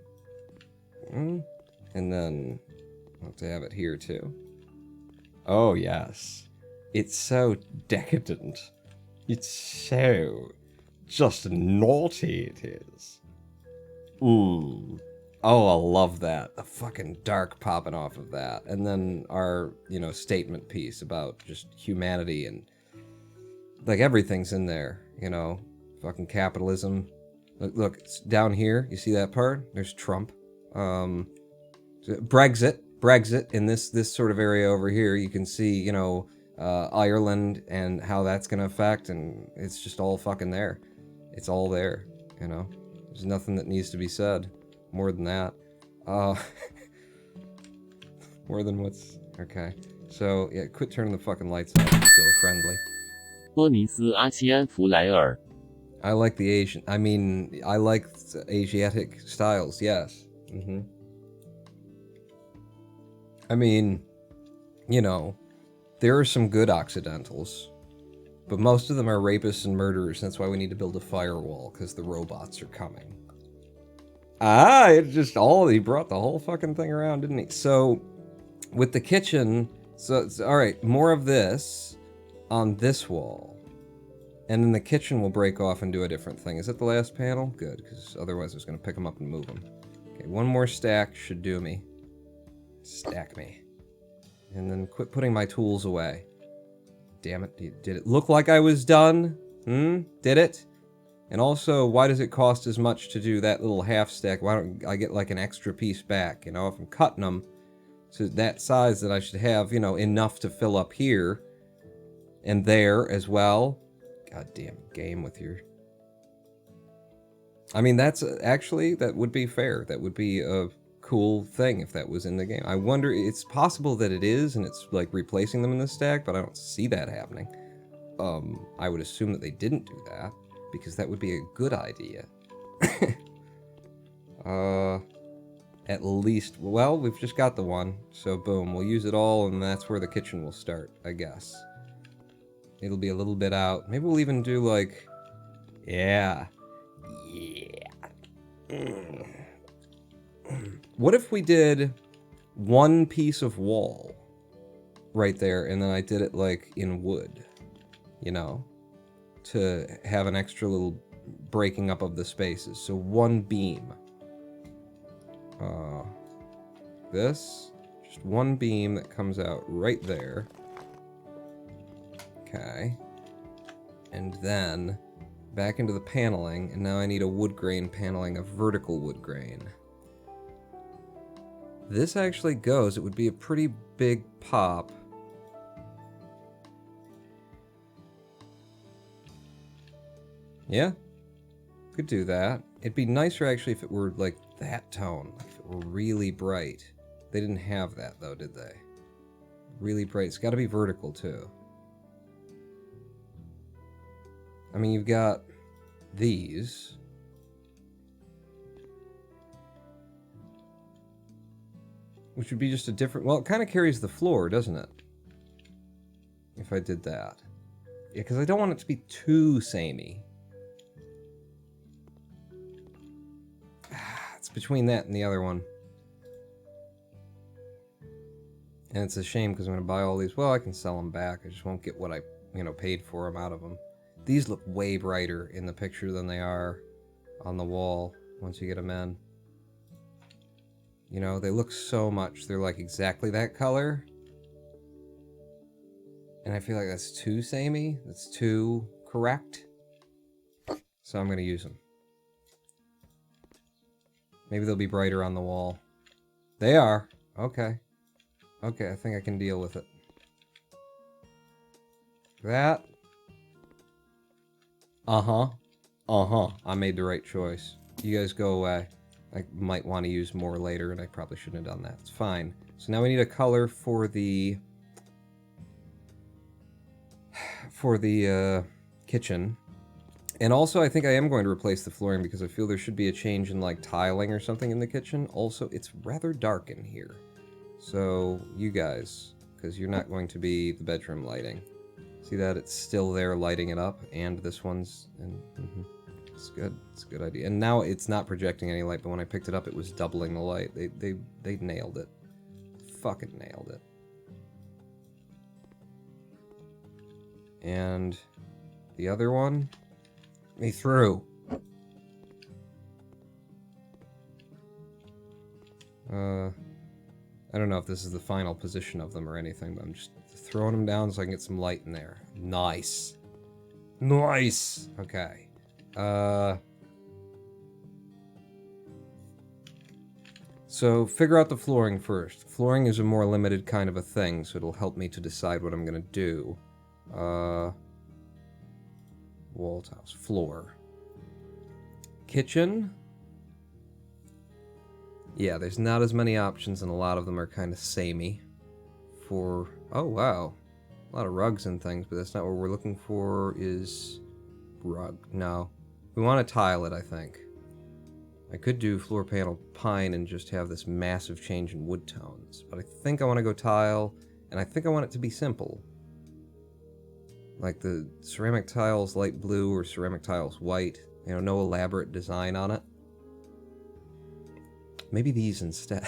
then... I'll have to have it here, too. Oh, yes. It's so decadent. It's so... just naughty, it is. Oh, I love that. The fucking dark popping off of that. And then our, you know, statement piece about just humanity and... Like, everything's in there, you know? Fucking capitalism. Look, it's down here. You see that part? There's Trump. Brexit in this sort of area over here, you can see, you know, Ireland and how that's gonna affect, and it's just all fucking there. It's all there, you know. There's nothing that needs to be said more than that. More than what's... Okay. So, yeah, quit turning the fucking lights off. Just go friendly. 波尼斯阿西安弗莱尔 I like the Asian... I mean, I like Asiatic styles, yes. Mm-hmm. I mean, you know, there are some good Occidentals, but most of them are rapists and murderers, and that's why we need to build a firewall, because the robots are coming. It just he brought the whole fucking thing around, didn't he? So, with the kitchen, alright, more of this on this wall, and then the kitchen will break off and do a different thing. Is that the last panel? Good, because otherwise I was going to pick them up and move them. Okay, one more stack should do me. Stack me. And then quit putting my tools away. Damn it. Did it look like I was done? Did it? And also, why does it cost as much to do that little half stack? Why don't I get like an extra piece back? You know, if I'm cutting them to that size that I should have, you know, enough to fill up here and there as well. God damn game with your... I mean, that's actually, that would be fair. That would be a cool thing if that was in the game. I wonder, it's possible that it is, and it's like replacing them in the stack, but I don't see that happening. I would assume that they didn't do that, because that would be a good idea. At least, well, we've just got the one, so boom, we'll use it all, and that's where the kitchen will start, I guess. It'll be a little bit out. Maybe we'll even do like, yeah. What if we did one piece of wall right there, and then I did it like in wood, you know, to have an extra little breaking up of the spaces. So one beam. This, just one beam that comes out right there. Okay. And then back into the paneling, and now I need a woodgrain paneling, a vertical woodgrain. This actually goes, it would be a pretty big pop. Yeah, could do that. It'd be nicer actually if it were like that tone, like if it were really bright. They didn't have that though, did they? Really bright, it's gotta be vertical too. I mean, you've got these. Which would be just a different... Well, it kind of carries the floor, doesn't it? If I did that. Yeah, because I don't want it to be too samey. It's between that and the other one. And it's a shame because I'm going to buy all these. Well, I can sell them back. I just won't get what I you know, paid for them out of them. These look way brighter in the picture than they are on the wall once you get them in. You know, they look so much. They're like exactly that color. And I feel like that's too samey. That's too correct. So I'm going to use them. Maybe they'll be brighter on the wall. They are. Okay. Okay, I think I can deal with it. That. Uh-huh. Uh-huh. I made the right choice. You guys go away. I might want to use more later, and I probably shouldn't have done that. It's fine. So now we need a color for the kitchen. And also, I think I am going to replace the flooring because I feel there should be a change in, like, tiling or something in the kitchen. Also, it's rather dark in here. So, you guys, because you're not going to be the bedroom lighting. See that? It's still there lighting it up, and this one's... It's good. It's a good idea. And now it's not projecting any light, but when I picked it up, it was doubling the light. They nailed it. Fucking nailed it. And the other one... Me through. I don't know if this is the final position of them or anything, but I'm just throwing them down so I can get some light in there. Nice. Nice. Okay. So figure out the flooring first. Flooring is a more limited kind of a thing, so it'll help me to decide what I'm gonna do. Wall tiles. Floor. Kitchen. Yeah, there's not as many options, and a lot of them are kind of samey. For... Oh, wow. A lot of rugs and things, but that's not what we're looking for, is... Rug. No. We want to tile it, I think. I could do floor panel pine and just have this massive change in wood tones, but I think I want to go tile, and I think I want it to be simple. Like the ceramic tiles light blue or ceramic tiles white. You know, no elaborate design on it. Maybe these instead.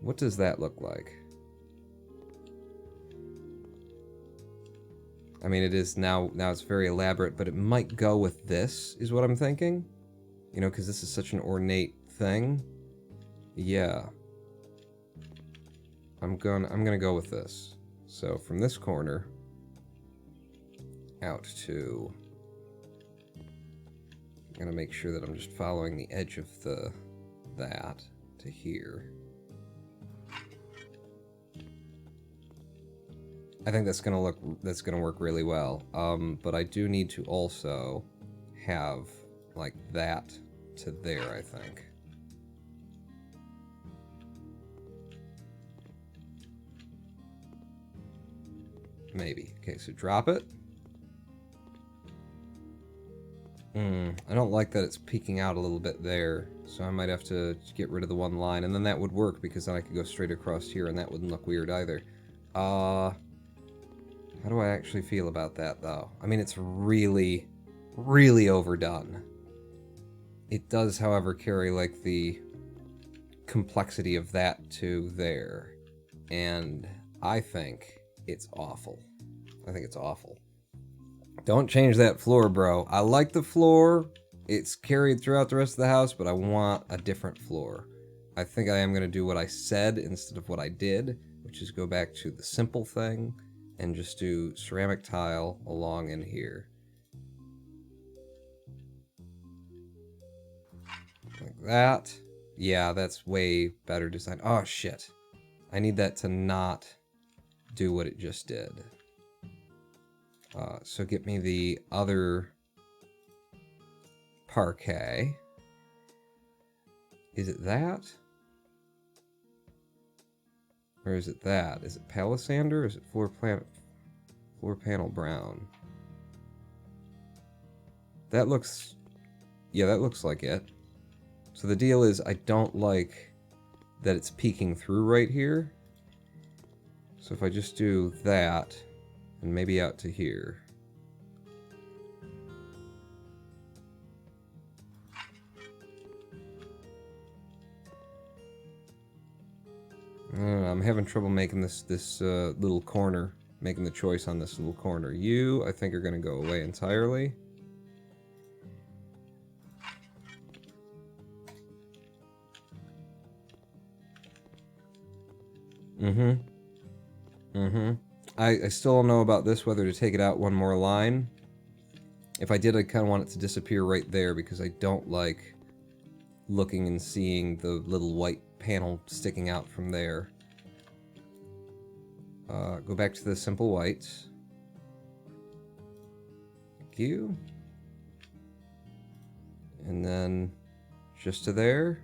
What does that look like? I mean, it is now it's very elaborate, but it might go with this, is what I'm thinking. You know, because this is such an ornate thing. Yeah. I'm gonna go with this. So from this corner out to... I'm gonna make sure that I'm just following the edge of that to here. I think that's gonna work really well. But I do need to also have like that to there, I think. Maybe. Okay, so drop it. I don't like that it's peeking out a little bit there, so I might have to get rid of the one line, and then that would work because then I could go straight across here and that wouldn't look weird either. How do I actually feel about that, though? I mean, it's really, really overdone. It does, however, carry, like, the complexity of that to there. And I think it's awful. I think it's awful. Don't change that floor, bro. I like the floor. It's carried throughout the rest of the house, but I want a different floor. I think I am going to do what I said instead of what I did, which is go back to the simple thing and just do ceramic tile along in here. Like that. Yeah, that's way better design. Oh, shit. I need that to not do what it just did. So get me the other parquet. Is it that? Or is it that? Is it palisander or is it floor panel brown? That looks... Yeah, that looks like it. So the deal is I don't like that it's peeking through right here. So if I just do that, and maybe out to here. I don't know, I'm having trouble making this little corner, making the choice on this little corner. You, I think, are going to go away entirely. I still don't know about this, whether to take it out one more line. If I did, I kind of want it to disappear right there because I don't like looking and seeing the little white panel sticking out from there. Go back to the simple whites. Thank you. And then just to there.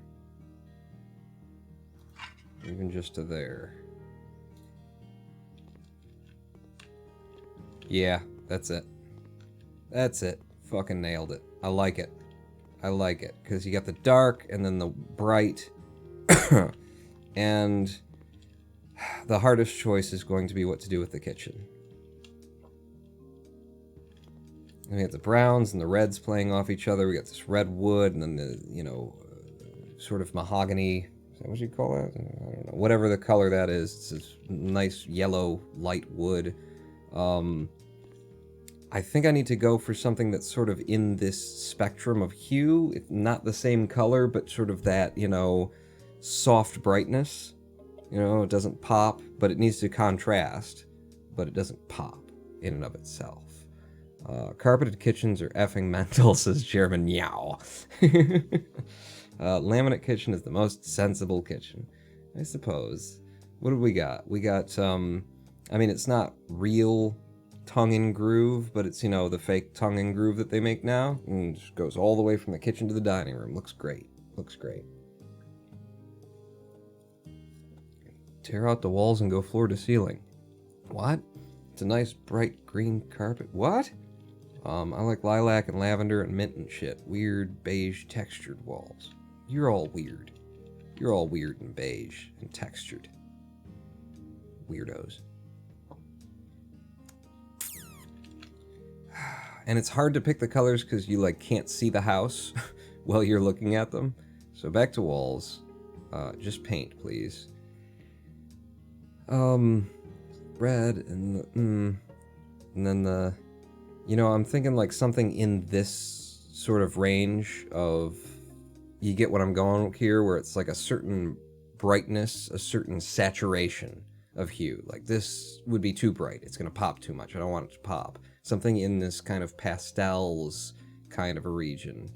Even just to there. Yeah, that's it. That's it. Fucking nailed it. I like it. I like it. Because you got the dark and then the bright. And the hardest choice is going to be what to do with the kitchen. And we got the browns and the reds playing off each other. We got this red wood and then the, you know, sort of mahogany. Is that what you call that? I don't know. Whatever the color that is. It's this nice yellow light wood. I think I need to go for something that's sort of in this spectrum of hue. It's not the same color, but sort of that, you know, soft brightness. You know, it doesn't pop, but it needs to contrast, but it doesn't pop in and of itself. Carpeted kitchens are effing mental, says Chairman Meow. Laminate kitchen is the most sensible kitchen, I suppose. What do we got? We got, I mean, it's not real tongue and groove, but it's, you know, the fake tongue and groove that they make now. And it just goes all the way from the kitchen to the dining room. Looks great. Looks great. Tear out the walls and go floor to ceiling. What? It's a nice bright green carpet. What? I like lilac and lavender and mint and shit. Weird beige textured walls. You're all weird. You're all weird and beige and textured. Weirdos. And it's hard to pick the colors because you like can't see the house while you're looking at them. So back to walls. Just paint, please. Red and then the, you know, I'm thinking like something in this sort of range of, you get what I'm going here, where it's like a certain brightness, a certain saturation of hue. Like this would be too bright. It's going to pop too much. I don't want it to pop. Something in this kind of pastels kind of a region.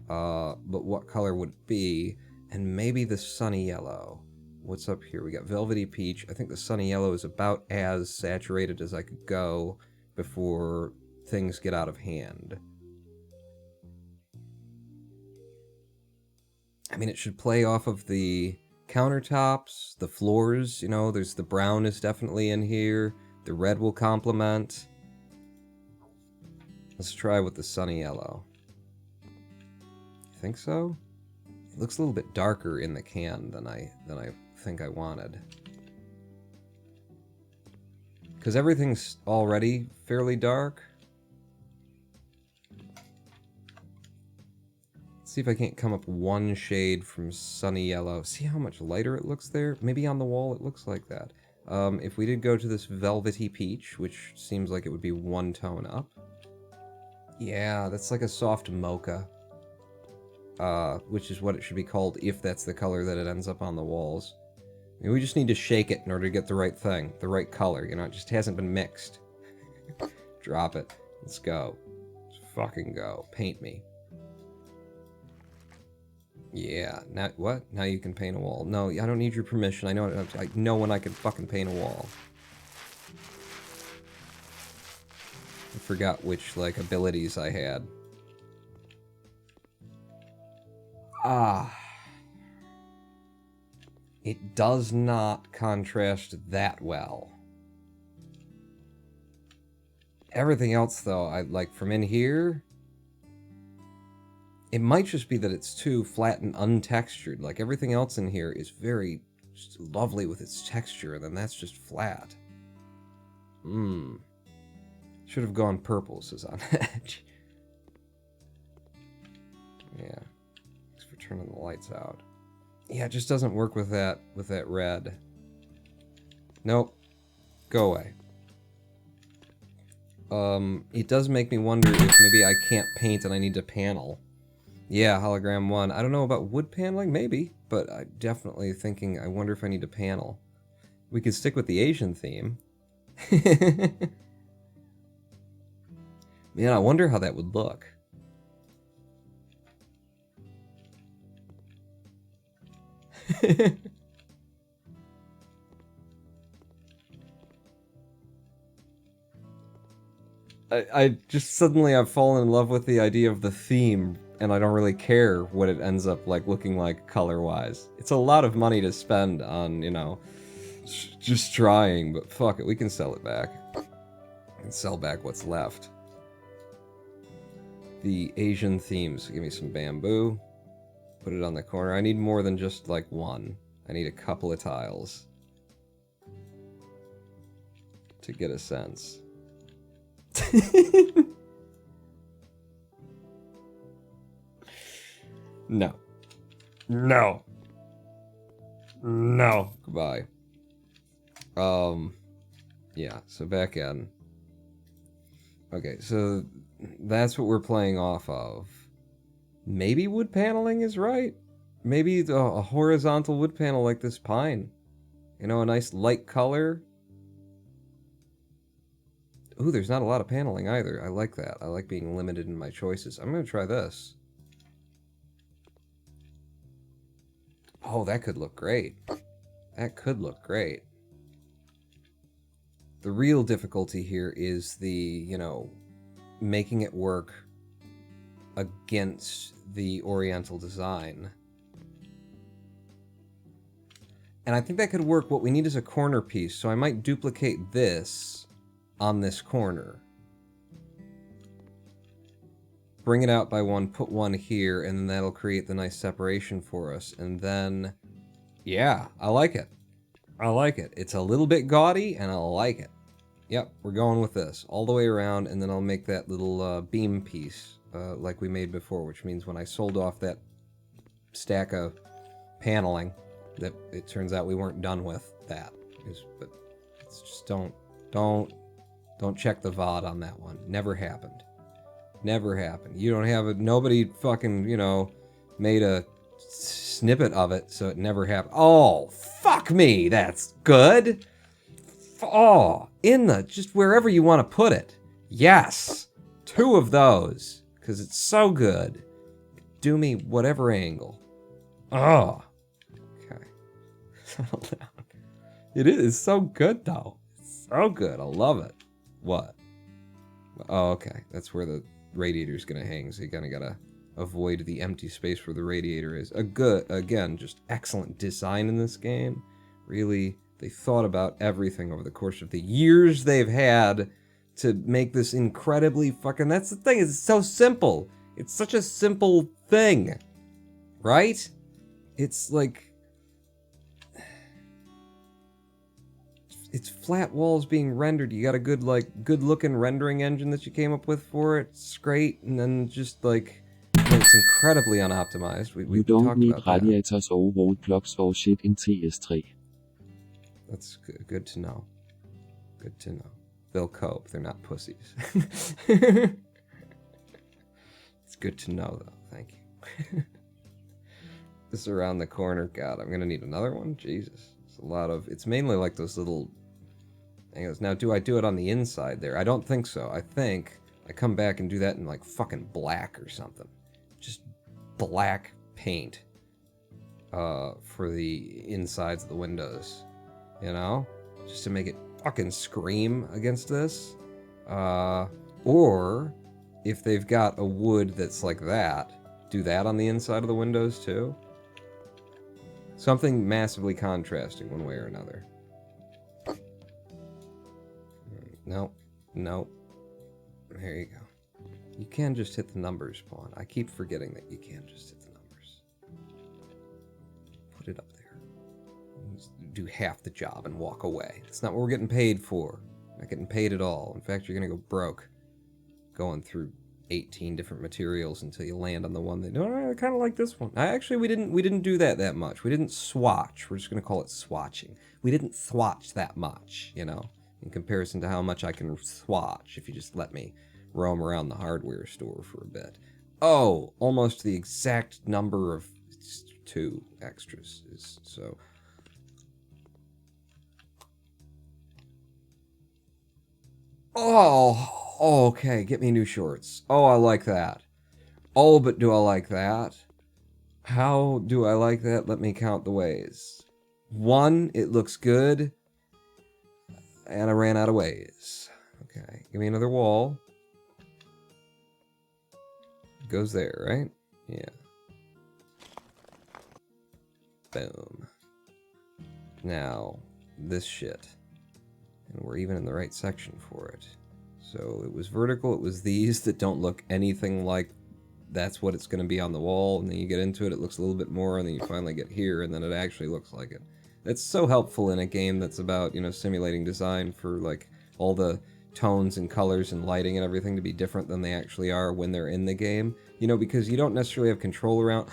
But what color would it be? And maybe the sunny yellow. What's up here? We got velvety peach. I think the sunny yellow is about as saturated as I could go before things get out of hand. I mean, it should play off of the countertops, the floors, you know, there's the brown is definitely in here. The red will complement. Let's try with the sunny yellow. You think so? It looks a little bit darker in the can than I think I wanted. Because everything's already fairly dark. Let's see if I can't come up one shade from sunny yellow. See how much lighter it looks there? Maybe on the wall it looks like that. If we did go to this velvety peach, which seems like it would be one tone up. Yeah, that's like a soft mocha. Which is what it should be called if that's the color that it ends up on the walls. I mean, we just need to shake it in order to get the right thing, the right color, you know, it just hasn't been mixed. Drop it. Let's go. Let's fucking go. Paint me. Yeah, now, what? Now you can paint a wall. No, I don't need your permission. I know when I can fucking paint a wall. I forgot which, like, abilities I had. It does not contrast that well. Everything else, though, I like from in here, it might just be that it's too flat and untextured. Like, everything else in here is very just lovely with its texture, and then that's just flat. Should have gone purple, says On Edge. Yeah. Thanks for turning the lights out. Yeah, it just doesn't work with that red. Nope. Go away. It does make me wonder if maybe I can't paint and I need to panel. Yeah, hologram 1. I don't know about wood paneling, maybe, but I'm definitely thinking, I wonder if I need to panel. We could stick with the Asian theme. Man, I wonder how that would look. I just suddenly I've fallen in love with the idea of the theme, and I don't really care what it ends up like looking like color-wise. It's a lot of money to spend on, you know, just trying, but fuck it, we can sell it back. And sell back what's left. The Asian themes. Give me some bamboo. Put it on the corner. I need more than just like one. I need a couple of tiles to get a sense. No. No. No. Goodbye. Yeah, so back in. Okay, so that's what we're playing off of. Maybe wood paneling is right. Maybe a horizontal wood panel like this pine. You know, a nice light color. Ooh, there's not a lot of paneling either. I like that. I like being limited in my choices. I'm going to try this. Oh, that could look great. That could look great. The real difficulty here is the, you know, making it work against the Oriental design. And I think that could work. What we need is a corner piece, so I might duplicate this on this corner. Bring it out by one, put one here, and then that'll create the nice separation for us. And then, yeah, I like it. I like it. It's a little bit gaudy, and I like it. Yep, we're going with this all the way around, and then I'll make that little beam piece like we made before, which means when I sold off that stack of paneling that it turns out we weren't done with that. But it's just don't check the VOD on that one. Never happened. Never happened. You don't have it. Nobody fucking, you know, made a snippet of it, so it never happened. Oh, fuck me. That's good. Oh, in the, just wherever you want to put it. Yes. 2 of those. Because it's so good. Do me whatever angle. Oh. Okay. Settle down. It is so good, though. It's so good. I love it. What? Oh, okay. That's where the radiator's gonna hang, so you kinda gotta avoid the empty space where the radiator is. Again, just excellent design in this game. Really, they thought about everything over the course of the years they've had to make this incredibly fucking... That's the thing, it's so simple. It's such a simple thing. Right? It's like... It's flat walls being rendered. You got a good, like, good-looking rendering engine that you came up with for it. It's great, and then just, like... It's incredibly unoptimized. We You don't talked need about that. radiators or wall clocks or shit in TS3. That's good to know. Good to know. They'll cope. They're not pussies. It's good to know, though. Thank you. This is around the corner. God, I'm going to need another one? Jesus. It's a lot of... It's mainly like those little... angles. Now, do I do it on the inside there? I don't think so. I think I come back and do that in, like, fucking black or something. Just black paint. For the insides of the windows. You know? Just to make it fucking scream against this. Or, if they've got a wood that's like that, do that on the inside of the windows too. Something massively contrasting one way or another. No. No. There you go. You can just hit the numbers, Pawn. I keep forgetting that you can just hit the numbers. Put it up there. Do half the job and walk away. That's not what we're getting paid for. Not getting paid at all. In fact, you're gonna go broke going through 18 different materials until you land on the one that, no, I kind of like this one. We didn't do that much. We didn't swatch. We're just going to call it swatching. We didn't swatch that much, you know, in comparison to how much I can swatch if you just let me roam around the hardware store for a bit. Oh, almost the exact number of 2 extras. So... Oh, okay, get me new shorts. Oh, I like that. Oh, but do I like that? How do I like that? Let me count the ways. 1, it looks good. And I ran out of ways. Okay, give me another wall. Goes there, right? Yeah. Boom. Now, this shit. And we're even in the right section for it. So it was vertical, it was these that don't look anything like that's what it's going to be on the wall, and then you get into it, it looks a little bit more, and then you finally get here, and then it actually looks like it. It's so helpful in a game that's about, you know, simulating design for, like, all the tones and colors and lighting and everything to be different than they actually are when they're in the game. You know, because you don't necessarily have control around...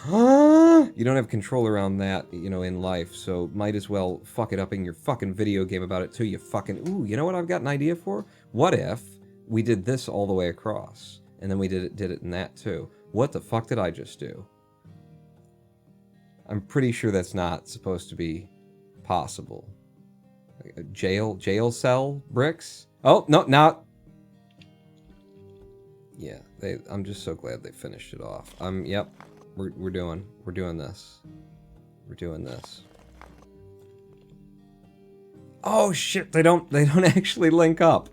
You don't have control around that, you know, in life, so might as well fuck it up in your fucking video game about it too, you fucking... Ooh, you know what I've got an idea for? What if we did this all the way across, and then we did it in that too? What the fuck did I just do? I'm pretty sure that's not supposed to be possible. Jail cell bricks? Oh, no, not... Yeah, I'm just so glad they finished it off. Yep, we're doing this. We're doing this. Oh shit, they don't actually link up.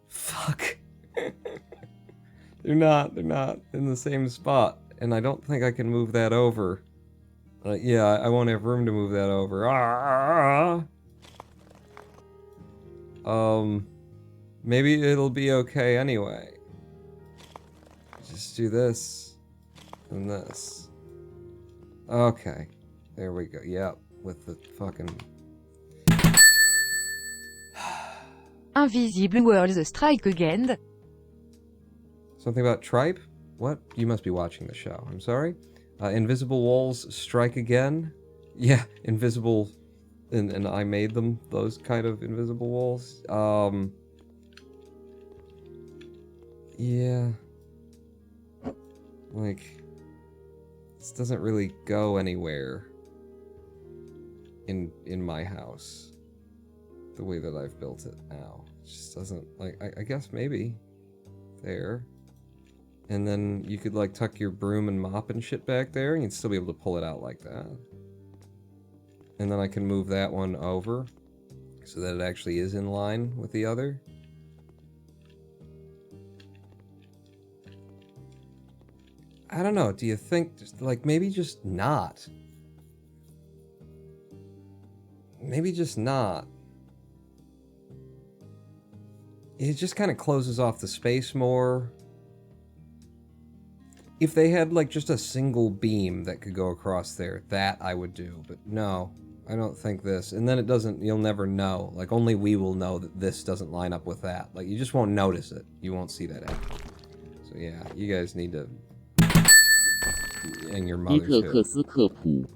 Fuck. They're not in the same spot, and I don't think I can move that over. Yeah, I won't have room to move that over. Maybe it'll be okay anyway. Just do this and this. Okay, there we go. Yep, with the fucking... Invisible Worlds Strike Again. Something about tripe? What? You must be watching the show. I'm sorry. Invisible walls strike again? Yeah, invisible... And I made them, those kind of invisible walls. Yeah. Like, this doesn't really go anywhere in my house. The way that I've built it now. It just doesn't, like, I guess maybe there. And then you could, like, tuck your broom and mop and shit back there, and you'd still be able to pull it out like that. And then I can move that one over so that it actually is in line with the other. I don't know, do you think, like, maybe just not? Maybe just not. It just kind of closes off the space more. If they had, like, just a single beam that could go across there, that I would do. But no, I don't think this. And then it doesn't, you'll never know. Like, only we will know that this doesn't line up with that. Like, you just won't notice it. You won't see that happen. So yeah, you guys need to... And your mother too.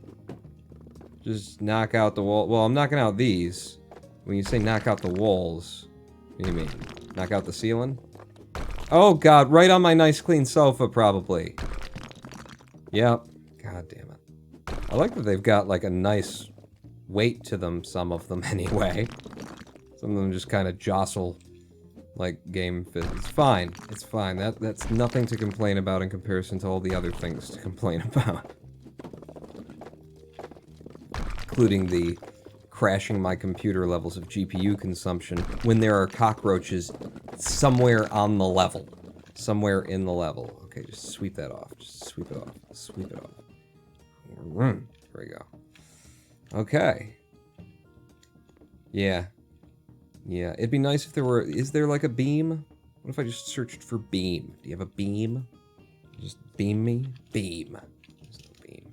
Just knock out the wall. Well, I'm knocking out these. When you say knock out the walls, what do you mean? Knock out the ceiling? Oh god, right on my nice clean sofa, probably. Yep. God damn it. I like that they've got, like, a nice weight to them, some of them, anyway. Some of them just kind of jostle, like, game physics. It's fine. It's fine. That's nothing to complain about in comparison to all the other things to complain about. Including the crashing my computer levels of GPU consumption when there are cockroaches somewhere on the level. Somewhere in the level. Okay, just sweep that off. Just sweep it off. Sweep it off. There we go. Okay. Yeah. Yeah, it'd be nice if there were... Is there, like, a beam? What if I just searched for beam? Do you have a beam? Just beam me? Beam. There's no beam.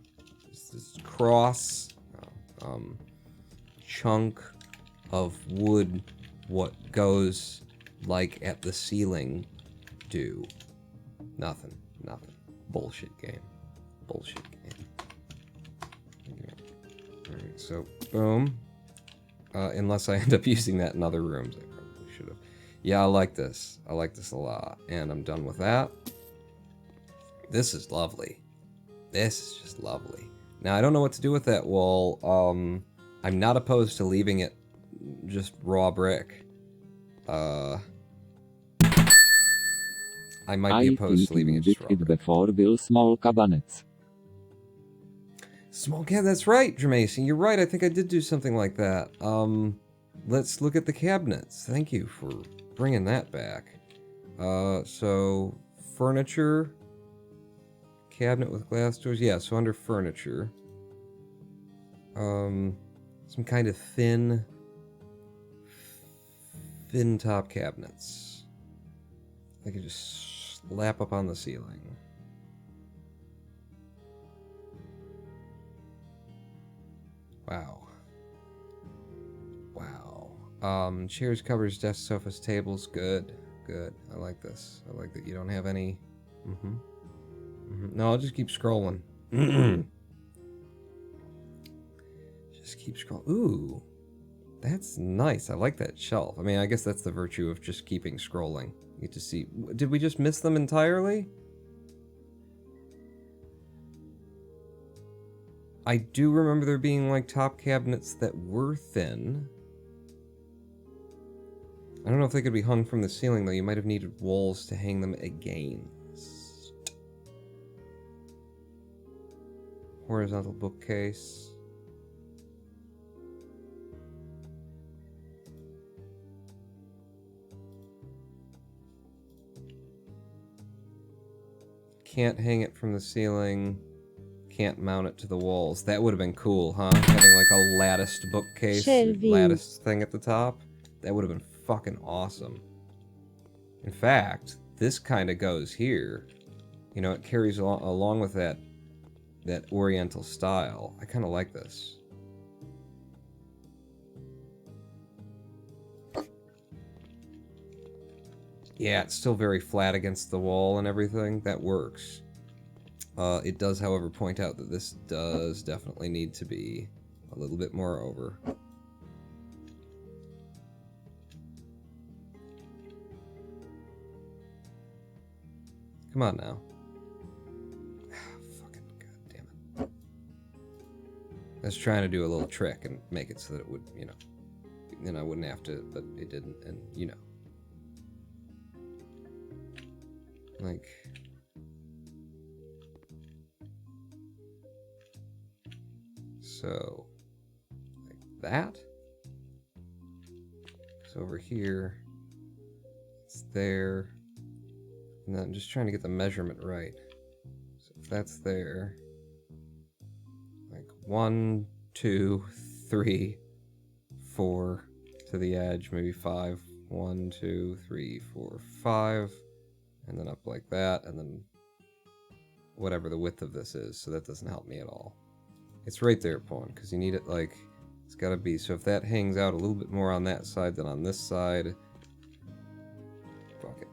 This cross... chunk of wood, what goes, like, at the ceiling do. Nothing. Nothing. Bullshit game. Bullshit game. Alright, so, boom. Unless I end up using that in other rooms. I probably should have. Yeah, I like this. I like this a lot. And I'm done with that. This is lovely. This is just lovely. Now, I don't know what to do with that wall. I'm not opposed to leaving it just raw brick. I might be opposed to leaving it just raw brick. Before will small cabinets. Small cabinet, that's right, Jermacy. You're right, I think I did do something like that. Let's look at the cabinets. Thank you for bringing that back. So, furniture... Cabinet with glass doors. Yeah, so under furniture. Some kind of thin top cabinets. I could just slap up on the ceiling. Wow. Wow. Chairs, covers, desks, sofas, tables. Good. Good. I like this. I like that you don't have any... No, I'll just keep scrolling. Just keep scrolling. Ooh. That's nice. I like that shelf. I mean, I guess that's the virtue of just keeping scrolling. You get to see... Did we just miss them entirely? I do remember there being, like, top cabinets that were thin. I don't know if they could be hung from the ceiling, though. You might have needed walls to hang them against. Horizontal bookcase. Can't hang it from the ceiling. Can't mount it to the walls. That would have been cool, huh? Having like a latticed bookcase, latticed thing at the top. That would have been fucking awesome. In fact, this kind of goes here. You know, it carries along with that oriental style. I kind of like this. Yeah, it's still very flat against the wall and everything. That works. It does, however, point out that this does definitely need to be a little bit more over. Come on now. Fucking goddamn it. I was trying to do a little trick and make it so that it would, you know, then I wouldn't have to, but it didn't, and you know. Like... So, like that. So over here, it's there. And then I'm just trying to get the measurement right. So if that's there, like 1, 2, 3, 4 to the edge, maybe 5. 1, 2, 3, 4, 5. And then up like that, and then whatever the width of this is, so that doesn't help me at all. It's right there, Pawn, because you need it like, it's gotta be, so if that hangs out a little bit more on that side than on this side, fuck it.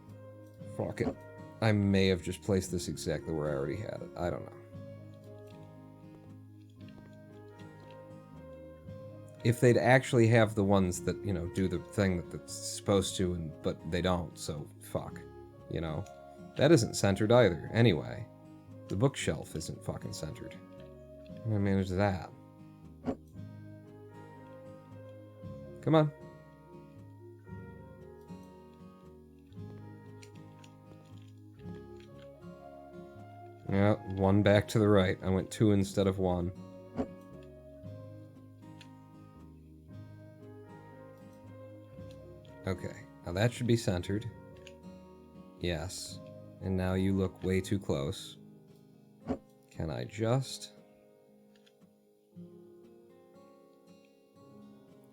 Fuck it. I may have just placed this exactly where I already had it. I don't know. If they'd actually have the ones that, you know, do the thing that it's supposed to, but they don't, so fuck. You know? That isn't centered either. Anyway, the bookshelf isn't fucking centered. I'm gonna manage that. Come on. Yeah, 1 back to the right. I went 2 instead of 1. Okay, now that should be centered. Yes. And now you look way too close. Can I just...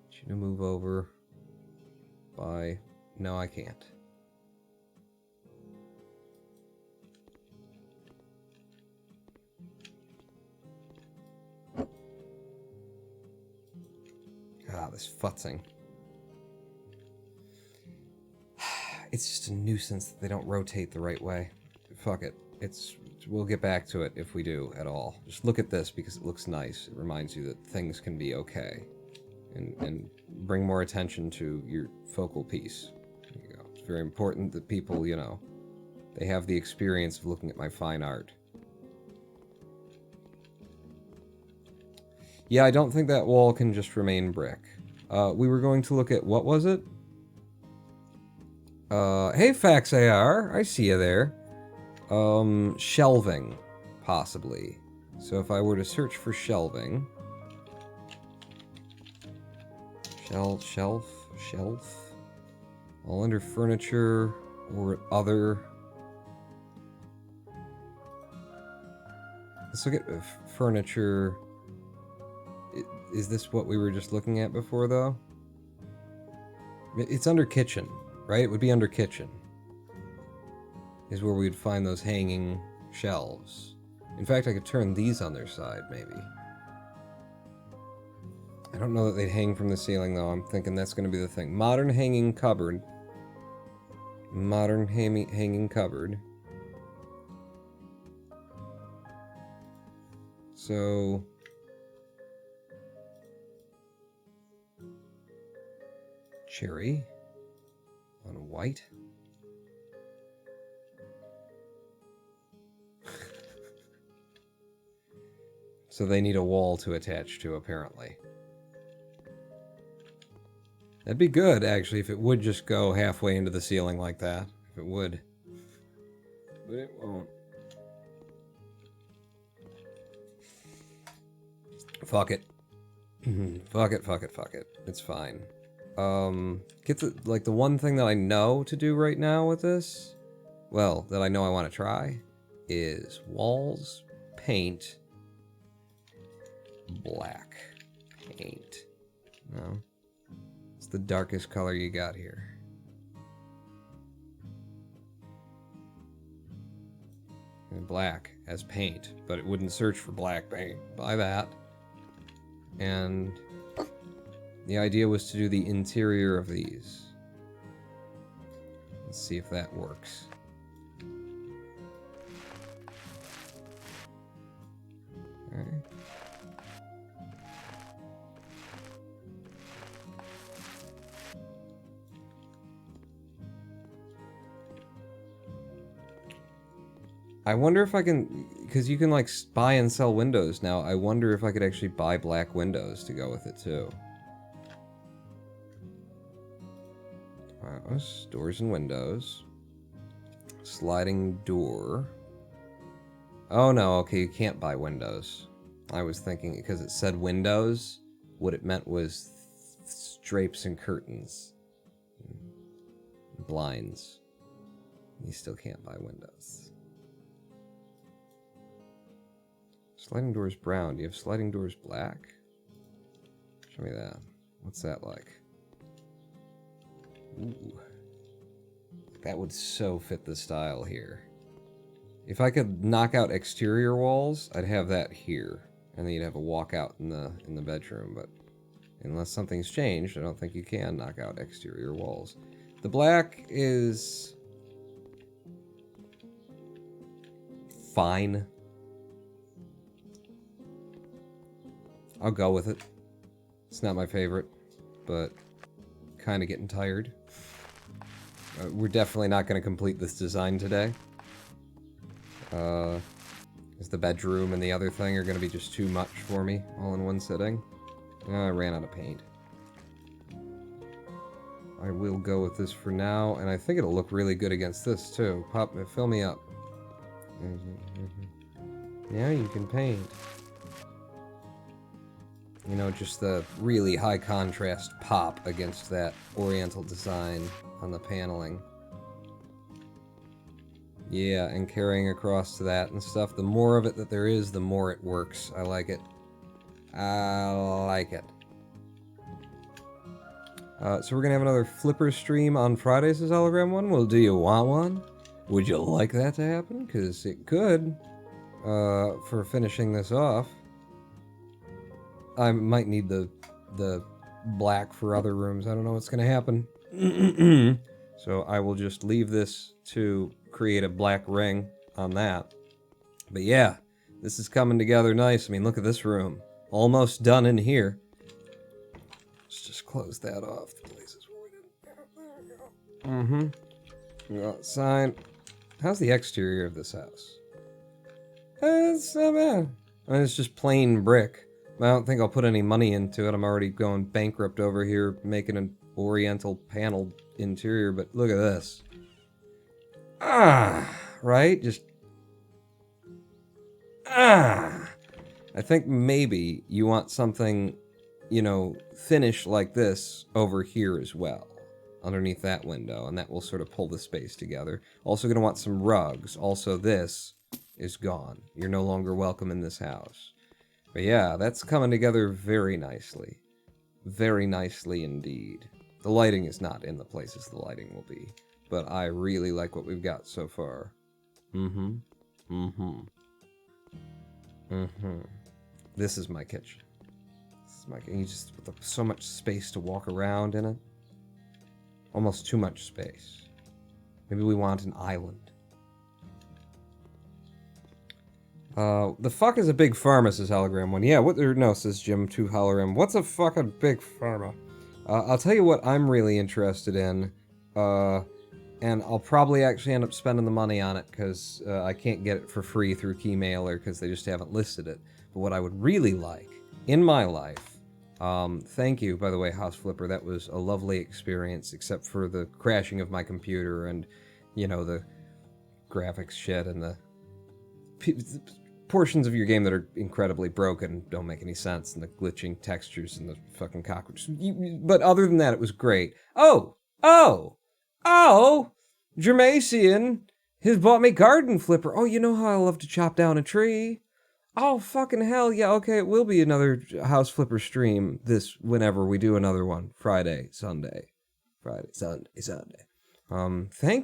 get you to move over by... No, I can't. Ah, this futzing. It's just a nuisance that they don't rotate the right way. fuck it. We'll get back to it if we do at all. Just look at this because it looks nice. It reminds you that things can be okay. And bring more attention to your focal piece. There you go. It's very important that people, you know, they have the experience of looking at my fine art. Yeah, I don't think that wall can just remain brick. We were going to look at, what was it? Hey, FaxAR, I see you there. Shelving, possibly. So if I were to search for shelving... Shelf. All under furniture or other. Let's look at furniture. Is this what we were just looking at before, though? It's under kitchen, right? It would be under kitchen. Is where we'd find those hanging shelves. In fact, I could turn these on their side, maybe. I don't know that they'd hang from the ceiling, though. I'm thinking that's going to be the thing. Modern hanging cupboard. Modern hanging cupboard. So... cherry. On white. So they need a wall to attach to, apparently. That'd be good, actually, if it would just go halfway into the ceiling like that. If it would. But it won't. Fuck it. Fuck it. It's fine. Get the one thing that I know to do right now with this, well, that I know I want to try, is walls, paint, black paint. No. It's the darkest color you got here. And black as paint, but it wouldn't search for black paint. Buy that. And the idea was to do the interior of these. Let's see if that works. Okay. I wonder if I can, because you can like buy and sell windows now. I wonder if I could actually buy black windows to go with it too. Doors and windows. Sliding door. Oh no, okay, you can't buy windows. I was thinking, because it said windows, what it meant was drapes and curtains. Blinds. You still can't buy windows. Sliding doors brown. Do you have sliding doors black? Show me that. What's that like? Ooh. That would so fit the style here. If I could knock out exterior walls, I'd have that here. And then you'd have a walkout in the bedroom, but unless something's changed, I don't think you can knock out exterior walls. The black is fine. I'll go with it. It's not my favorite, but kind of getting tired. We're definitely not going to complete this design today. Is the bedroom and the other thing are going to be just too much for me all in one sitting. I ran out of paint. I will go with this for now, and I think it'll look really good against this too. Fill me up. Now you can paint. You know, just the really high contrast pop against that oriental design on the paneling. Yeah, and carrying across to that and stuff. The more of it that there is, the more it works. I like it. I like it. So we're gonna have another Flipper stream on Friday, says Hologram One. Well, do you want one? Would you like that to happen? Because it could, for finishing this off. I might need the black for other rooms. I don't know what's gonna happen. So I will just leave this to create a black ring on that. But yeah, this is coming together nice. I mean, look at this room. Almost done in here. Let's just close that off. The places where we didn't. There we go. Mm-hmm. We go outside. How's the exterior of this house? It's not bad. I mean, it's just plain brick. I don't think I'll put any money into it. I'm already going bankrupt over here making an oriental paneled interior, but look at this. Right? Just I think maybe you want something, you know, finished like this over here as well, underneath that window, and that will sort of pull the space together. Also going to want some rugs. Also, this is gone. You're no longer welcome in this house. But yeah, that's coming together very nicely. Very nicely indeed. The lighting is not in the places the lighting will be, but I really like what we've got so far. This is my kitchen. This is my, you just with so much space to walk around in it. Almost too much space. Maybe we want an island. The fuck is a big pharma, says Hologram 1. Yeah, what, or no, says Jim 2 Hologram. What's a fucking big pharma? I'll tell you what I'm really interested in, and I'll probably actually end up spending the money on it, because I can't get it for free through Keymailer, because they just haven't listed it. But what I would really like, in my life, thank you, by the way, House Flipper, that was a lovely experience, except for the crashing of my computer, and, you know, the graphics shit, and the portions of your game that are incredibly broken, don't make any sense, and the glitching textures and the fucking cockroaches. But other than that, it was great. Oh! Germasian has bought me Garden Flipper. Oh, you know how I love to chop down a tree. Oh, fucking hell, yeah, okay, it will be another House Flipper stream whenever we do another one. Friday, Sunday. Thank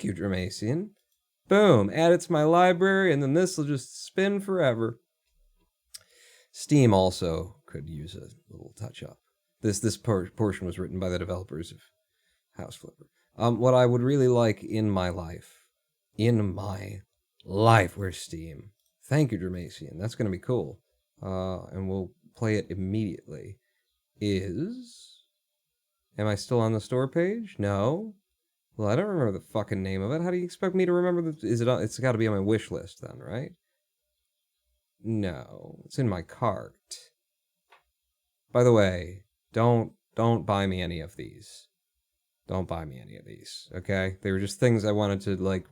you, Germasian. Boom, add it to my library, and then this will just spin forever. Steam also could use a little touch-up. This portion was written by the developers of House Flipper. What I would really like in my life, where's Steam? Thank you, Germasian. That's going to be cool. And we'll play it immediately. Am I still on the store page? No. Well, I don't remember the fucking name of it. How do you expect me to remember it's got to be on my wish list then, right? No, it's in my cart. By the way, don't buy me any of these. Don't buy me any of these, okay? They were just things I wanted to, like,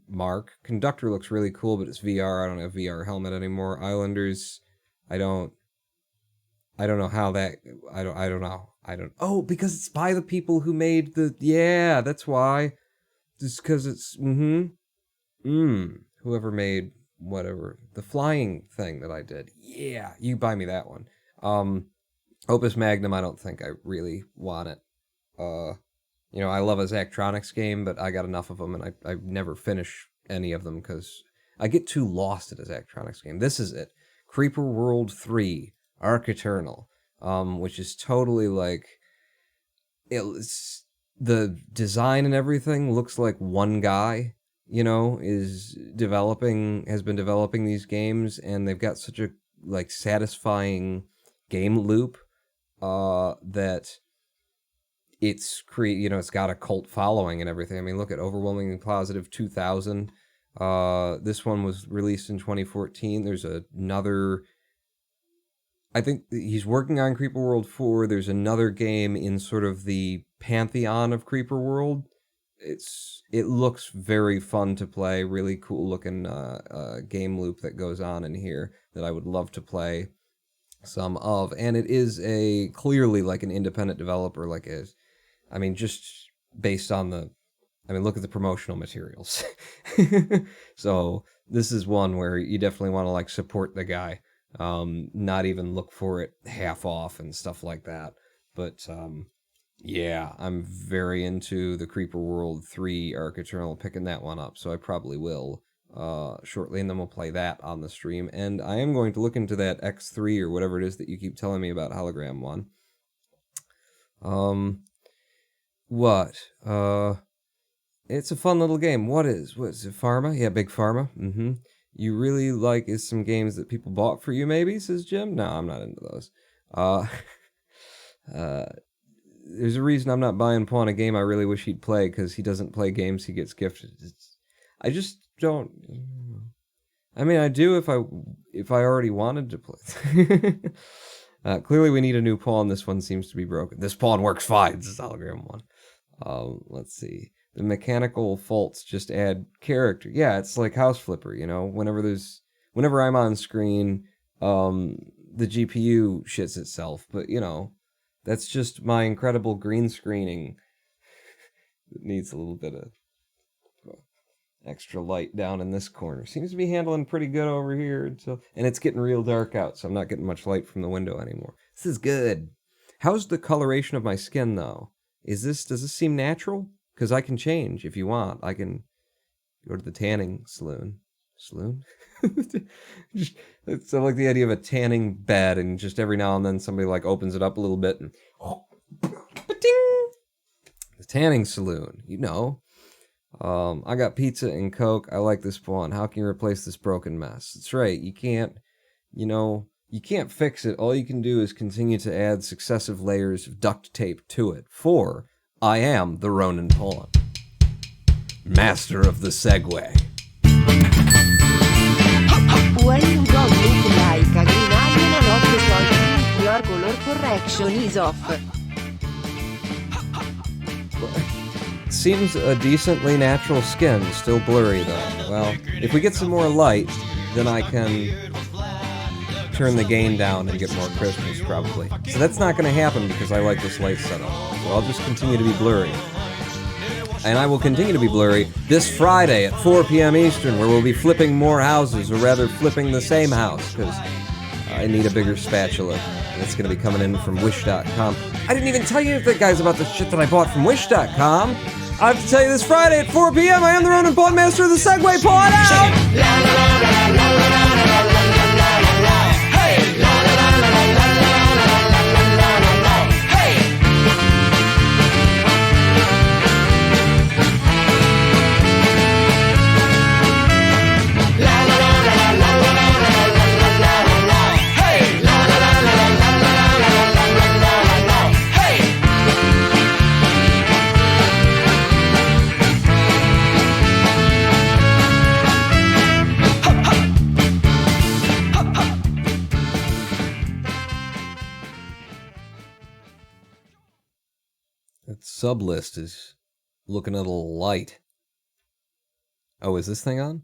mark. Conductor looks really cool, but it's VR. I don't have VR helmet anymore. Islanders, I don't know how that, I don't know. Oh, because it's by the people who made yeah, that's why. Just because it's, whoever made whatever, the flying thing that I did. Yeah, you buy me that one. Opus Magnum, I don't think I really want it. You know, I love a Zachtronics game, but I got enough of them, and I never finish any of them, because I get too lost at a Zachtronics game. This is it. Creeper World 3, Arc Eternal. Which is totally like, the design and everything looks like one guy, you know, has been developing these games, and they've got such a, like, satisfying game loop, that it's it's got a cult following and everything. I mean, look at Overwhelmingly Positive 2000. This one was released in 2014. There's another, I think he's working on Creeper World 4. There's another game in sort of the pantheon of Creeper World. It looks very fun to play, really cool looking game loop that goes on in here that I would love to play some of. And it is clearly like an independent developer, just based on look at the promotional materials. So this is one where you definitely want to, like, support the guy. Not even look for it half off and stuff like that. But, yeah, I'm very into the Creeper World 3 Arc Eternal, picking that one up, so I probably will, shortly, and then we'll play that on the stream. And I am going to look into that X3 or whatever it is that you keep telling me about, Hologram 1. It's a fun little game. What is it, Pharma? Yeah, Big Pharma. Mm-hmm. You really like is some games that people bought for you, maybe, says Jim? No, I'm not into those. There's a reason I'm not buying Pawn a game I really wish he'd play, because he doesn't play games he gets gifted. I just don't... I mean, I do if I already wanted to play. Clearly we need a new pawn. This one seems to be broken. This pawn works fine. This is hologram one. Let's see. The mechanical faults just add character. Yeah, it's like House Flipper, you know? Whenever I'm on screen, the GPU shits itself. But, you know, that's just my incredible green screening. It needs a little bit of extra light down in this corner. Seems to be handling pretty good over here and it's getting real dark out, so I'm not getting much light from the window anymore. This is good. How's the coloration of my skin though? Does this seem natural? Because I can change if you want. I can go to the tanning saloon. Saloon? It's like the idea of a tanning bed, and just every now and then somebody like opens it up a little bit and the tanning saloon, you know. I got pizza and Coke. I like this pawn. How can you replace this broken mess? That's right. You can't fix it. All you can do is continue to add successive layers of duct tape to it. For I am the Ronin pawn, master of the Segway. When you don't look like a green alien a lot because your color correction is off. Seems a decently natural skin, still blurry though. Well, if we get some more light, then I can turn the gain down and get more crispness probably. So that's not going to happen because I like this light setup. So I'll just continue to be blurry. And I will continue to be blurry this Friday at 4 p.m. Eastern, where we'll be flipping more houses, or rather flipping the same house, because I need a bigger spatula. And it's going to be coming in from Wish.com. I didn't even tell you guys about the shit that I bought from Wish.com. I have to tell you this Friday at 4 p.m. I am the Ronin Pawn, master of the Segway. Pawn out! That sub list is looking a little light. Oh, is this thing on?